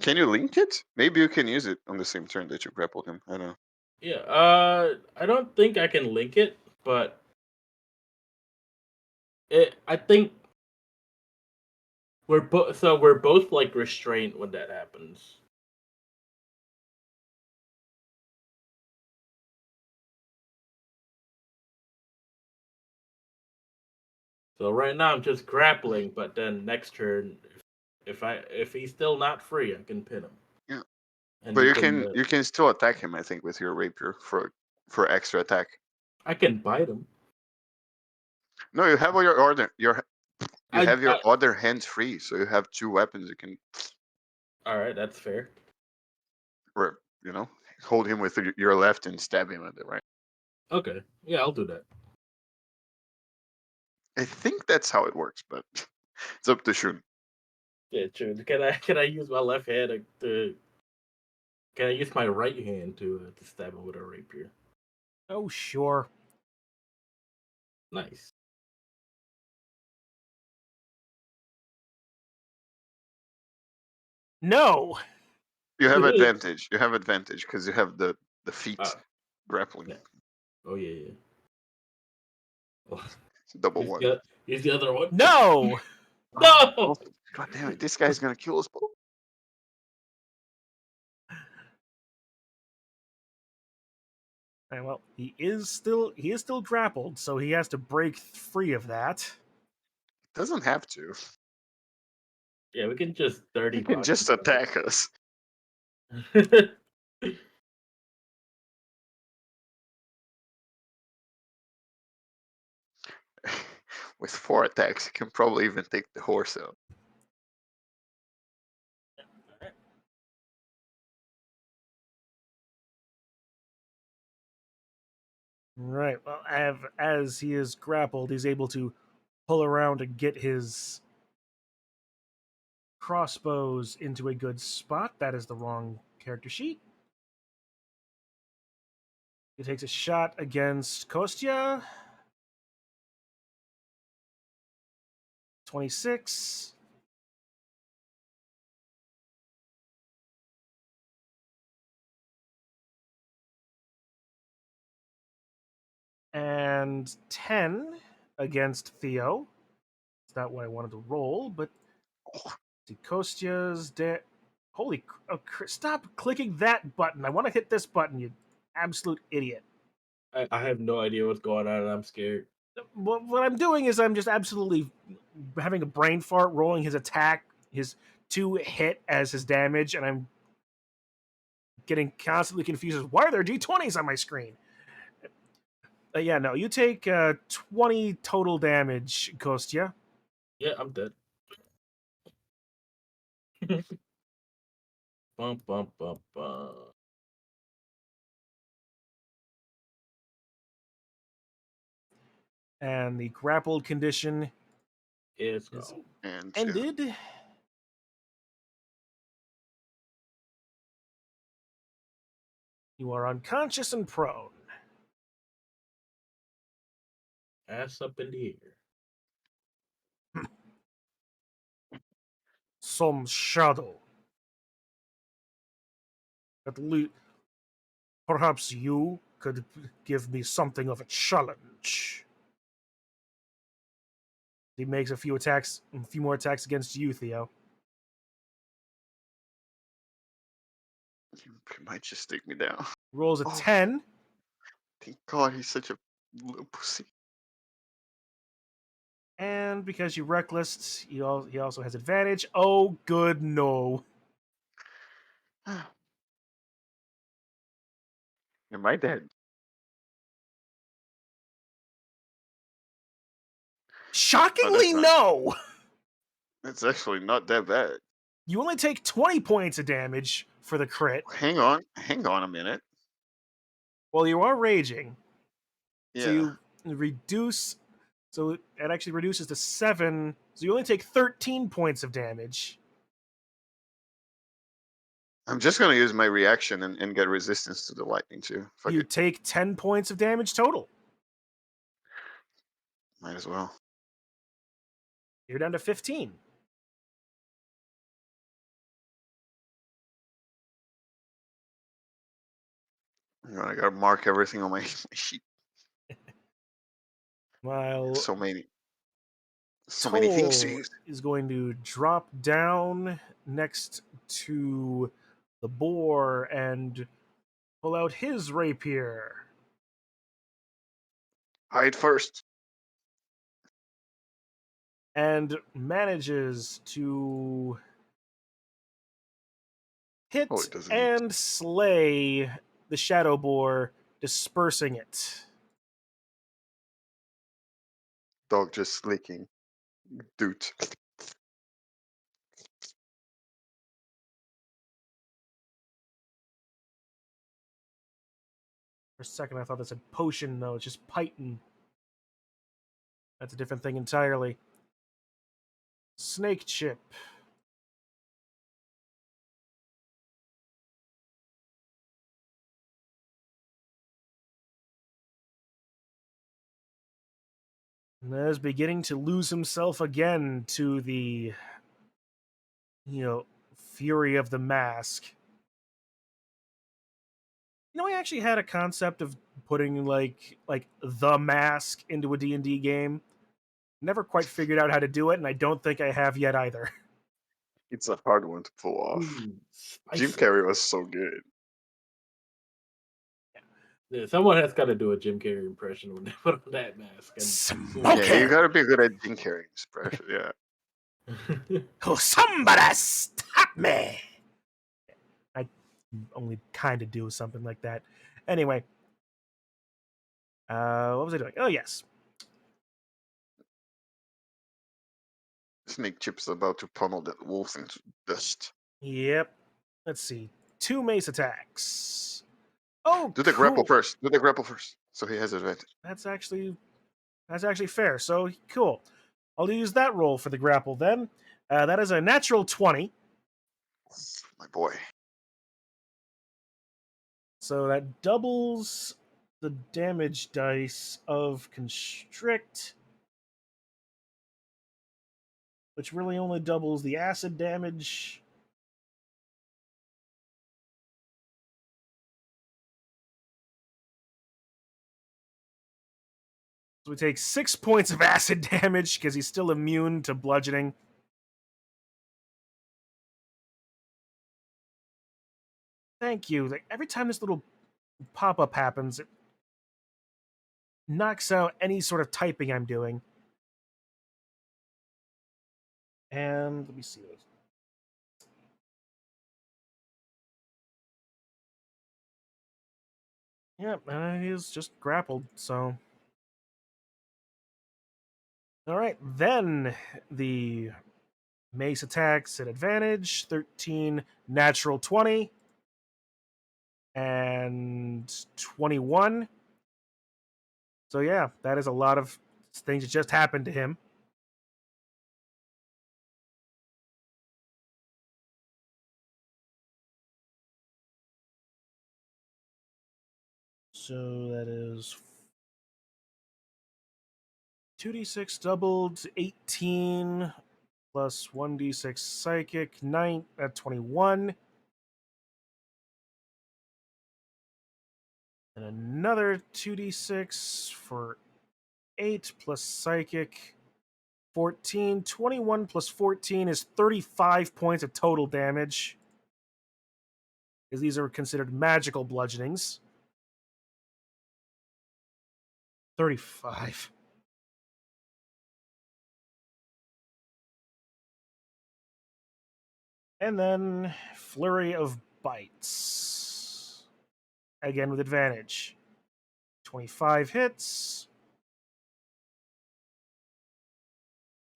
S1: Can you link it? Maybe you can use it on the same turn that you grapple him. I don't know.
S2: Yeah. I don't think I can link it, but I think we're both like restrained when that happens. So right now I'm just grappling, but then next turn, if he's still not free, I can pin him.
S1: Yeah,
S2: And
S1: but you can still attack him. I think with your rapier for extra attack.
S2: I can bite him.
S1: No, you have all your order. You have your
S2: I
S1: other hands free, so you have 2 weapons. You can,
S2: all right, that's fair.
S1: or hold him with your left and stab him with it, right?
S2: Okay, yeah, I'll do that.
S1: I think that's how it works, but it's up to Shun.
S2: Yeah, true. Can I use my left hand to? Can I use my right hand to stab him with a rapier?
S4: oh sure.
S2: Nice.
S4: No.
S1: You have advantage. You have advantage because you have the feet grappling.
S2: Yeah. Oh yeah.
S1: Double
S2: Use
S1: 1.
S2: use the other one.
S4: No.
S2: No.
S1: God damn it! This guy's gonna kill us both.
S4: And well, he is still grappled, so he has to break free of that.
S1: Doesn't have to.
S2: Yeah, we can just 30
S1: He can
S2: body.
S1: just attack us. With 4 attacks, he can probably even take the horse out.
S4: Right. Well, as he is grappled, he's able to pull around and get his crossbows into a good spot. That is the wrong character sheet. He takes a shot against Kostya. 26. And 10 against Theo. It's not what I wanted to roll, but Kostya's dead. Holy, stop clicking that button. I want to hit this button, you absolute idiot.
S2: I have no idea what's going on, and I'm scared.
S4: What I'm doing is I'm just absolutely having a brain fart, rolling his attack, his 2 hit as his damage, and I'm getting constantly confused as why are there d20s on my screen? Yeah, no, you take 20 total damage, Kostya.
S2: Yeah, I'm dead. Bum bum bum bum.
S4: And the grappled condition
S2: It's
S4: is
S2: gone.
S1: And
S4: ended. You are unconscious and prone.
S2: Ass up in the air.
S4: Some shadow. At least, perhaps you could give me something of a challenge. He makes a few more attacks against you, Theo.
S1: he might just take me down.
S4: Rolls a
S1: Oh.
S4: 10.
S1: Thank God he's such a little pussy.
S4: And because you reckless, he also has advantage. Oh, good, no.
S1: Am I dead?
S4: Shockingly,
S1: not-
S4: no.
S1: It's actually not that bad.
S4: You only take 20 points of damage for the crit.
S1: Hang on a minute.
S4: Well, you are raging.
S1: Yeah.
S4: So you reduce. So it actually reduces to 7. So you only take 13 points of damage.
S1: I'm just gonna use my reaction and get resistance to the lightning too. Fuck
S4: You
S1: it.
S4: take 10 points of damage total.
S1: Might as well.
S4: You're down to 15.
S1: I gotta mark everything on my sheet.
S4: While
S1: So many things to
S4: Toll
S1: use.
S4: is going to drop down next to the boar and pull out his rapier.
S1: Hide first.
S4: And manages to hit
S1: Oh, it doesn't need.
S4: and slay the shadow boar, dispersing it.
S1: Dog just licking. Dude.
S4: For a second, I thought that said potion. No, it's just python. That's a different thing entirely. Snake chip. And is beginning to lose himself again to the, fury of the mask. I actually had a concept of putting like the mask into a D&D game. Never quite figured out how to do it, and I don't think I have yet either.
S1: It's a hard one to pull off. Jim
S2: Spicy.
S1: Carrey was so good.
S2: Yeah, someone has got to do a Jim Carrey impression when they put on that mask.
S4: Smoke
S1: Yeah, you
S4: him!
S1: gotta be good at Jim Carrey expression. Yeah.
S4: Oh, somebody stop me! I only kind of do something like that. Anyway, what was I doing? Oh, yes.
S1: Snake Chip's about to pummel that wolf into dust.
S4: Yep. Let's see. 2 mace attacks. Oh,
S1: Do the grapple first. Do the grapple first. So he has advantage.
S4: That's actually fair. So cool. I'll use that roll for the grapple then. That is a natural 20.
S1: My boy.
S4: So that doubles the damage dice of constrict, which really only doubles the acid damage. So we take 6 points of acid damage because he's still immune to bludgeoning. Thank you. Like, every time this little pop-up happens, it knocks out any sort of typing I'm doing. And let me see this. Yep, he is just grappled, so. Alright, then the mace attacks at advantage. 13, natural 20, and 21. So yeah, that is a lot of things that just happened to him. So that is 2d6 doubled, 18 plus 1d6 psychic, 9 at 21. And another 2d6 for 8 plus psychic, 14. 21 plus 14 is 35 points of total damage, because these are considered magical bludgeonings. 35. And then flurry of bites. Again with advantage. 25 hits.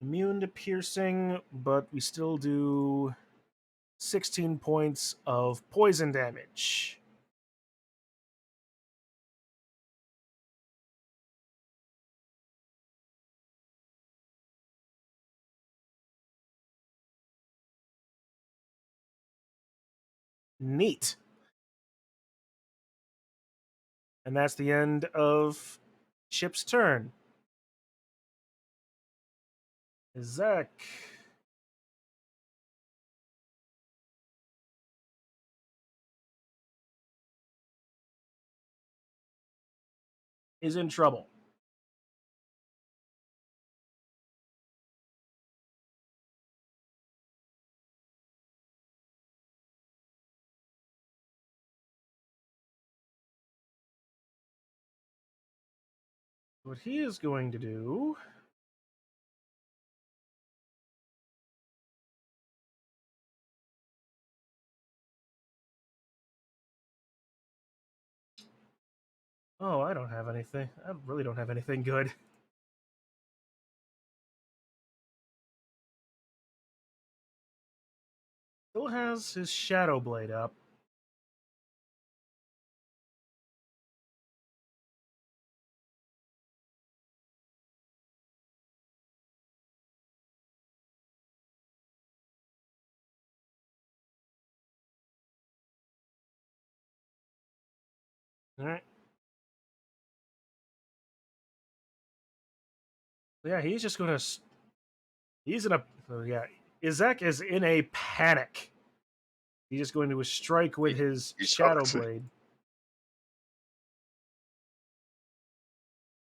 S4: Immune to piercing, but we still do 16 points of poison damage. Neat. And that's the end of Chip's turn. Zach. Is in trouble. What he is going to do Oh, I don't have anything. I really don't have anything good. Still has his Shadow Blade up. Alright. Yeah, he's just gonna. He's in a. Yeah, Izek is in a panic. He's just going to strike with his
S1: He
S4: Shadow
S1: sucks.
S4: Blade.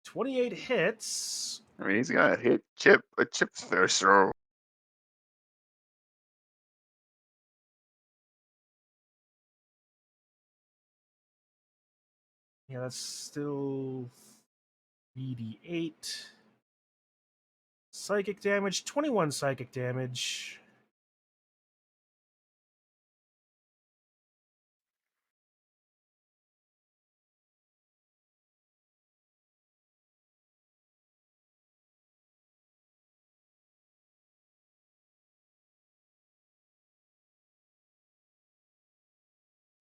S4: 28 hits.
S1: I mean, he's gonna hit Chip. A Chip's first throw.
S4: Yeah, that's still 3d8. Psychic damage, 21 psychic damage.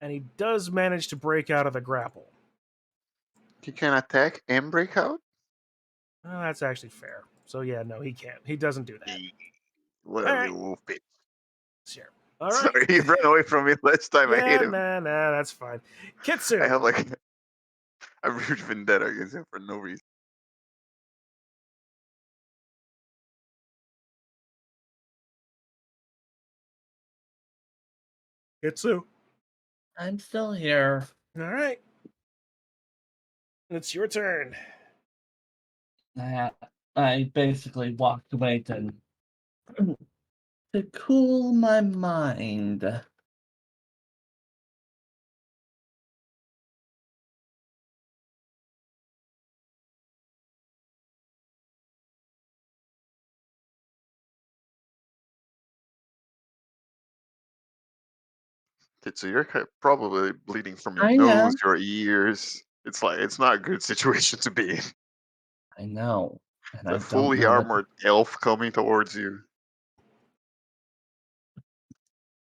S4: And he does manage to break out of the grapple.
S1: He can attack and break out.
S4: Oh, that's actually fair. So yeah, no, he can't. He doesn't do that.
S1: Whatever,
S4: Alright.
S1: you wolf bitch.
S4: Sure. All right.
S1: Sorry, he ran away from me last time I hit
S4: Yeah,
S1: him.
S4: nah, that's fine. Kitsu.
S1: I have like a root vendetta against him for no reason.
S4: Kitsu.
S3: I'm still here.
S4: All right. It's your turn.
S3: I basically walked away to cool my mind.
S1: So you're probably bleeding from your
S3: I
S1: nose,
S3: know.
S1: your ears. It's like it's not a good situation to be in.
S3: I know. And I
S1: The
S3: don't
S1: fully
S3: know what.
S1: armored elf coming towards you.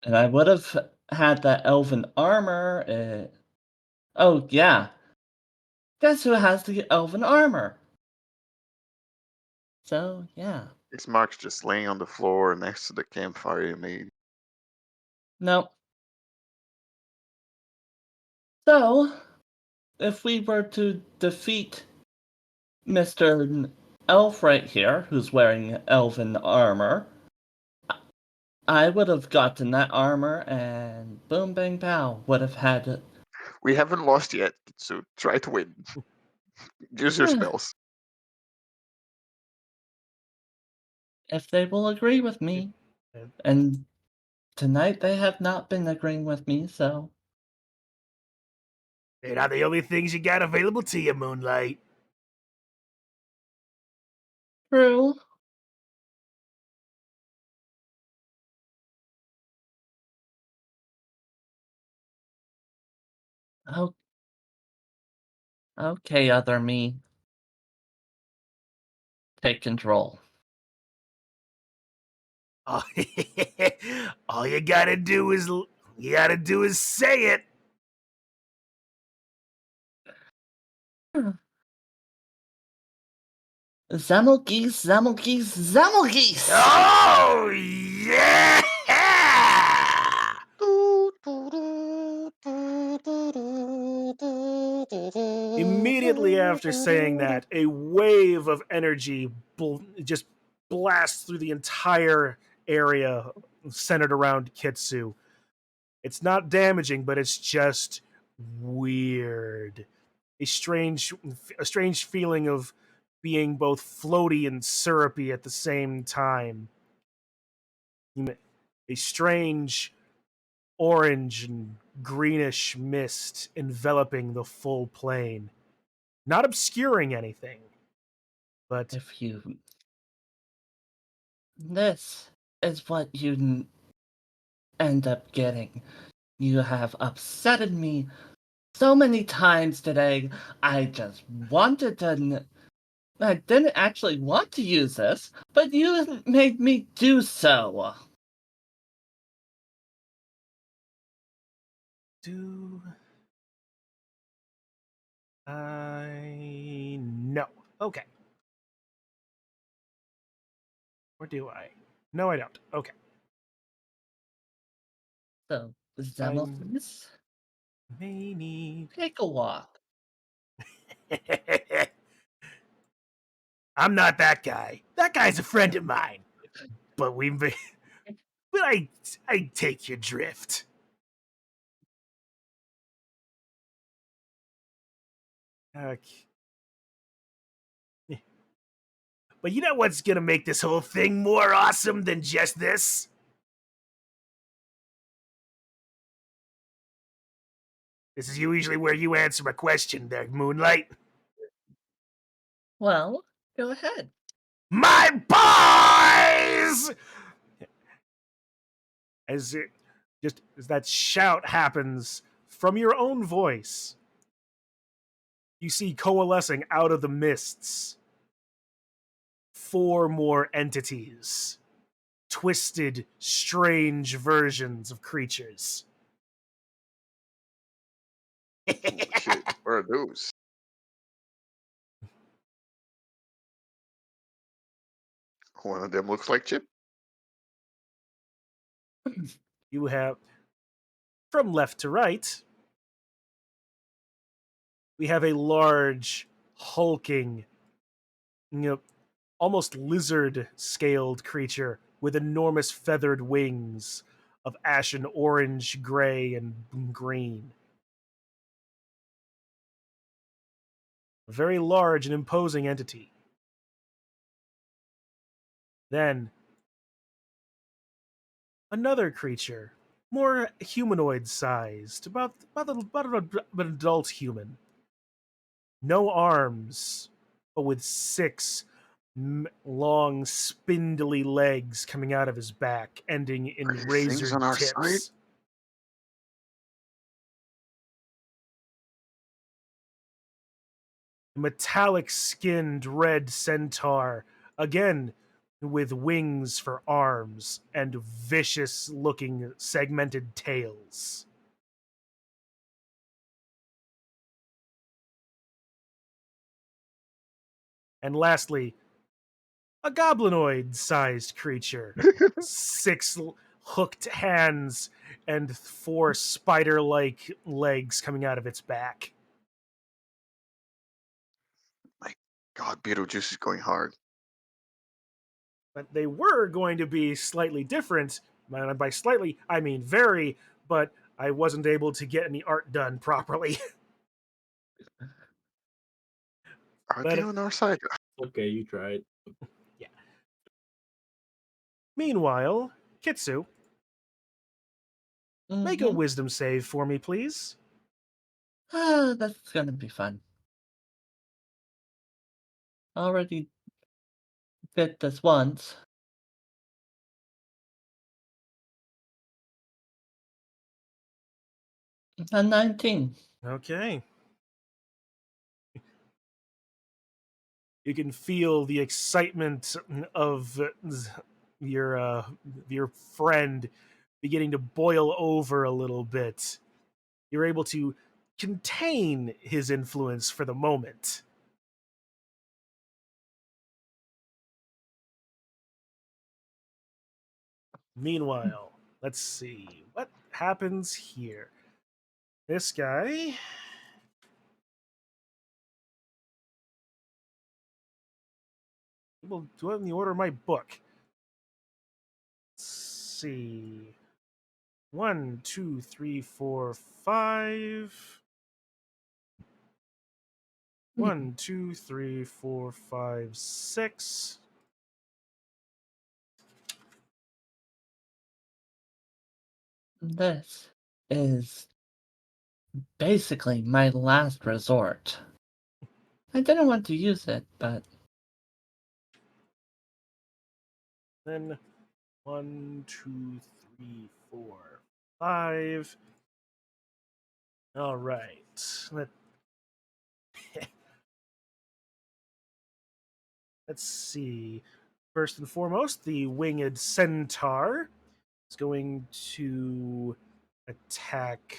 S3: And I would have had that elven armor. Oh, yeah. Guess who has the elven armor? So, yeah.
S1: It's Mark's just laying on the floor next to the campfire you made.
S3: Nope. So, if we were to defeat Mr. Elf right here, who's wearing elven armor, I would have gotten that armor and boom, bang, pow, would have had.
S1: We haven't lost yet, so try to win. Use your spells.
S3: If they will agree with me. And tonight they have not been agreeing with me, so.
S4: They're not the only things you got available to you, Moonlight.
S3: True. Oh. Okay, other me. Take control.
S4: All, all you gotta do is say it.
S3: Zammelgeese, Zammelgeese, Zammelgeese!
S4: Oh yeah! Immediately after saying that, a wave of energy just blasts through the entire area centered around Kitsu. It's not damaging, but it's just weird. A strange feeling of being both floaty and syrupy at the same time. A strange orange and greenish mist enveloping the full plane. Not obscuring anything, but
S3: If you. This is what you end up getting. You have upsetted me so many times today. I just wanted to. I didn't actually want to use this, but you made me do so.
S4: do I no. Okay. Or do I? No, I don't. Okay.
S3: So,
S4: I
S3: Zemmelfleece,
S4: may need.
S3: take a walk.
S4: I'm not that guy. That guy's a friend of mine. But but I take your drift. Okay. But you know what's gonna make this whole thing more awesome than just this? This is usually where you answer my question there, Moonlight.
S3: Well, go ahead.
S4: My boys! As that shout happens from your own voice, you see coalescing out of the mists 4 more entities. Twisted, strange versions of creatures.
S1: Shit, where are those? One of them looks like Chip.
S4: You have, from left to right, we have a large, hulking, almost lizard-scaled creature with enormous feathered wings of ashen orange, gray, and green. A very large and imposing entity. Then, another creature, more humanoid-sized, about an adult human. No arms, but with 6 long, spindly legs coming out of his back, ending
S1: Are
S4: in
S1: these things on
S4: razored
S1: our side?
S4: tips. Metallic skinned red centaur, again with wings for arms and vicious looking segmented tails. And lastly, a goblinoid sized creature. 6 hooked hands and 4 spider like legs coming out of its back.
S1: My God, Beetlejuice is going hard.
S4: But they were going to be slightly different. And by slightly, I mean very, but I wasn't able to get any art done properly.
S1: Are
S4: But
S1: they on our side?
S2: Okay, you tried.
S4: yeah. Meanwhile, Kitsu, make a
S3: Mm-hmm.
S4: wisdom save for me, please.
S3: Ah, that's gonna be fun. Already did this once. A 19.
S4: Okay. You can feel the excitement of your friend beginning to boil over a little bit, you're able to contain his influence for the moment. Meanwhile, let's see what happens here. This guy. We'll do it in the order of my book. Let's see. 1, 2, 3, 4, 5. 1, 2, 3, 4, 5, 6.
S3: This is basically my last resort. I didn't want to use it, but
S4: Then 1, 2, 3, 4, 5. All right. Let's see. First and foremost, the winged centaur is going to attack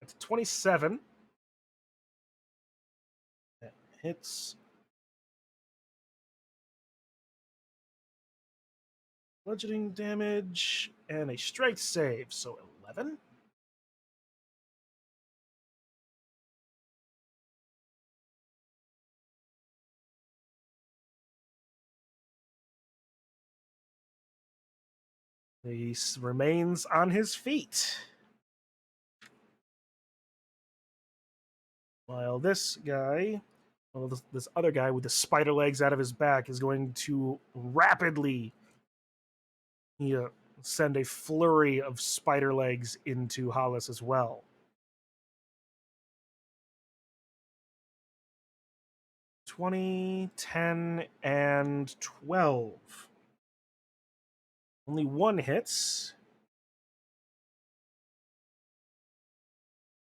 S4: at 27. That hits. Bludgeoning damage and a strength save, so 11. He remains on his feet. While this guy, this other guy with the spider legs out of his back, is going to rapidly send a flurry of spider legs into Hollis as well. 20, 10, and 12. Only one hits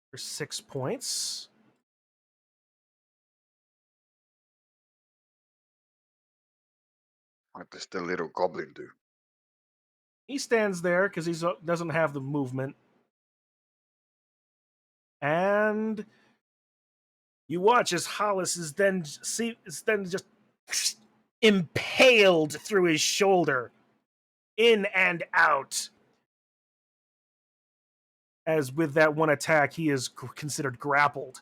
S4: for 6 points.
S1: What does the little goblin do?
S4: He stands there because he doesn't have the movement. And you watch as Hollis is then just impaled through his shoulder, in and out. As with that one attack, he is considered grappled.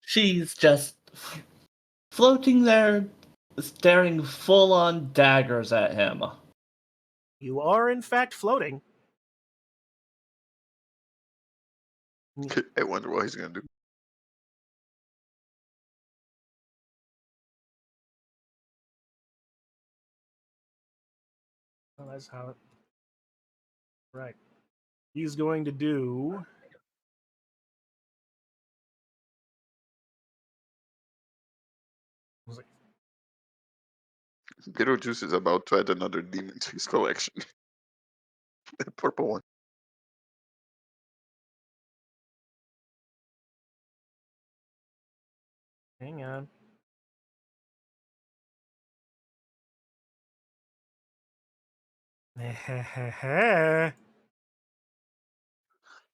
S3: she's just floating there, staring full on daggers at him.
S4: You are, in fact, floating.
S1: I wonder what he's gonna do.
S4: Well, that's how it. Right. He's going to do. Was it
S1: Beetlejuice is about to add another demon to his collection. The purple one.
S4: Hang on.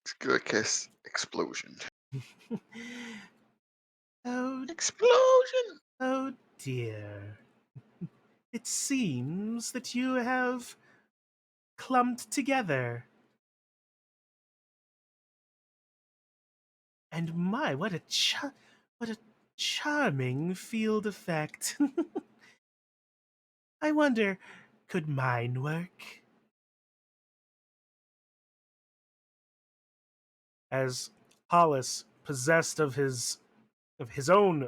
S1: It's gonna cast explosion.
S4: Oh,
S1: Explosion!
S4: oh dear. It seems that you have clumped together. And my, what a charming field effect. I wonder, could mine work? As Hollis, possessed of his own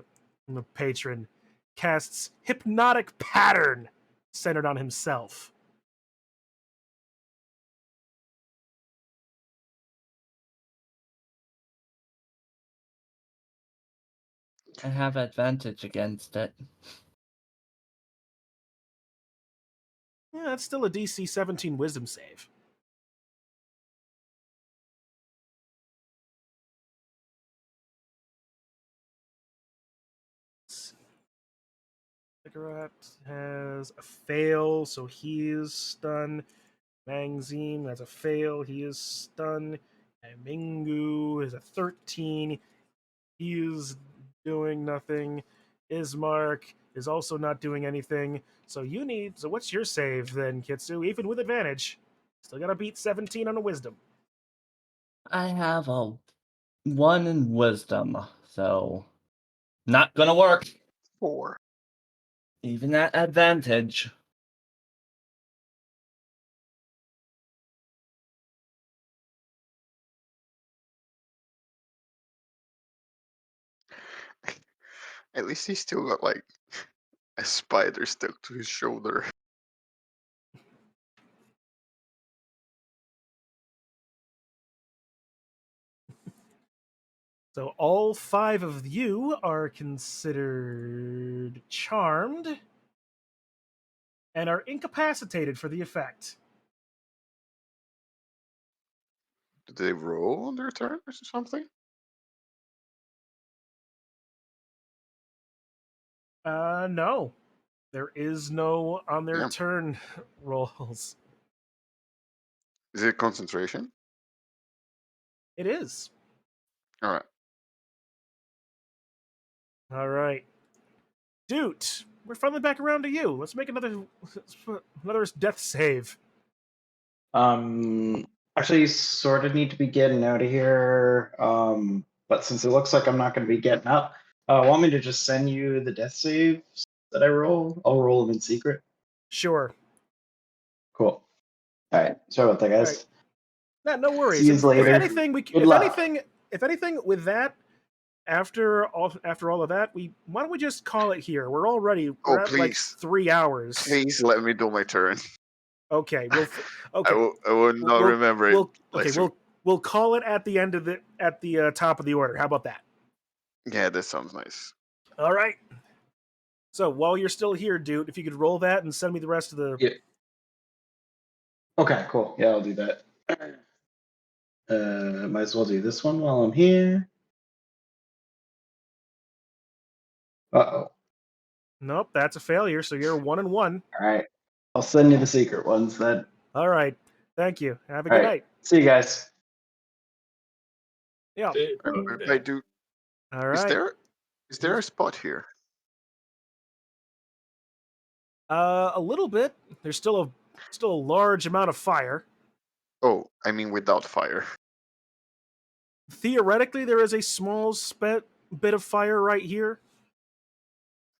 S4: patron, casts hypnotic pattern centered on himself.
S3: I have advantage against it.
S4: Yeah, that's still a DC 17 Wisdom save. Zagharat has a fail, so he is stunned. Mangzim, that's a fail. He is stunned. And Mingu is a 13. He is doing nothing. Ismark is also not doing anything. So what's your save then, Kitsu? Even with advantage. Still gotta beat 17 on a wisdom.
S3: I have a 1 in wisdom, so not gonna work.
S1: 4.
S3: Even at advantage.
S1: At least he still got like a spider stuck to his shoulder.
S4: So all 5 of you are considered charmed and are incapacitated for the effect.
S1: Did they roll on their turn or something?
S4: No. There is no on their
S1: Yeah.
S4: turn rolls.
S1: Is it concentration?
S4: It is.
S1: All right.
S4: All right. Dude, we're finally back around to you. Let's make another death save.
S6: Actually, sort of need to be getting out of here. But since it looks like I'm not going to be getting up, want me to just send you the death saves that I roll? I'll roll them in secret.
S4: Sure.
S6: Cool. All right. Sorry about that, guys.
S4: No worries.
S6: See you
S4: If
S6: later.
S4: anything,
S6: Good luck.
S4: if anything, with that, after all of that, why don't we just call it here? We're already
S1: Oh,
S4: at like
S1: please.
S4: 3 hours.
S1: Please let me do my turn.
S4: Okay,
S1: I will not
S4: We'll-
S1: remember it.
S4: We'll call it at the end of the top of the order. How about that?
S1: Yeah, that sounds nice.
S4: All right. So while you're still here, dude, if you could roll that and send me the rest of the.
S6: Yeah. Okay, cool. Yeah, I'll do that. Might as well do this one while I'm here. Uh-oh.
S4: Nope, that's a failure. So you're 1 and 1.
S6: All right. I'll send you the secret ones then.
S4: All right. Thank you. Have a
S6: All
S4: good
S6: right.
S4: night.
S6: See you guys.
S4: Yeah.
S1: I do.
S4: All right.
S1: Is there a spot here?
S4: A little bit. There's still a large amount of fire.
S1: Oh, I mean without fire.
S4: Theoretically, there is a small bit of fire right here.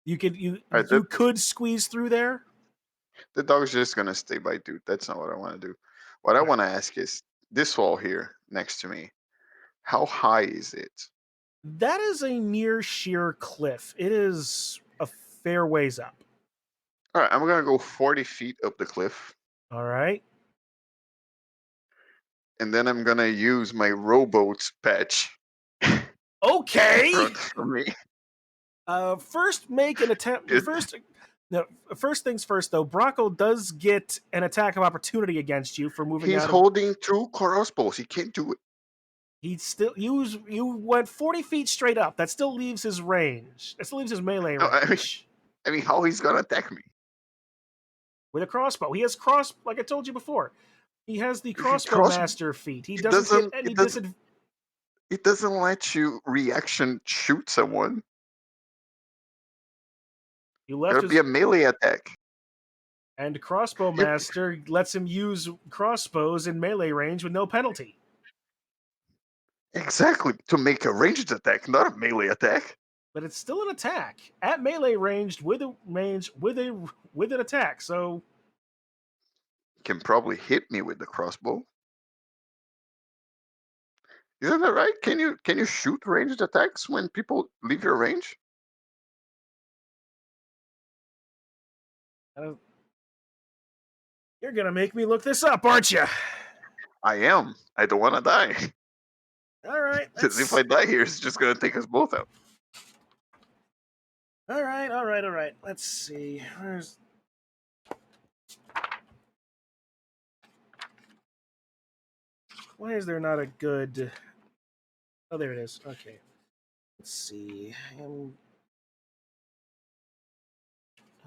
S4: You
S1: Alright,
S4: could squeeze through there.
S1: the dog's just gonna stay by dude. That's not what I want to do. What I want to ask is this wall here next to me. How high is it?
S4: That is a near sheer cliff. It is a fair ways up.
S1: All right, I'm gonna go 40 feet up the cliff,
S4: All right.
S1: and then I'm gonna use my rowboat patch in
S4: Okay.
S1: front of me.
S4: First, make an attempt.
S1: It-
S4: No, first things first, though. Bracco does get an attack of opportunity against you for moving
S1: He's
S4: out of.
S1: holding 2 crossbows. He can't do it.
S4: He still you went 40 feet straight up. That still leaves his range. That still leaves his melee
S1: No,
S4: range
S1: I mean, how he's gonna attack me?
S4: with a crossbow. He has like I told you before. He has the
S1: If you
S4: crossbow
S1: cross-
S4: master feat. He
S1: it
S4: doesn't
S1: doesn't-
S4: get any
S1: it doesn't-
S4: disadvantage.
S1: It doesn't let you reaction shoot someone.
S4: You left
S1: Gotta
S4: his
S1: be a melee attack.
S4: and crossbow
S1: Yep.
S4: master lets him use crossbows in melee range with no penalty.
S1: Exactly, to make a ranged attack, not a melee attack.
S4: But it's still an attack at melee range with an attack. So
S1: Can probably hit me with the crossbow. Isn't that right? Can you shoot ranged attacks when people leave your range?
S4: you're gonna make me look this up, aren't you?
S1: I am. I don't want to die.
S4: All right.
S1: Because if I die here, it's just gonna take us both out.
S4: All right. Let's see. Why is there not a good? Oh, there it is. Okay. Let's see.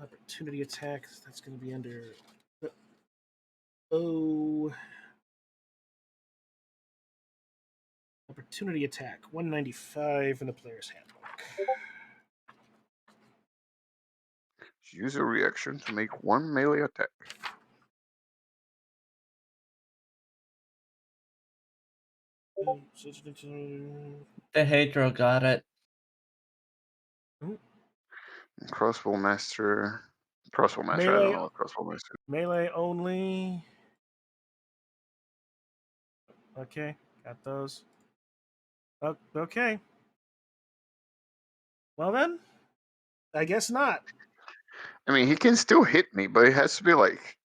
S4: Opportunity attack. That's going to be under. Oh. Opportunity attack. 195 in the player's handbook.
S1: Use a reaction to make one melee attack.
S3: The Hadro got it.
S1: Crossbow master. Crossbow master. I
S4: Melee-
S1: don't know. Crossbow master.
S4: Melee only. Okay, got those. Okay. Well then, I guess not.
S1: I mean, he can still hit me, but it has to be like,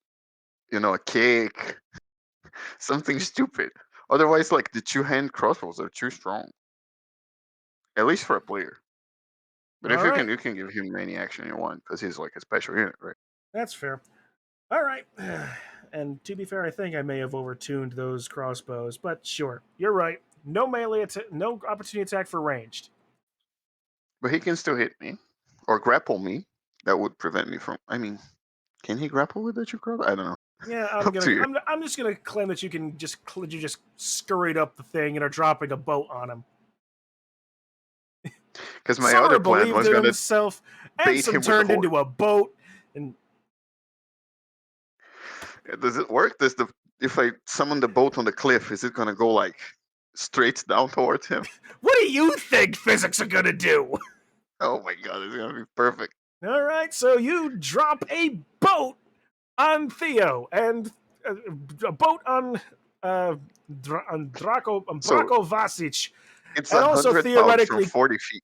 S1: a kick, something stupid. Otherwise, like the two-hand crossbows are too strong. At least for a player. But if
S4: All
S1: you
S4: right.
S1: can, you can give him any action you want because he's like a special unit, right?
S4: That's fair. All right. And to be fair, I think I may have overtuned those crossbows, but sure, you're right. No melee attack, no opportunity attack for ranged.
S1: But he can still hit me or grapple me. That would prevent me from. I mean, can he grapple with the two crossbows? I don't know.
S4: Yeah,
S1: Up to you.
S4: I'm just gonna claim that you just scurried up the thing and are dropping a boat on him.
S1: Because my
S4: Summer
S1: other plan
S4: believed
S1: was
S4: in
S1: gonna
S4: himself,
S1: bait
S4: and some
S1: him with the
S4: turned
S1: horse.
S4: into a boat. And
S1: Does it work? If I summon the boat on the cliff, is it gonna go like straight down towards him?
S4: what do you think physics are gonna do?
S1: Oh my god, it's gonna be perfect.
S4: All right, so you drop a boat on Theo and a boat on Draco Vasic,
S1: It's
S4: and also
S1: 100 pounds from
S4: theoretically
S1: 40 feet.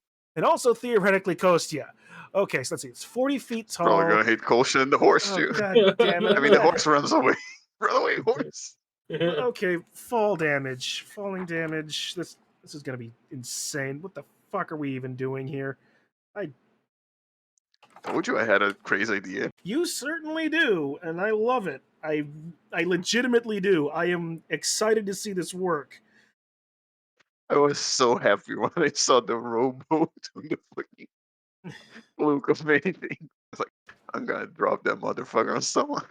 S4: Kostya. Okay, so let's see. It's 40 feet
S1: Probably
S4: tall.
S1: gonna hit Kosha and the horse
S4: Oh
S1: too.
S4: god damn it!
S1: I mean, the horse runs away. Run away, horse.
S4: Okay, falling damage. This is gonna be insane. What the fuck are we even doing here?
S1: Told you I had a crazy idea.
S4: You certainly do, and I love it. I legitimately do. I am excited to see this work.
S1: I was so happy when I saw the rowboat on the fucking fluke of anything. I was like, I'm gonna drop that motherfucker on someone.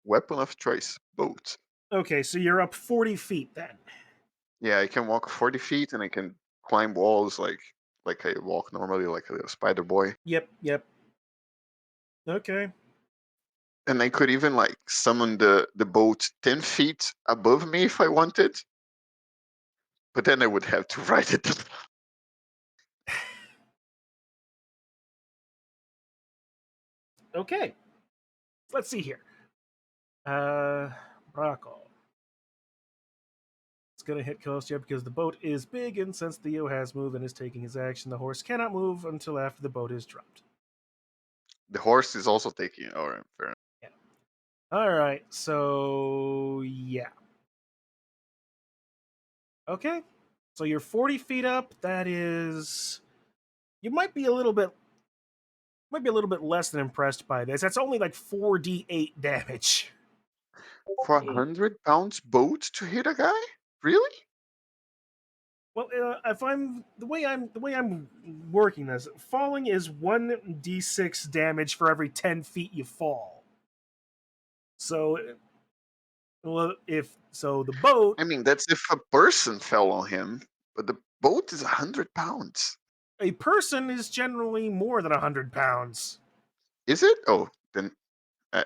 S1: Weapon of choice, boat.
S4: Okay, so you're up 40 feet then.
S1: Yeah, I can walk 40 feet and I can climb walls like I walk normally, like a little spider boy.
S4: Yep. Okay.
S1: And I could even like summon the boat 10 feet above me if I wanted. But then I would have to ride it.
S4: Okay. Let's see here. Braco. It's gonna hit Kostya because the boat is big, and since Theo has moved and is taking his action, the horse cannot move until after the boat is dropped.
S1: The horse is also taking it. Alright, fair enough.
S4: Yeah. Alright, so yeah. Okay. So you're 40 feet up. That is, you might be a little bit less than impressed by this. That's only like 4d8 damage.
S1: For 100 pounds boat to hit a guy? Really?
S4: Well, if I'm the way I'm working this, falling is 1d6 damage for every 10 feet you fall. So, well, the boat,
S1: I mean, that's if a person fell on him, but the boat is 100 pounds.
S4: a person is generally more than 100 pounds.
S1: Is it? Oh, then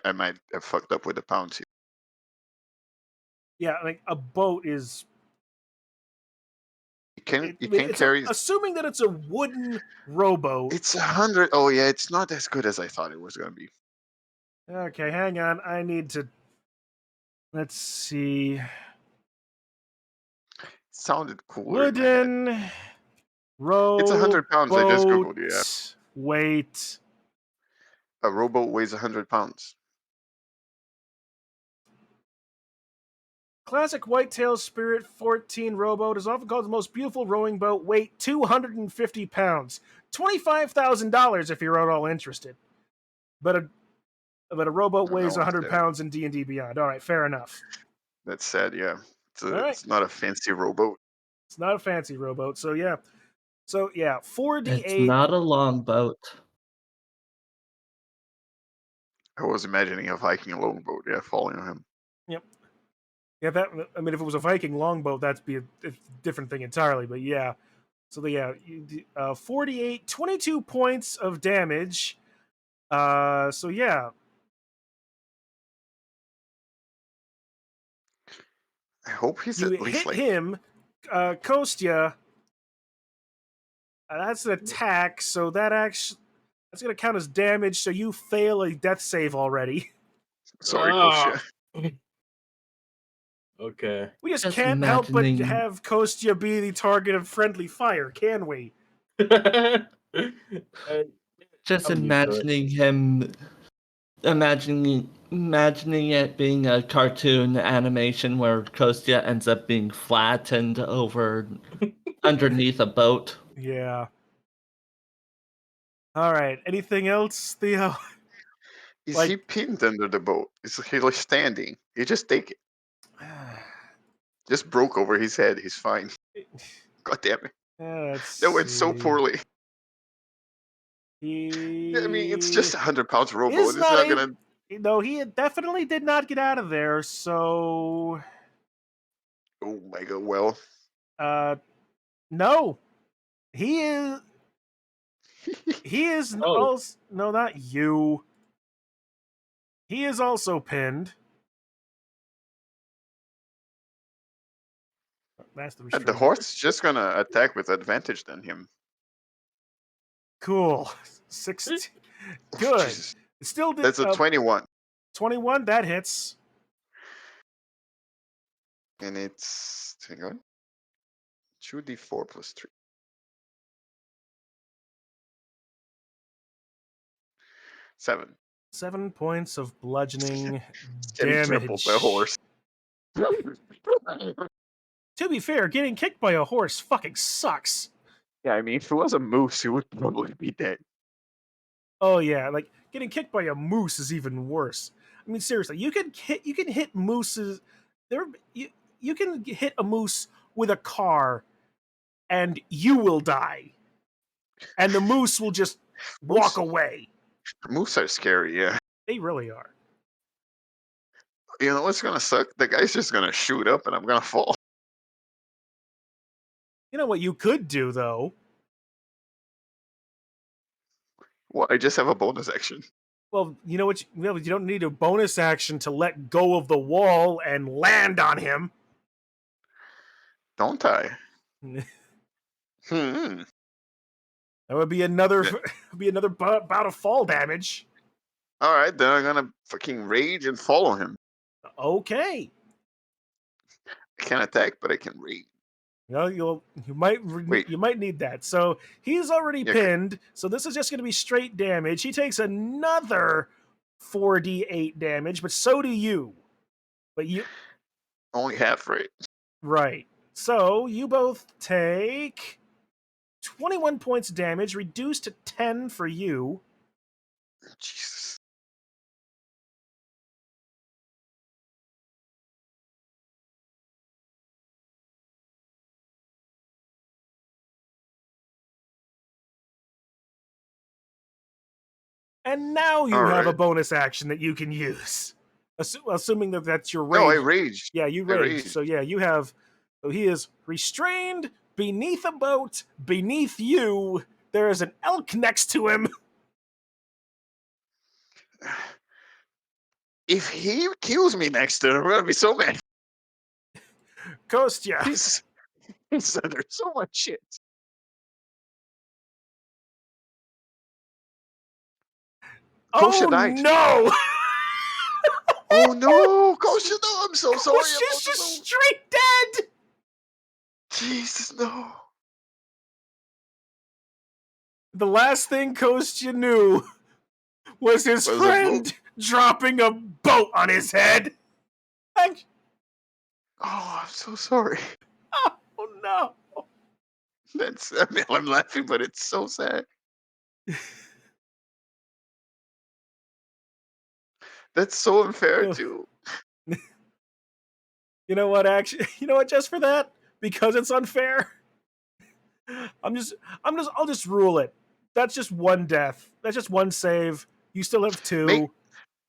S1: I might have fucked up with the pounds here.
S4: Yeah, like a boat is.
S1: You can carry.
S4: Assuming that it's a wooden rowboat.
S1: It's 100. Oh yeah, it's not as good as I thought it was gonna be.
S4: Okay, hang on. I need to. Let's see.
S1: Sounded cooler.
S4: Wooden row.
S1: It's 100 pounds. I just googled it. Yeah.
S4: Weight.
S1: A rowboat weighs 100 pounds.
S4: Classic Whitetail Spirit 14 rowboat is often called the most beautiful rowing boat. Weight 250 pounds. $25,000 if you're at all interested. But a rowboat weighs 100 pounds in D&D Beyond. All right, fair enough.
S1: That's sad. Yeah,
S4: All right.
S1: it's not a fancy rowboat.
S4: It's not a fancy rowboat, so yeah. So yeah,
S3: It's
S4: 4d8.
S3: not a longboat.
S1: I was imagining a Viking longboat, falling on him.
S4: Yep. Yeah, that. I mean, if it was a Viking longboat, that'd be a different thing entirely. But yeah, so 48, 22 points of damage. So yeah,
S1: I hope he's
S4: you
S1: at least
S4: hit
S1: like.
S4: him, Kostya. That's an attack, so that's gonna count as damage. So you fail a death save already.
S1: Sorry,
S2: Ah.
S1: Kosha.
S2: Okay.
S4: We just
S3: Just
S4: can't help but
S3: imagining,
S4: have Kostya be the target of friendly fire, can we?
S2: Uh,
S3: just
S2: I'm used to it.
S3: imagining him, imagining it being a cartoon animation where Kostya ends up being flattened over underneath a boat.
S4: Yeah. All right. Anything else, Theo?
S1: Is
S4: Like-
S1: he pinned under the boat? Is he like standing? You just take it. Just broke over his head. He's fine. God damn it.
S4: Let's
S1: That went so
S4: see.
S1: poorly.
S4: He
S1: I mean, it's just a 100 pounds
S4: is
S1: rowboat. It's
S4: not
S1: not
S4: able.
S1: gonna.
S4: No, he definitely did not get out of there. So,
S1: Oh my god. Well,
S4: no, he is. He is
S2: Oh.
S4: also no, not you. He is also pinned. That's the
S1: and
S4: restraint.
S1: the horse is just gonna attack with advantage than him.
S4: Cool. 16. Good.
S1: Jesus.
S4: It still did.
S1: That's a 21,
S4: 21. That hits.
S1: and it's hang on. 2d4 plus 3. 7.
S4: 7 points of bludgeoning
S1: Getting trampled by a
S4: damage.
S1: horse.
S4: To be fair, getting kicked by a horse fucking sucks.
S1: Yeah, I mean, if it was a moose, he would probably be dead.
S4: Oh yeah, like getting kicked by a moose is even worse. I mean, seriously, you can hit mooses. You can hit a moose with a car, and you will die, and the moose will just walk away.
S1: Moose are scary, yeah.
S4: They really are.
S1: You know what's gonna suck? The guy's just gonna shoot up and I'm gonna fall.
S4: You know what you could do though?
S1: Well, I just have a bonus action.
S4: Well, you know what? You don't need a bonus action to let go of the wall and land on him.
S1: Don't I?
S4: That
S1: Hmm.
S4: would be another
S1: Yeah.
S4: bout of fall damage.
S1: Alright, then I'm gonna fucking rage and follow him.
S4: Okay.
S1: I can't attack, but I can rage.
S4: You know, you might
S1: Wait.
S4: you might need that. So he's already
S1: Yeah,
S4: pinned. So this is just going to be straight damage. He takes another 4d8 damage, but so do you. But you
S1: Only half, right?
S4: right. So you both take 21 points damage, reduced to 10 for you.
S1: Jesus.
S4: And now you have a
S1: Alright.
S4: bonus action that you can use. Assuming that that's your
S1: No, I
S4: rage.
S1: raged.
S4: Yeah, you
S1: I
S4: raged.
S1: raged.
S4: So yeah, you have. So he is restrained beneath a boat. Beneath you, there is an elk next to him.
S1: If he kills me next to him, I'm gonna be so mad.
S4: Kostya.
S1: He's under so much shit.
S4: Oh
S1: Kosha died.
S4: no!
S1: Oh no, Kosha, no, I'm so sorry
S4: Kostya's
S1: about
S4: just
S1: the
S4: straight dead.
S1: Jesus, no.
S4: The last thing Kostya knew was his
S1: Was a
S4: friend dropping a boat on his head. And,
S1: Oh, I'm so sorry.
S4: oh no!
S1: I mean, I'm laughing, but it's so sad. That's so unfair
S4: No.
S1: too.
S4: You know what? Actually, you know what? Just for that, because it's unfair, I'll just rule it. That's just one death. That's just one save. You still have
S1: Make
S4: two.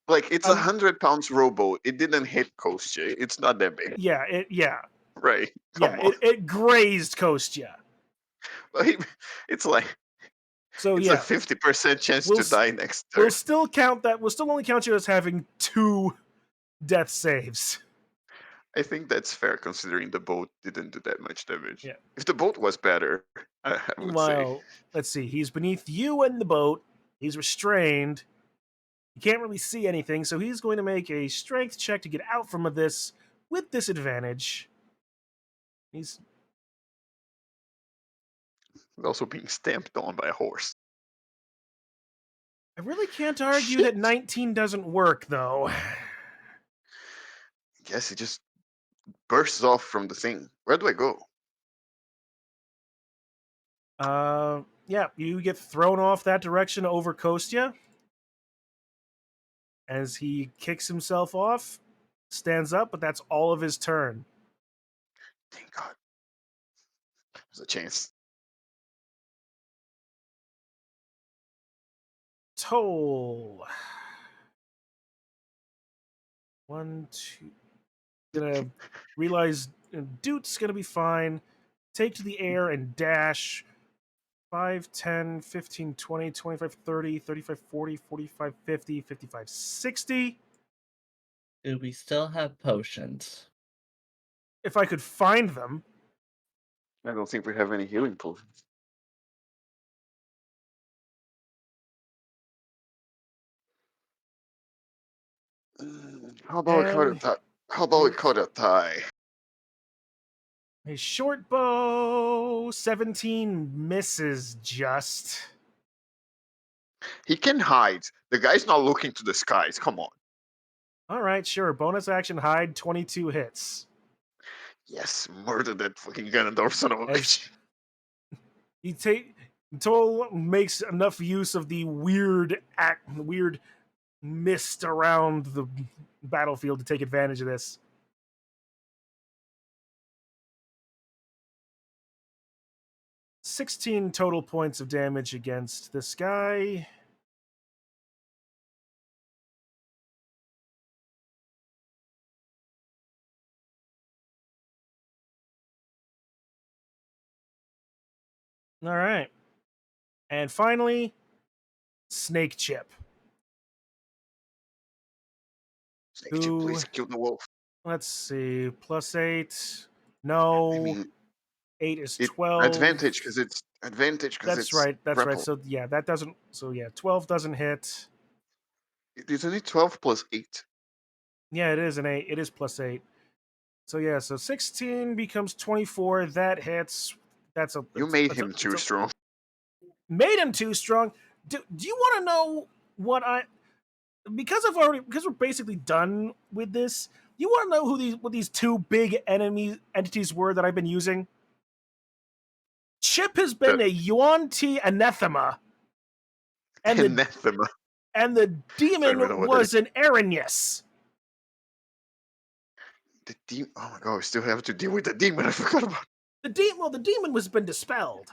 S1: like it's a
S4: Um,
S1: 100 pounds rowboat. It didn't hit Kostya. It's not that big,
S4: yeah,
S1: right? Come on.
S4: it grazed Kostya.
S1: Like, it's like
S4: So
S1: it's a
S4: yeah,
S1: 50% chance
S4: we'll
S1: to
S4: s-
S1: die next
S4: we'll
S1: turn.
S4: still count that. We'll still only count you as having two death saves.
S1: I think that's fair considering the boat didn't do that much damage.
S4: Yeah.
S1: If the boat was better, I would say.
S4: Meanwhile, let's see. He's beneath you in the boat. He's restrained. He can't really see anything, so he's going to make a strength check to get out from this with disadvantage. He's
S1: Also being stamped on by a horse.
S4: I really can't argue
S1: Shit.
S4: that 19 doesn't work, though.
S1: I guess it just bursts off from the thing. Where do I go?
S4: Yeah, you get thrown off that direction over Kostya as he kicks himself off, stands up, but that's all of his turn.
S1: Thank God. There's a chance.
S4: Toll. 1, 2. Gonna realize Dute's gonna be fine. Take to the air and dash. 5, 10, 15, 20, 25, 30, 35, 40, 45, 50, 55, 60.
S3: Do we still have potions?
S4: If I could find them.
S1: I don't think we have any healing potions. How about we cut
S4: And
S1: a tie? How about we cut a tie?
S4: a short bow, 17 misses just.
S1: He can hide. The guy's not looking to the skies. Come on.
S4: All right, sure. Bonus action hide, 22 hits.
S1: Yes, murder that fucking Ganondorf son of a
S4: As
S1: bitch.
S4: he Toll makes enough use of the weird mist around the battlefield to take advantage of this. $16 total points of damage against this guy. All right. And finally, Snake Chip.
S1: Snake Chip, please kill the wolf.
S4: Let's see, +8. No.
S1: I mean,
S4: 8 is
S1: it
S4: 12.
S1: advantage because it's
S4: That's right. That's right.
S1: grapple.
S4: So yeah, that doesn't. So yeah, 12 doesn't hit.
S1: Isn't it 12 plus 8?
S4: Yeah, it is an 8. It is +8. So yeah, so 16 becomes 24. That hits. That's a.
S1: You made him too strong.
S4: Made him too strong. Do you want to know what I? Because we're basically done with this. You want to know what these two big entities were that I've been using? Chip has been a Yuan-Ti anathema, and
S1: Anathema.
S4: the demon
S1: know what that
S4: was an Aranyas.
S1: The demon. Oh my god, we still have to deal with the demon. I forgot about.
S4: The demon was been dispelled.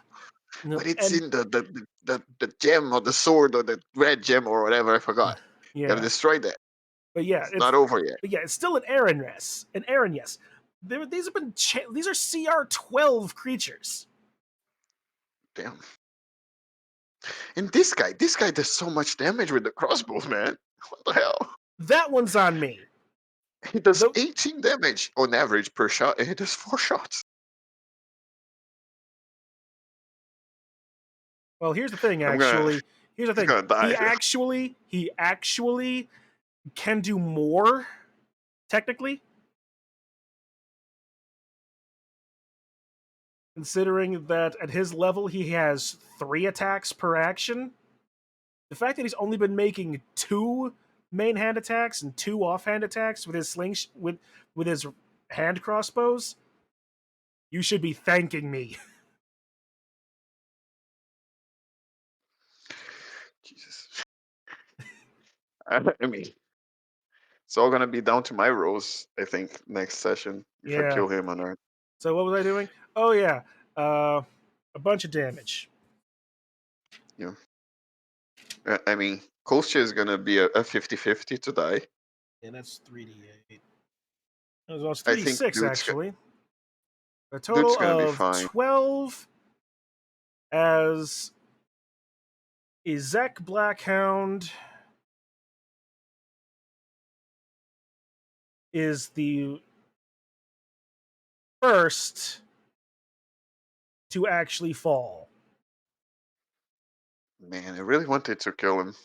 S1: But it's in the gem or the sword or the red gem or whatever. I forgot. You
S4: Yeah,
S1: gotta destroy that.
S4: but yeah,
S1: It's not over yet.
S4: But yeah, it's still an Aranyas. An Aranyas. These are CR12 creatures.
S1: Damn. And this guy does so much damage with the crossbows, man. What the hell?
S4: That one's on me.
S1: He does
S4: Though-
S1: 18 damage on average per shot, and he does 4 shots.
S4: Well, here's the thing.
S1: I'm gonna-
S4: Actually, here's the
S1: he's
S4: thing.
S1: gonna die.
S4: He actually can do more. Technically, considering that at his level he has 3 attacks per action. The fact that he's only been making 2 main hand attacks and 2 offhand attacks with his with his hand crossbows, you should be thanking me.
S1: Jesus. I mean, it's all gonna be down to my rolls, I think, next session. If I
S4: Yeah.
S1: kill him on Earth.
S4: So what was I doing? Oh yeah. a bunch of damage.
S1: I mean, Kostia is gonna be a 50-50 to die.
S4: And that's 3d8. Well, it's
S1: I think
S4: 3d6
S1: Dude's
S4: actually. A
S1: Dude's
S4: total
S1: gonna be
S4: of
S1: fine.
S4: 12 as Ezek Blackhound is the first to actually fall.
S1: Man, I really wanted to kill him.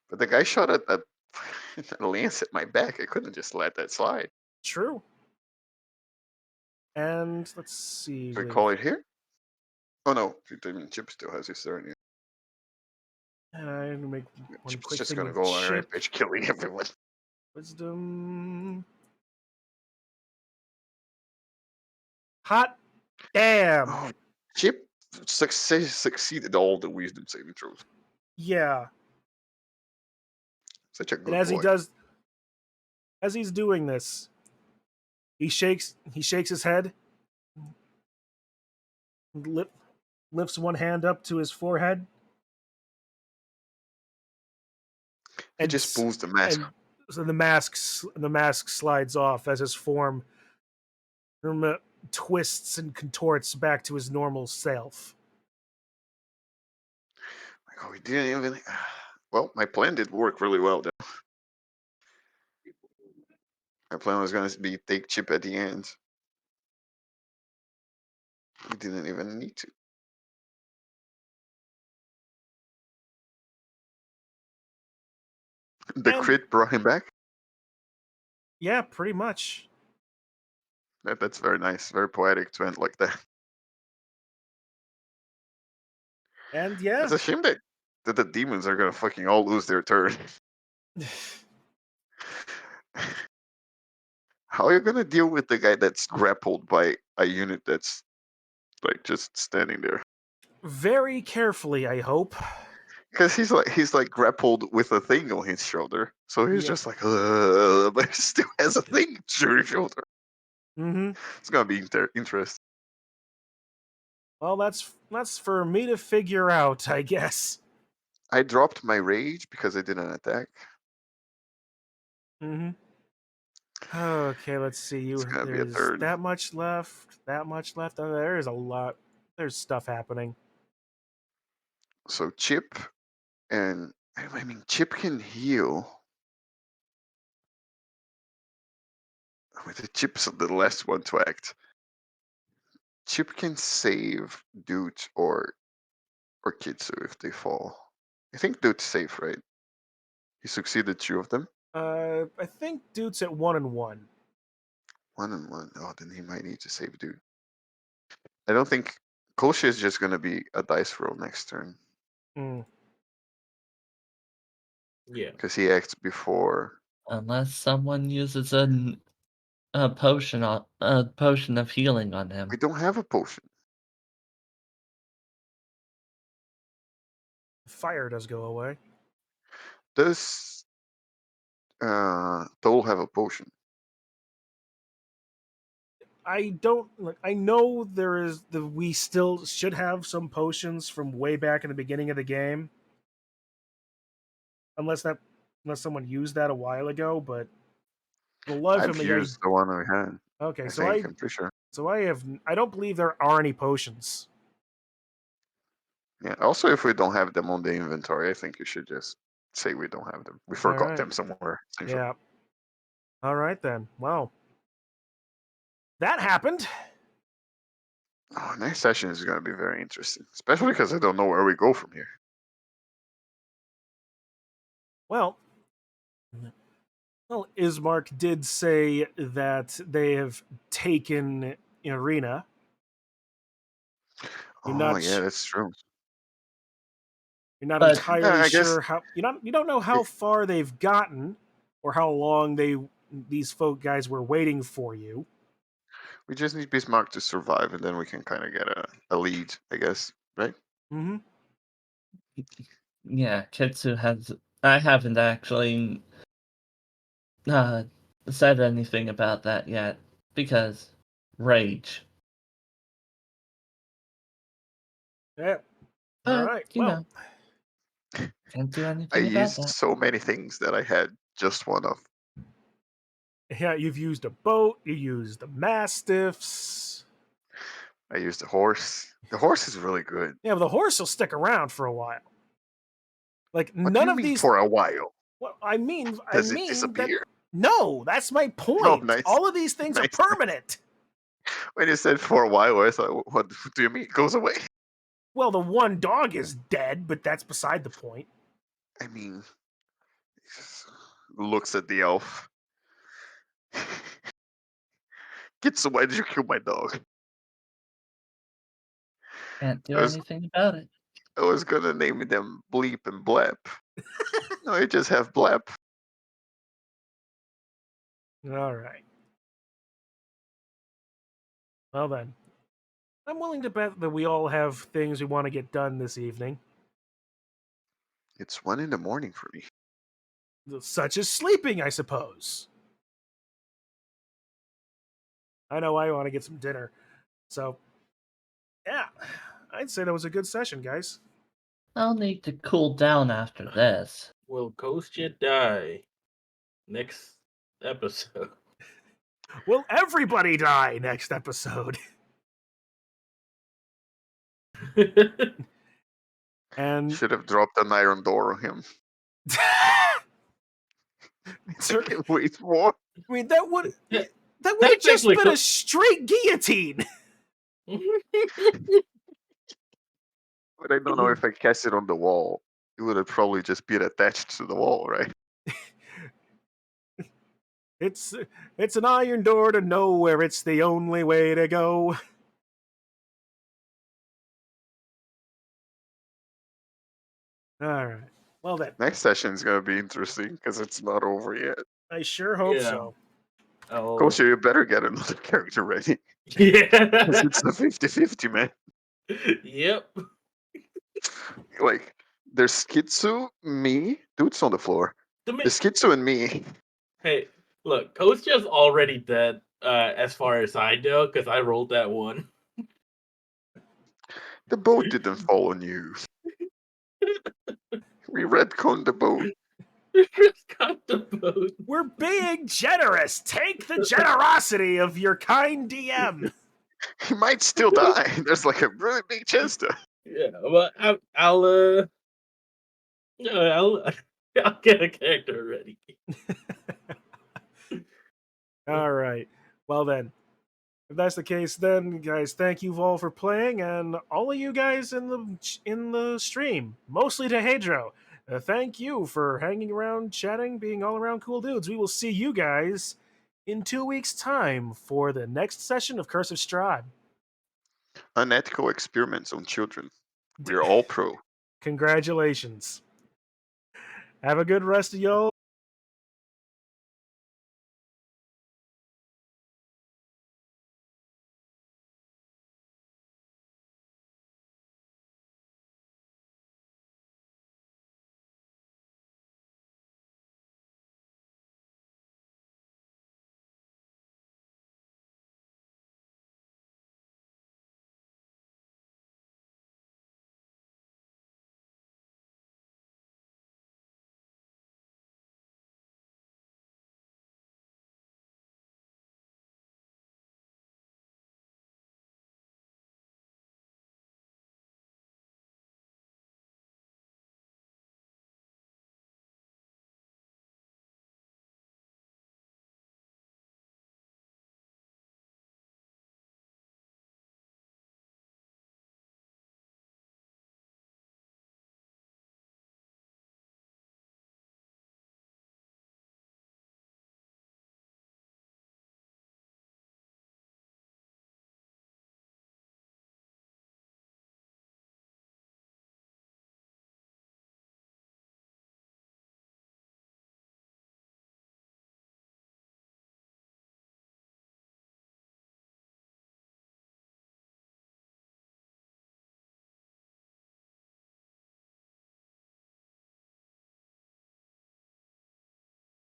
S1: But the guy shot at that lance at my back. I couldn't just let that slide.
S4: True. And let's see.
S1: Do we call it here? Oh no, I mean, Chip still has his turn.
S4: And I'm going to make one
S1: Chip's
S4: quick
S1: just
S4: thing
S1: gonna
S4: with
S1: go on a
S4: Chip.
S1: rampage killing everyone.
S4: Wisdom. Hot damn.
S1: Oh, Chip succeeded all the wisdom saving throws.
S4: Yeah.
S1: Such a
S4: And
S1: good
S4: as
S1: boy.
S4: as he's doing this, he shakes his head, lifts one hand up to his forehead,
S1: He just pulls the mask.
S4: and so the mask slides off as his form twists and contorts back to his normal self.
S1: Oh, we didn't even. Well, my plan did work really well. Though. My plan was going to be take Chip at the end. We didn't even need to. The
S4: And
S1: crit brought him back.
S4: yeah, pretty much.
S1: That's very nice, very poetic to end like that.
S4: And yeah,
S1: It's a shame that the demons are gonna fucking all lose their turn. How are you gonna deal with the guy that's grappled by a unit that's like just standing there?
S4: very carefully, I hope.
S1: Because he's like grappled with a thing on his shoulder, so he's
S4: Yeah.
S1: just like, but he still has a thing on his shoulder.
S4: Mm-hmm.
S1: It's gonna be interesting.
S4: Well, that's for me to figure out, I guess.
S1: I dropped my rage because I didn't attack.
S4: Mm-hmm. Okay, let's see.
S1: It's gonna be a
S4: There's
S1: third.
S4: that much left. That much left. Oh, there is a lot. There's stuff happening.
S1: So Chip and I mean Chip can heal. I mean, the Chip's the last one to act. Chip can save Dude or Kitsu if they fall. I think Dude's safe, right? He succeeded two of them.
S4: I think Dude's at 1-1.
S1: 1-1. Oh, then he might need to save Dude. I don't think Kosha is just gonna be a dice roll next turn
S4: Mm.
S2: Yeah.
S1: because he acts before.
S3: Unless someone uses a potion of healing on him.
S1: We don't have a potion.
S4: Fire does go away.
S1: Does Dole have a potion?
S4: I don't. Like, I know there is we still should have some potions from way back in the beginning of the game, unless someone used that a while ago. But for the love of
S1: I've
S4: me,
S1: used the one we had.
S4: okay.
S1: I think I'm pretty sure.
S4: I don't believe there are any potions.
S1: Yeah. Also, if we don't have them on the inventory, I think you should just say we don't have them. We forgot
S4: right.
S1: them somewhere. Essentially.
S4: Yeah. All right then. Well, that happened.
S1: Oh, next session is going to be very interesting, especially because I don't know where we go from here.
S4: Well, Ismark did say that they have taken Arena. You're
S1: Oh,
S4: not
S1: yeah, that's true.
S4: you're not
S3: But
S4: entirely
S1: I guess
S4: sure how you don't know how far they've gotten or how long these guys were waiting for you.
S1: we just need Bismarck to survive, and then we can kind of get a lead, I guess, right?
S4: Mm-hmm.
S3: yeah, Kitsu has. I haven't actually uh, said anything about that yet because rage.
S4: Yeah.
S3: But,
S4: All right.
S3: you
S4: Well,
S3: know, can't do
S1: I
S3: anything about
S1: used
S3: that.
S1: so many things that I had just one of.
S4: yeah, you've used a boat. You used the mastiffs.
S1: I used the horse. The horse is really good.
S4: Yeah, but the horse will stick around for a while. Like
S1: What do
S4: none
S1: you
S4: of
S1: mean
S4: these.
S1: for a while?
S4: Well, I mean
S1: Does it
S4: that.
S1: disappear?
S4: No, that's my
S1: Oh,
S4: point.
S1: nice.
S4: All of these things are
S1: Nice.
S4: permanent.
S1: When you said for a while, I thought, what do you mean? It goes away?
S4: Well, the one dog is dead, but that's beside the point.
S1: I mean, looks at the elf. Kitsu, why did you kill my dog?
S3: Can't do
S1: I was,
S3: anything about it.
S1: I was gonna name them Bleep and Blap. No, I just have Blap.
S4: All right. Well then, I'm willing to bet that we all have things we want to get done this evening,
S1: It's 1 a.m. for me.
S4: such as sleeping, I suppose. I know I want to get some dinner. So, yeah, I'd say that was a good session, guys.
S3: I'll need to cool down after this.
S2: Will Kostya die next episode?
S4: Will everybody die next episode? And
S1: Should have dropped an iron door on him. I can't wait more.
S4: I mean, that would
S2: Yeah,
S4: have just
S2: technically,
S4: been a straight guillotine.
S1: But I don't know if I cast it on the wall. It would have probably just been attached to the wall, right?
S4: It's an iron door to nowhere. It's the only way to go. All right. Well then,
S1: Next session is gonna be interesting because it's not over yet.
S4: I sure hope
S2: Yeah.
S4: so.
S2: Oh,
S1: Kosha, you better get another character ready.
S2: yeah.
S1: 'Cause it's the 50-50, man.
S2: Yep.
S1: Like, there's Kitsu, me. Dude's on the floor. There's Kitsu and me.
S2: Hey, look, Kostya's already dead, as far as I know, because I rolled that one.
S1: The boat didn't fall on you. We retconned the boat.
S2: Just got the boat.
S4: We're being generous. Take the generosity of your kind DM.
S1: He might still die. There's like a really big chance to.
S2: Yeah, well, I'll get a character ready.
S4: All right. Well then, if that's the case, then guys, thank you all for playing, and all of you guys in the stream, mostly to Hedro. Thank you for hanging around, chatting, being all around cool dudes. We will see you guys in 2 weeks' time for the next session of Curse of Strahd.
S1: Unethical experiments on children. We're all pro.
S4: Congratulations. Have a good rest of y'all.